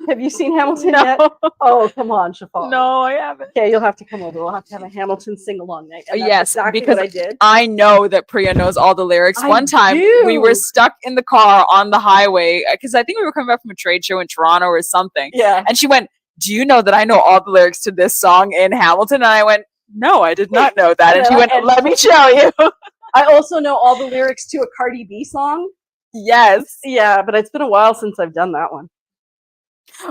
Have you seen Hamilton yet? Oh, come on, Shafali. No, I haven't. Okay, you'll have to come over. We'll have to have a Hamilton sing-along night. And that's yes, exactly because what I did. I know that Priya knows all the lyrics. One time we were stuck in the car on the highway because I think we were coming back from a trade show in Toronto or something. Yeah. And she went, do you know that I know all the lyrics to this song in Hamilton? And I went, no, I did not know that. And she went, let me show you. I also know all the lyrics to a Cardi B song. Yes. Yeah, but it's been a while since I've done that one.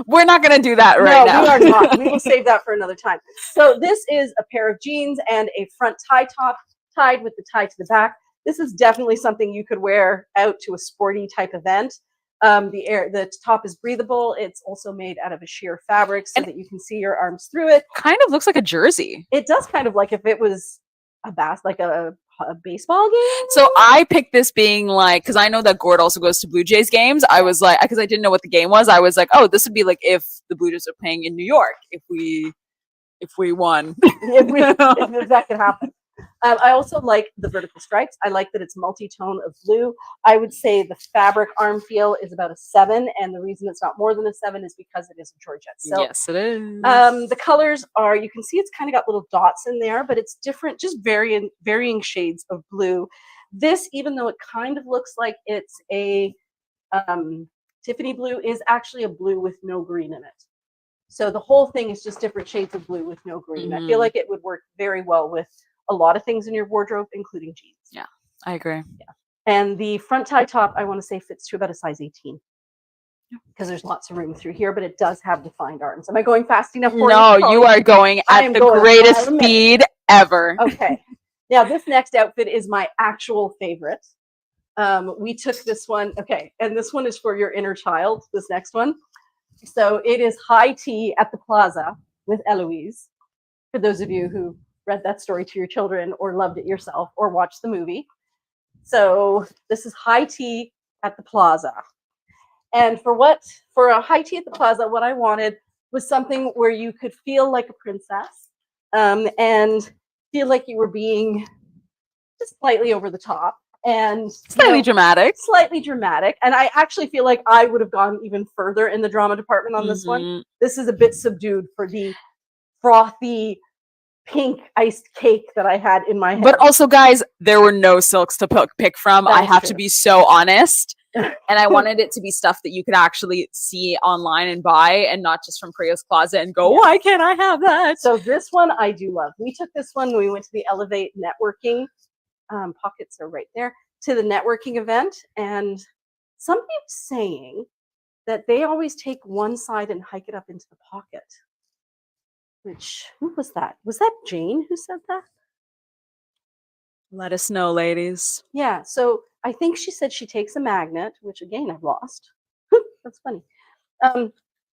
We're not going to do that right now. No, we are not. We will save that for another time. So this is a pair of jeans and a front tie top tied with the tie to the back. This is definitely something you could wear out to a sporty type event. The top is breathable. It's also made out of a sheer fabric so that you can see your arms through it. Kind of looks like a jersey. It does kind of like if it was a baseball game. So I picked this being like, because I know that Gord also goes to Blue Jays games. I was like, because I didn't know what the game was. I was like, oh, this would be like if the Blue Jays are playing in New York, if we won. if that could happen. I also like the vertical stripes. I like that it's multi-tone of blue. I would say the fabric arm feel is about a 7, and the reason it's not more than a 7 is because it is a Georgette silk. Yes, it is. The colors are, you can see it's kind of got little dots in there, but it's different, just varying shades of blue. This, even though it kind of looks like it's a Tiffany blue, is actually a blue with no green in it. So the whole thing is just different shades of blue with no green. I feel like it would work very well with a lot of things in your wardrobe, including jeans. Yeah, I agree. Yeah. And the front tie top, I want to say, fits to about a size 18. Because there's lots of room through here, but it does have defined arms. Am I going fast enough for you? No, you are going at the greatest speed ever. Okay. Now, this next outfit is my actual favorite. We took this one. Okay. And this one is for your inner child, this next one. So it is high tea at the plaza with Eloise. For those of you who read that story to your children or loved it yourself or watched the movie. So this is high tea at the plaza. And for a high tea at the plaza, what I wanted was something where you could feel like a princess and feel like you were being just slightly over the top and slightly dramatic. And I actually feel like I would have gone even further in the drama department on this one. This is a bit subdued for the frothy pink iced cake that I had in my head. But also, guys, there were no silks to pick from. I have to be so honest. And I wanted it to be stuff that you could actually see online and buy, and not just from Priya's closet and go, why can't I have that? So this one I do love. We took this one when we went to the Elevate networking. Pockets are right there, to the networking event. And somebody was saying that they always take one side and hike it up into the pocket. Which, who was that? Was that Jane who said that? Let us know, ladies. Yeah, so I think she said she takes a magnet, which again, I've lost. That's funny.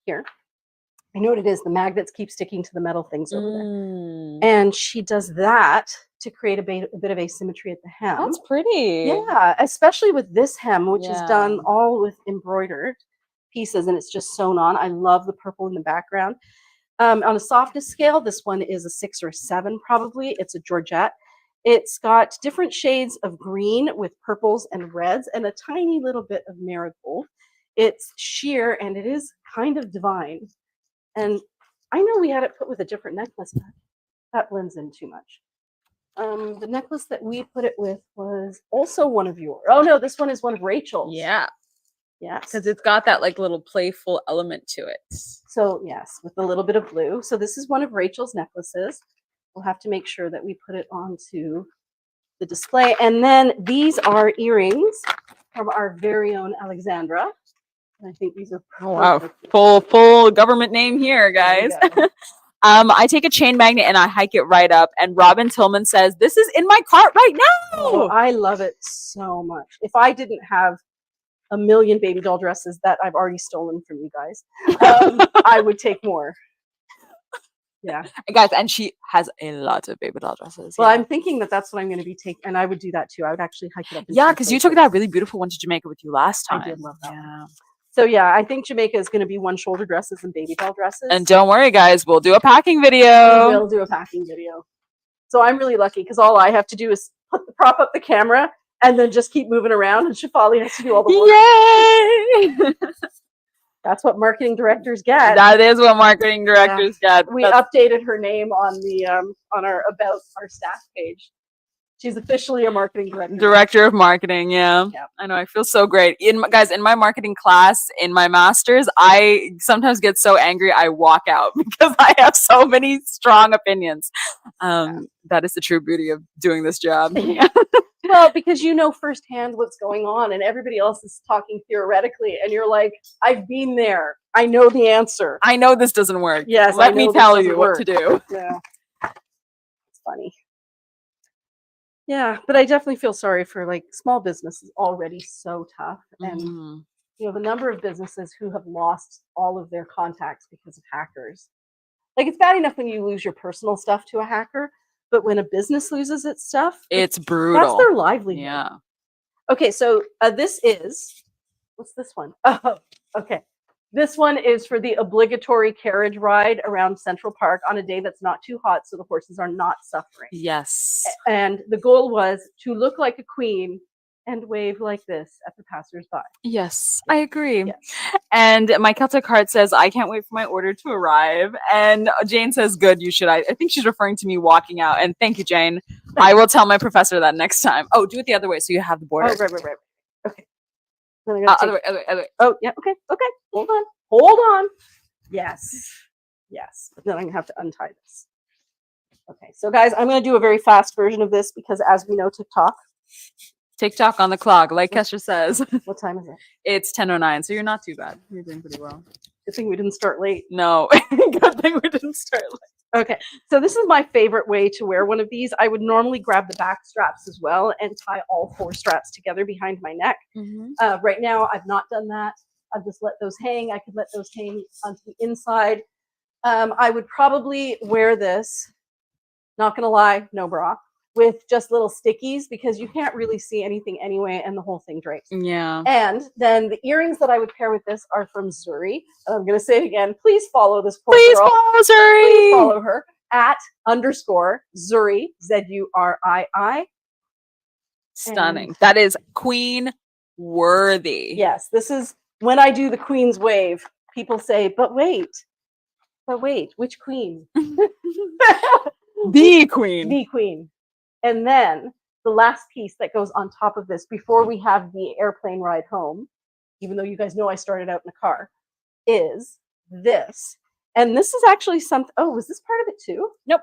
Here. I know what it is. The magnets keep sticking to the metal things over there. And she does that to create a bit of asymmetry at the hem. That's pretty. Yeah, especially with this hem, which is done all with embroidered pieces, and it's just sewn on. I love the purple in the background. On a softness scale, this one is a 6 or a 7 probably. It's a Georgette. It's got different shades of green with purples and reds and a tiny little bit of marigold. It's sheer and it is kind of divine. And I know we had it put with a different necklace, but that blends in too much. The necklace that we put it with was also one of yours. Oh no, this one is one of Rachel's. Yeah. Yes. Because it's got that like little playful element to it. So yes, with a little bit of blue. So this is one of Rachel's necklaces. We'll have to make sure that we put it onto the display. And then these are earrings from our very own Alexandra. I think these are full government name here, guys. I take a chain magnet and I hike it right up. And Robin Tillman says, "This is in my cart right now." Oh, I love it so much. If I didn't have a million baby doll dresses that I've already stolen from you guys, I would take more. Yeah, guys, and she has a lot of baby doll dresses. Well, I'm thinking that that's what I'm going to be taking, and I would do that too. I would actually hike it up. Yeah, because you took that really beautiful one to Jamaica with you last time. I did love that. Yeah. So yeah, I think Jamaica is going to be one shoulder dresses and baby doll dresses. And don't worry, guys, we'll do a packing video. We will do a packing video. So I'm really lucky because all I have to do is prop up the camera and then just keep moving around, and Shefali has to do all the work. Yay! That's what marketing directors get. That is what marketing directors get. We updated her name on the on our about our staff page. She's officially a marketing director. Director of marketing, yeah. I know, I feel so great. Guys, in my marketing class, in my master's, I sometimes get so angry I walk out because I have so many strong opinions. That is the true beauty of doing this job. Well, because you know firsthand what's going on and everybody else is talking theoretically and you're like, I've been there. I know the answer. I know this doesn't work. Yes. Let me tell you what to do. Yeah. It's funny. Yeah, but I definitely feel sorry for like small businesses already so tough. And you know, the number of businesses who have lost all of their contacts because of hackers. Like, it's bad enough when you lose your personal stuff to a hacker, but when a business loses its stuff, it's brutal. That's their livelihood. Yeah. Okay, so this is, what's this one? Oh, okay. This one is for the obligatory carriage ride around Central Park on a day that's not too hot, so the horses are not suffering. Yes. And the goal was to look like a queen and wave like this at the passersby. Yes, I agree. Yes. And my Celtic Heart says, I can't wait for my order to arrive. And Jane says, good, you should. I think she's referring to me walking out. And thank you, Jane. I will tell my professor that next time. Oh, do it the other way so you have the border. Oh, right. Okay. Other way. Oh, yeah, okay. Hold on. Yes. But then I'm going to have to untie this. Okay, so guys, I'm going to do a very fast version of this because as we know, TikTok on the clock, like Kesha says. What time is it? It's 10:09, so you're not too bad. You're doing pretty well. Good thing we didn't start late. No, good thing we didn't start late. Okay, so this is my favorite way to wear one of these. I would normally grab the back straps as well and tie all 4 straps together behind my neck. Right now, I've not done that. I've just let those hang. I could let those hang onto the inside. I would probably wear this, not gonna lie, no bra, with just little stickies because you can't really see anything anyway and the whole thing drapes. Yeah. And then the earrings that I would pair with this are from Zuri. And I'm going to say it again. Please follow this poor girl. Follow Zuri. Please follow her at _Zuri, Zurii. Stunning. That is queen worthy. Yes, this is when I do the queen's wave. People say, but wait, which queen? The queen. The queen. And then the last piece that goes on top of this before we have the airplane ride home, even though you guys know I started out in a car, is this. And this is actually something. Oh, was this part of it too? Nope.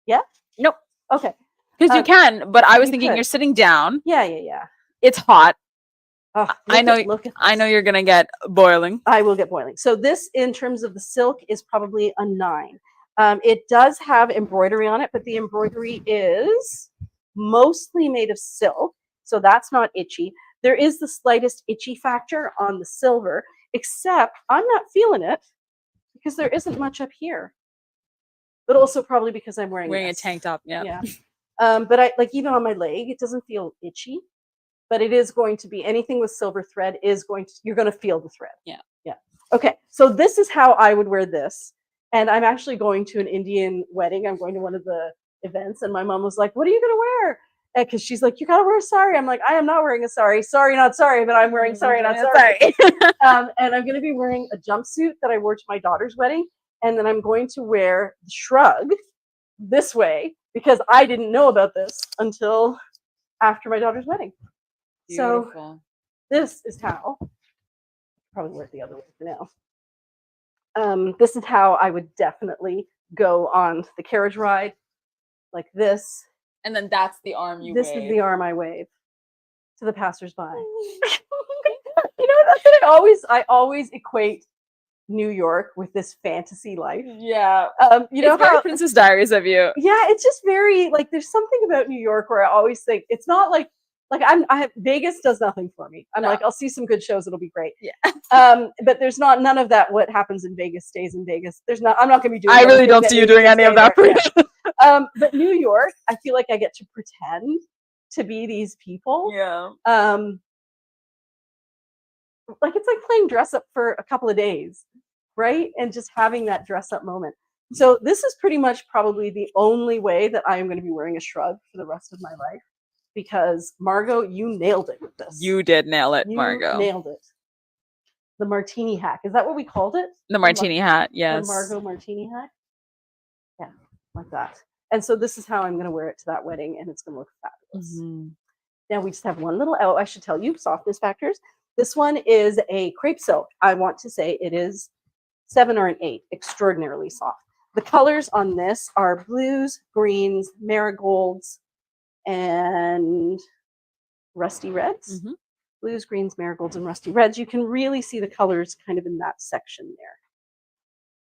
Yeah? Nope. Okay. Because you can, but I was thinking could. you're sitting down. Yeah. It's hot. Oh, I know you're gonna get boiling. I will get boiling. So this, in terms of the silk, is probably a 9. It does have embroidery on it, but the embroidery is mostly made of silk, so that's not itchy. There is the slightest itchy factor on the silver, except I'm not feeling it because there isn't much up here. But also probably because I'm wearing a tank top. Yeah. But I like even on my leg, it doesn't feel itchy. But it is going to be anything with silver thread you're going to feel the thread. Yeah. Okay, so this is how I would wear this. And I'm actually going to an Indian wedding. I'm going to one of the events. And my mom was like, what are you going to wear? Because she's like, you got to wear a sari. I'm like, I am not wearing a sari. Sorry, not sorry, but I'm wearing sari, not sorry. And I'm going to be wearing a jumpsuit that I wore to my daughter's wedding. And then I'm going to wear the shrug this way because I didn't know about this until after my daughter's wedding. Beautiful. So this is how, probably wear it the other way for now. This is how I would definitely go on the carriage ride, like this. And then that's the arm you This wave. is the arm I wave to the passersby. You know, that's what I always equate New York with this fantasy life. Yeah. You know it's very how Princess Diaries of you. Yeah, it's just very like there's something about New York where I always think it's not like Vegas does nothing for me. I'm like, I'll see some good shows, it'll be great. Yeah. But there's none of that. What happens in Vegas stays in Vegas. I'm not gonna be doing I really don't see you doing any of that for you. But New York, I feel like I get to pretend to be these people. Yeah. Like it's like playing dress up for a couple of days, right? And just having that dress up moment. So this is pretty much probably the only way that I am going to be wearing a shrug for the rest of my life. Because Margot, you nailed it with this. You did nail it, You Margot. nailed it. The martini hack. Is that what we called it? The martini hat, yes. The Margot martini hack? Yeah, like that. And so this is how I'm going to wear it to that wedding, and it's going to look fabulous. Mm-hmm. Now we just have one little, I should tell you, softness factors. This one is a crepe silk. I want to say it is 7 or an 8, extraordinarily soft. The colors on this are blues, greens, marigolds, and rusty reds. Mm-hmm. Blues, greens, marigolds, and rusty reds. You can really see the colors kind of in that section there.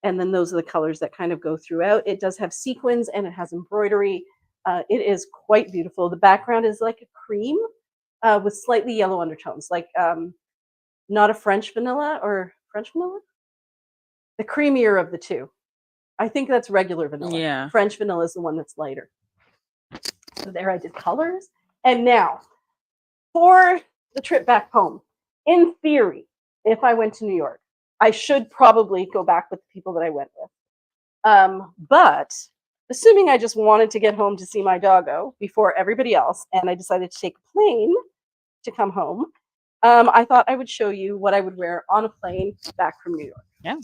And then those are the colors that kind of go throughout. It does have sequins and it has embroidery. It is quite beautiful. The background is like a cream with slightly yellow undertones, like not a French vanilla or French vanilla? The creamier of the two. I think that's regular vanilla. Yeah. French vanilla is the one that's lighter. So there I did colors. And now, for the trip back home, in theory, if I went to New York, I should probably go back with the people that I went with. But assuming I just wanted to get home to see my doggo before everybody else, and I decided to take a plane to come home, I thought I would show you what I would wear on a plane back from New York. Yeah.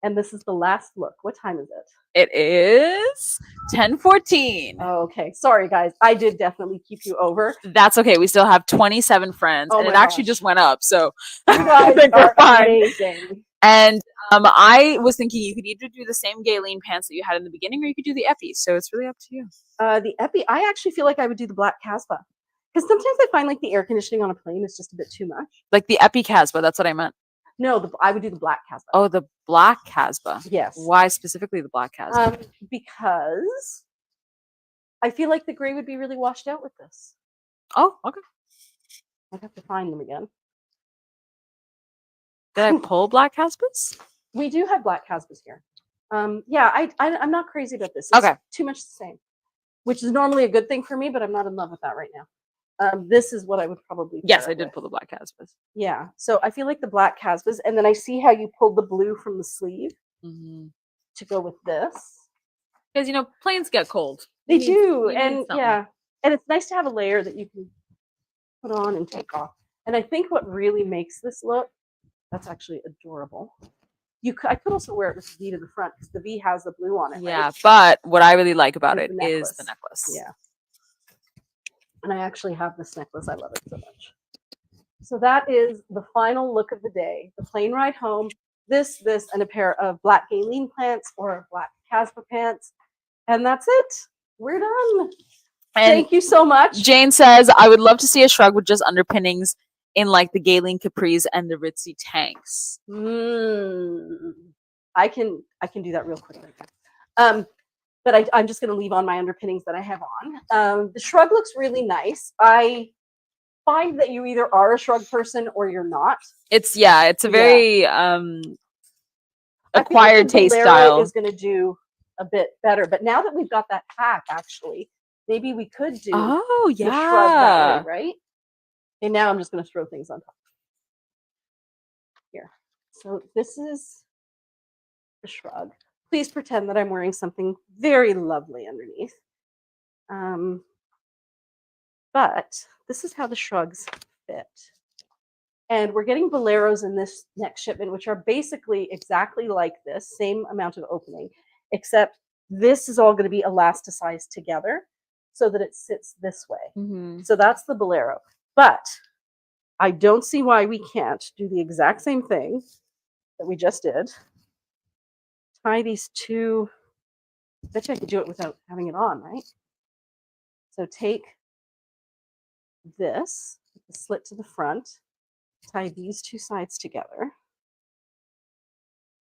And this is the last look. What time is it? It is 10:14. Oh, okay. Sorry, guys. I did definitely keep you over. That's okay. We still have 27 friends, Oh and it my actually gosh. just went up. So You I guys think we're are fine. amazing. And I was thinking you could either do the same Galen pants that you had in the beginning, or you could do the epi. So it's really up to you. The epi, I actually feel like I would do the black Casbah. Because sometimes I find like the air conditioning on a plane is just a bit too much. Like the epi Casbah. That's what I meant. No, I would do the black Casbah. Oh, the black Casbah. Yes. Why specifically the black Casbah? Because I feel like the gray would be really washed out with this. Oh, okay. I'd have to find them again. Did I pull black Casbahs? We do have black Casbahs here. Yeah, I'm not crazy about this. It's Okay. too much the same, which is normally a good thing for me, but I'm not in love with that right now. This is what I would probably Yes, pair I it did with. pull the black Casbahs. Yeah, so I feel like the black Casbahs, and then I see how you pulled the blue from the sleeve to go with this. Because, you know, planes get cold. They You need- do, you need and something. yeah, and it's nice to have a layer that you can put on and take off. And I think what really makes this look, that's actually adorable. I could also wear it with the V to the front because the V has the blue on it. Yeah, right? but what I really like about Is it the is the necklace. necklace. Yeah. And I actually have this necklace. I love it so much. So that is the final look of the day. The plane ride home, this, and a pair of black Galen pants or black Casbah pants. And that's it. We're done. And Thank you so much. Jane says, I would love to see a shrug with just underpinnings in like the Galen capris and the ritzy tanks. I can do that real quick right now. But I'm just going to leave on my underpinnings that I have on. The shrug looks really nice. I find that you either are a shrug person or you're not. It's a very acquired taste Bolero style. is going to do a bit better. But now that we've got that pack, actually, maybe we could do Oh the shrug that yeah. way, right? And now I'm just going to throw things on top. Here. So this is the shrug. Please pretend that I'm wearing something very lovely underneath. But this is how the shrugs fit. And we're getting boleros in this next shipment, which are basically exactly like this, same amount of opening, except this is all going to be elasticized together so that it sits this way. So that's the bolero. But I don't see why we can't do the exact same thing that we just did. Tie these two. I bet you I could do it without having it on, right? So take this, the slit to the front, tie these two sides together.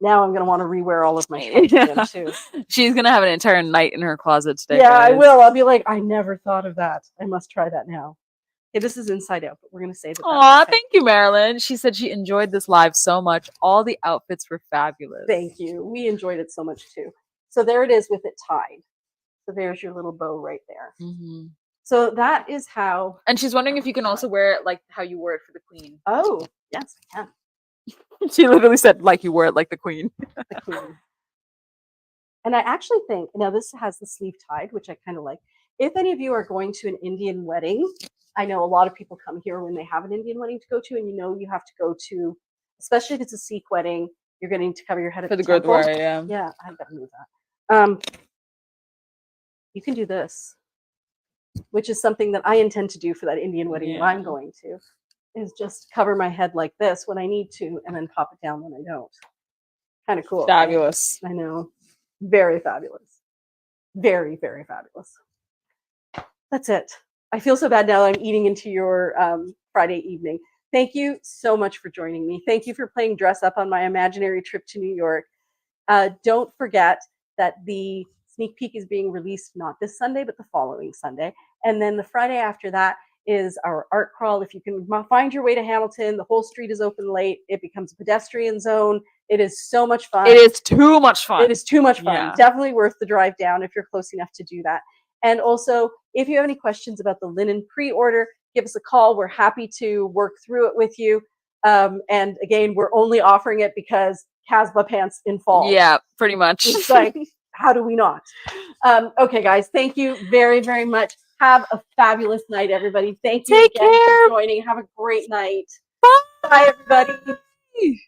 Now I'm going to want to rewear all of my shirts again too. She's gonna have an entire night in her closet today. Yeah, I guys. will. I'll be like, I never thought of that. I must try that now. Okay, this is inside out, but we're going to say that. Aw, thank you, Marilyn. She said she enjoyed this live so much. All the outfits were fabulous. Thank you. We enjoyed it so much too. So there it is with it tied. So there's your little bow right there. So that is how. And she's wondering if you can also wear it like how you wore it for the queen. Oh, yes, I can. She literally said like you wore it like the queen. The queen. And I actually think, now this has the sleeve tied, which I kind of like. If any of you are going to an Indian wedding, I know a lot of people come here when they have an Indian wedding to go to, and you know you have to go to, especially if it's a Sikh wedding, you're getting to cover your head at For the temple. Gurdwara, yeah. Yeah, I've got to move that. You can do this, which is something that I intend to do for that Indian wedding that I'm going to, is just cover my head like this when I need to, and then pop it down when I don't. Kind of cool. Fabulous. Right? I know. Very fabulous. Very, very fabulous. That's it. I feel so bad now I'm eating into your Friday evening. Thank you so much for joining me. Thank you for playing dress up on my imaginary trip to New York. Don't forget that the sneak peek is being released not this Sunday, but the following Sunday. And then the Friday after that is our art crawl. If you can find your way to Hamilton, the whole street is open late. It becomes a pedestrian zone. It is so much fun. It is too much fun. It is too much fun. Yeah. Definitely worth the drive down if you're close enough to do that. And also, if you have any questions about the linen pre-order, give us a call. We're happy to work through it with you. And again, we're only offering it because Casbah pants in fall. Yeah, pretty much. It's like, how do we not? Okay, guys, thank you very, very much. Have a fabulous night, everybody. Thank you Take again care. for joining. Have a great night. Bye. Bye, everybody.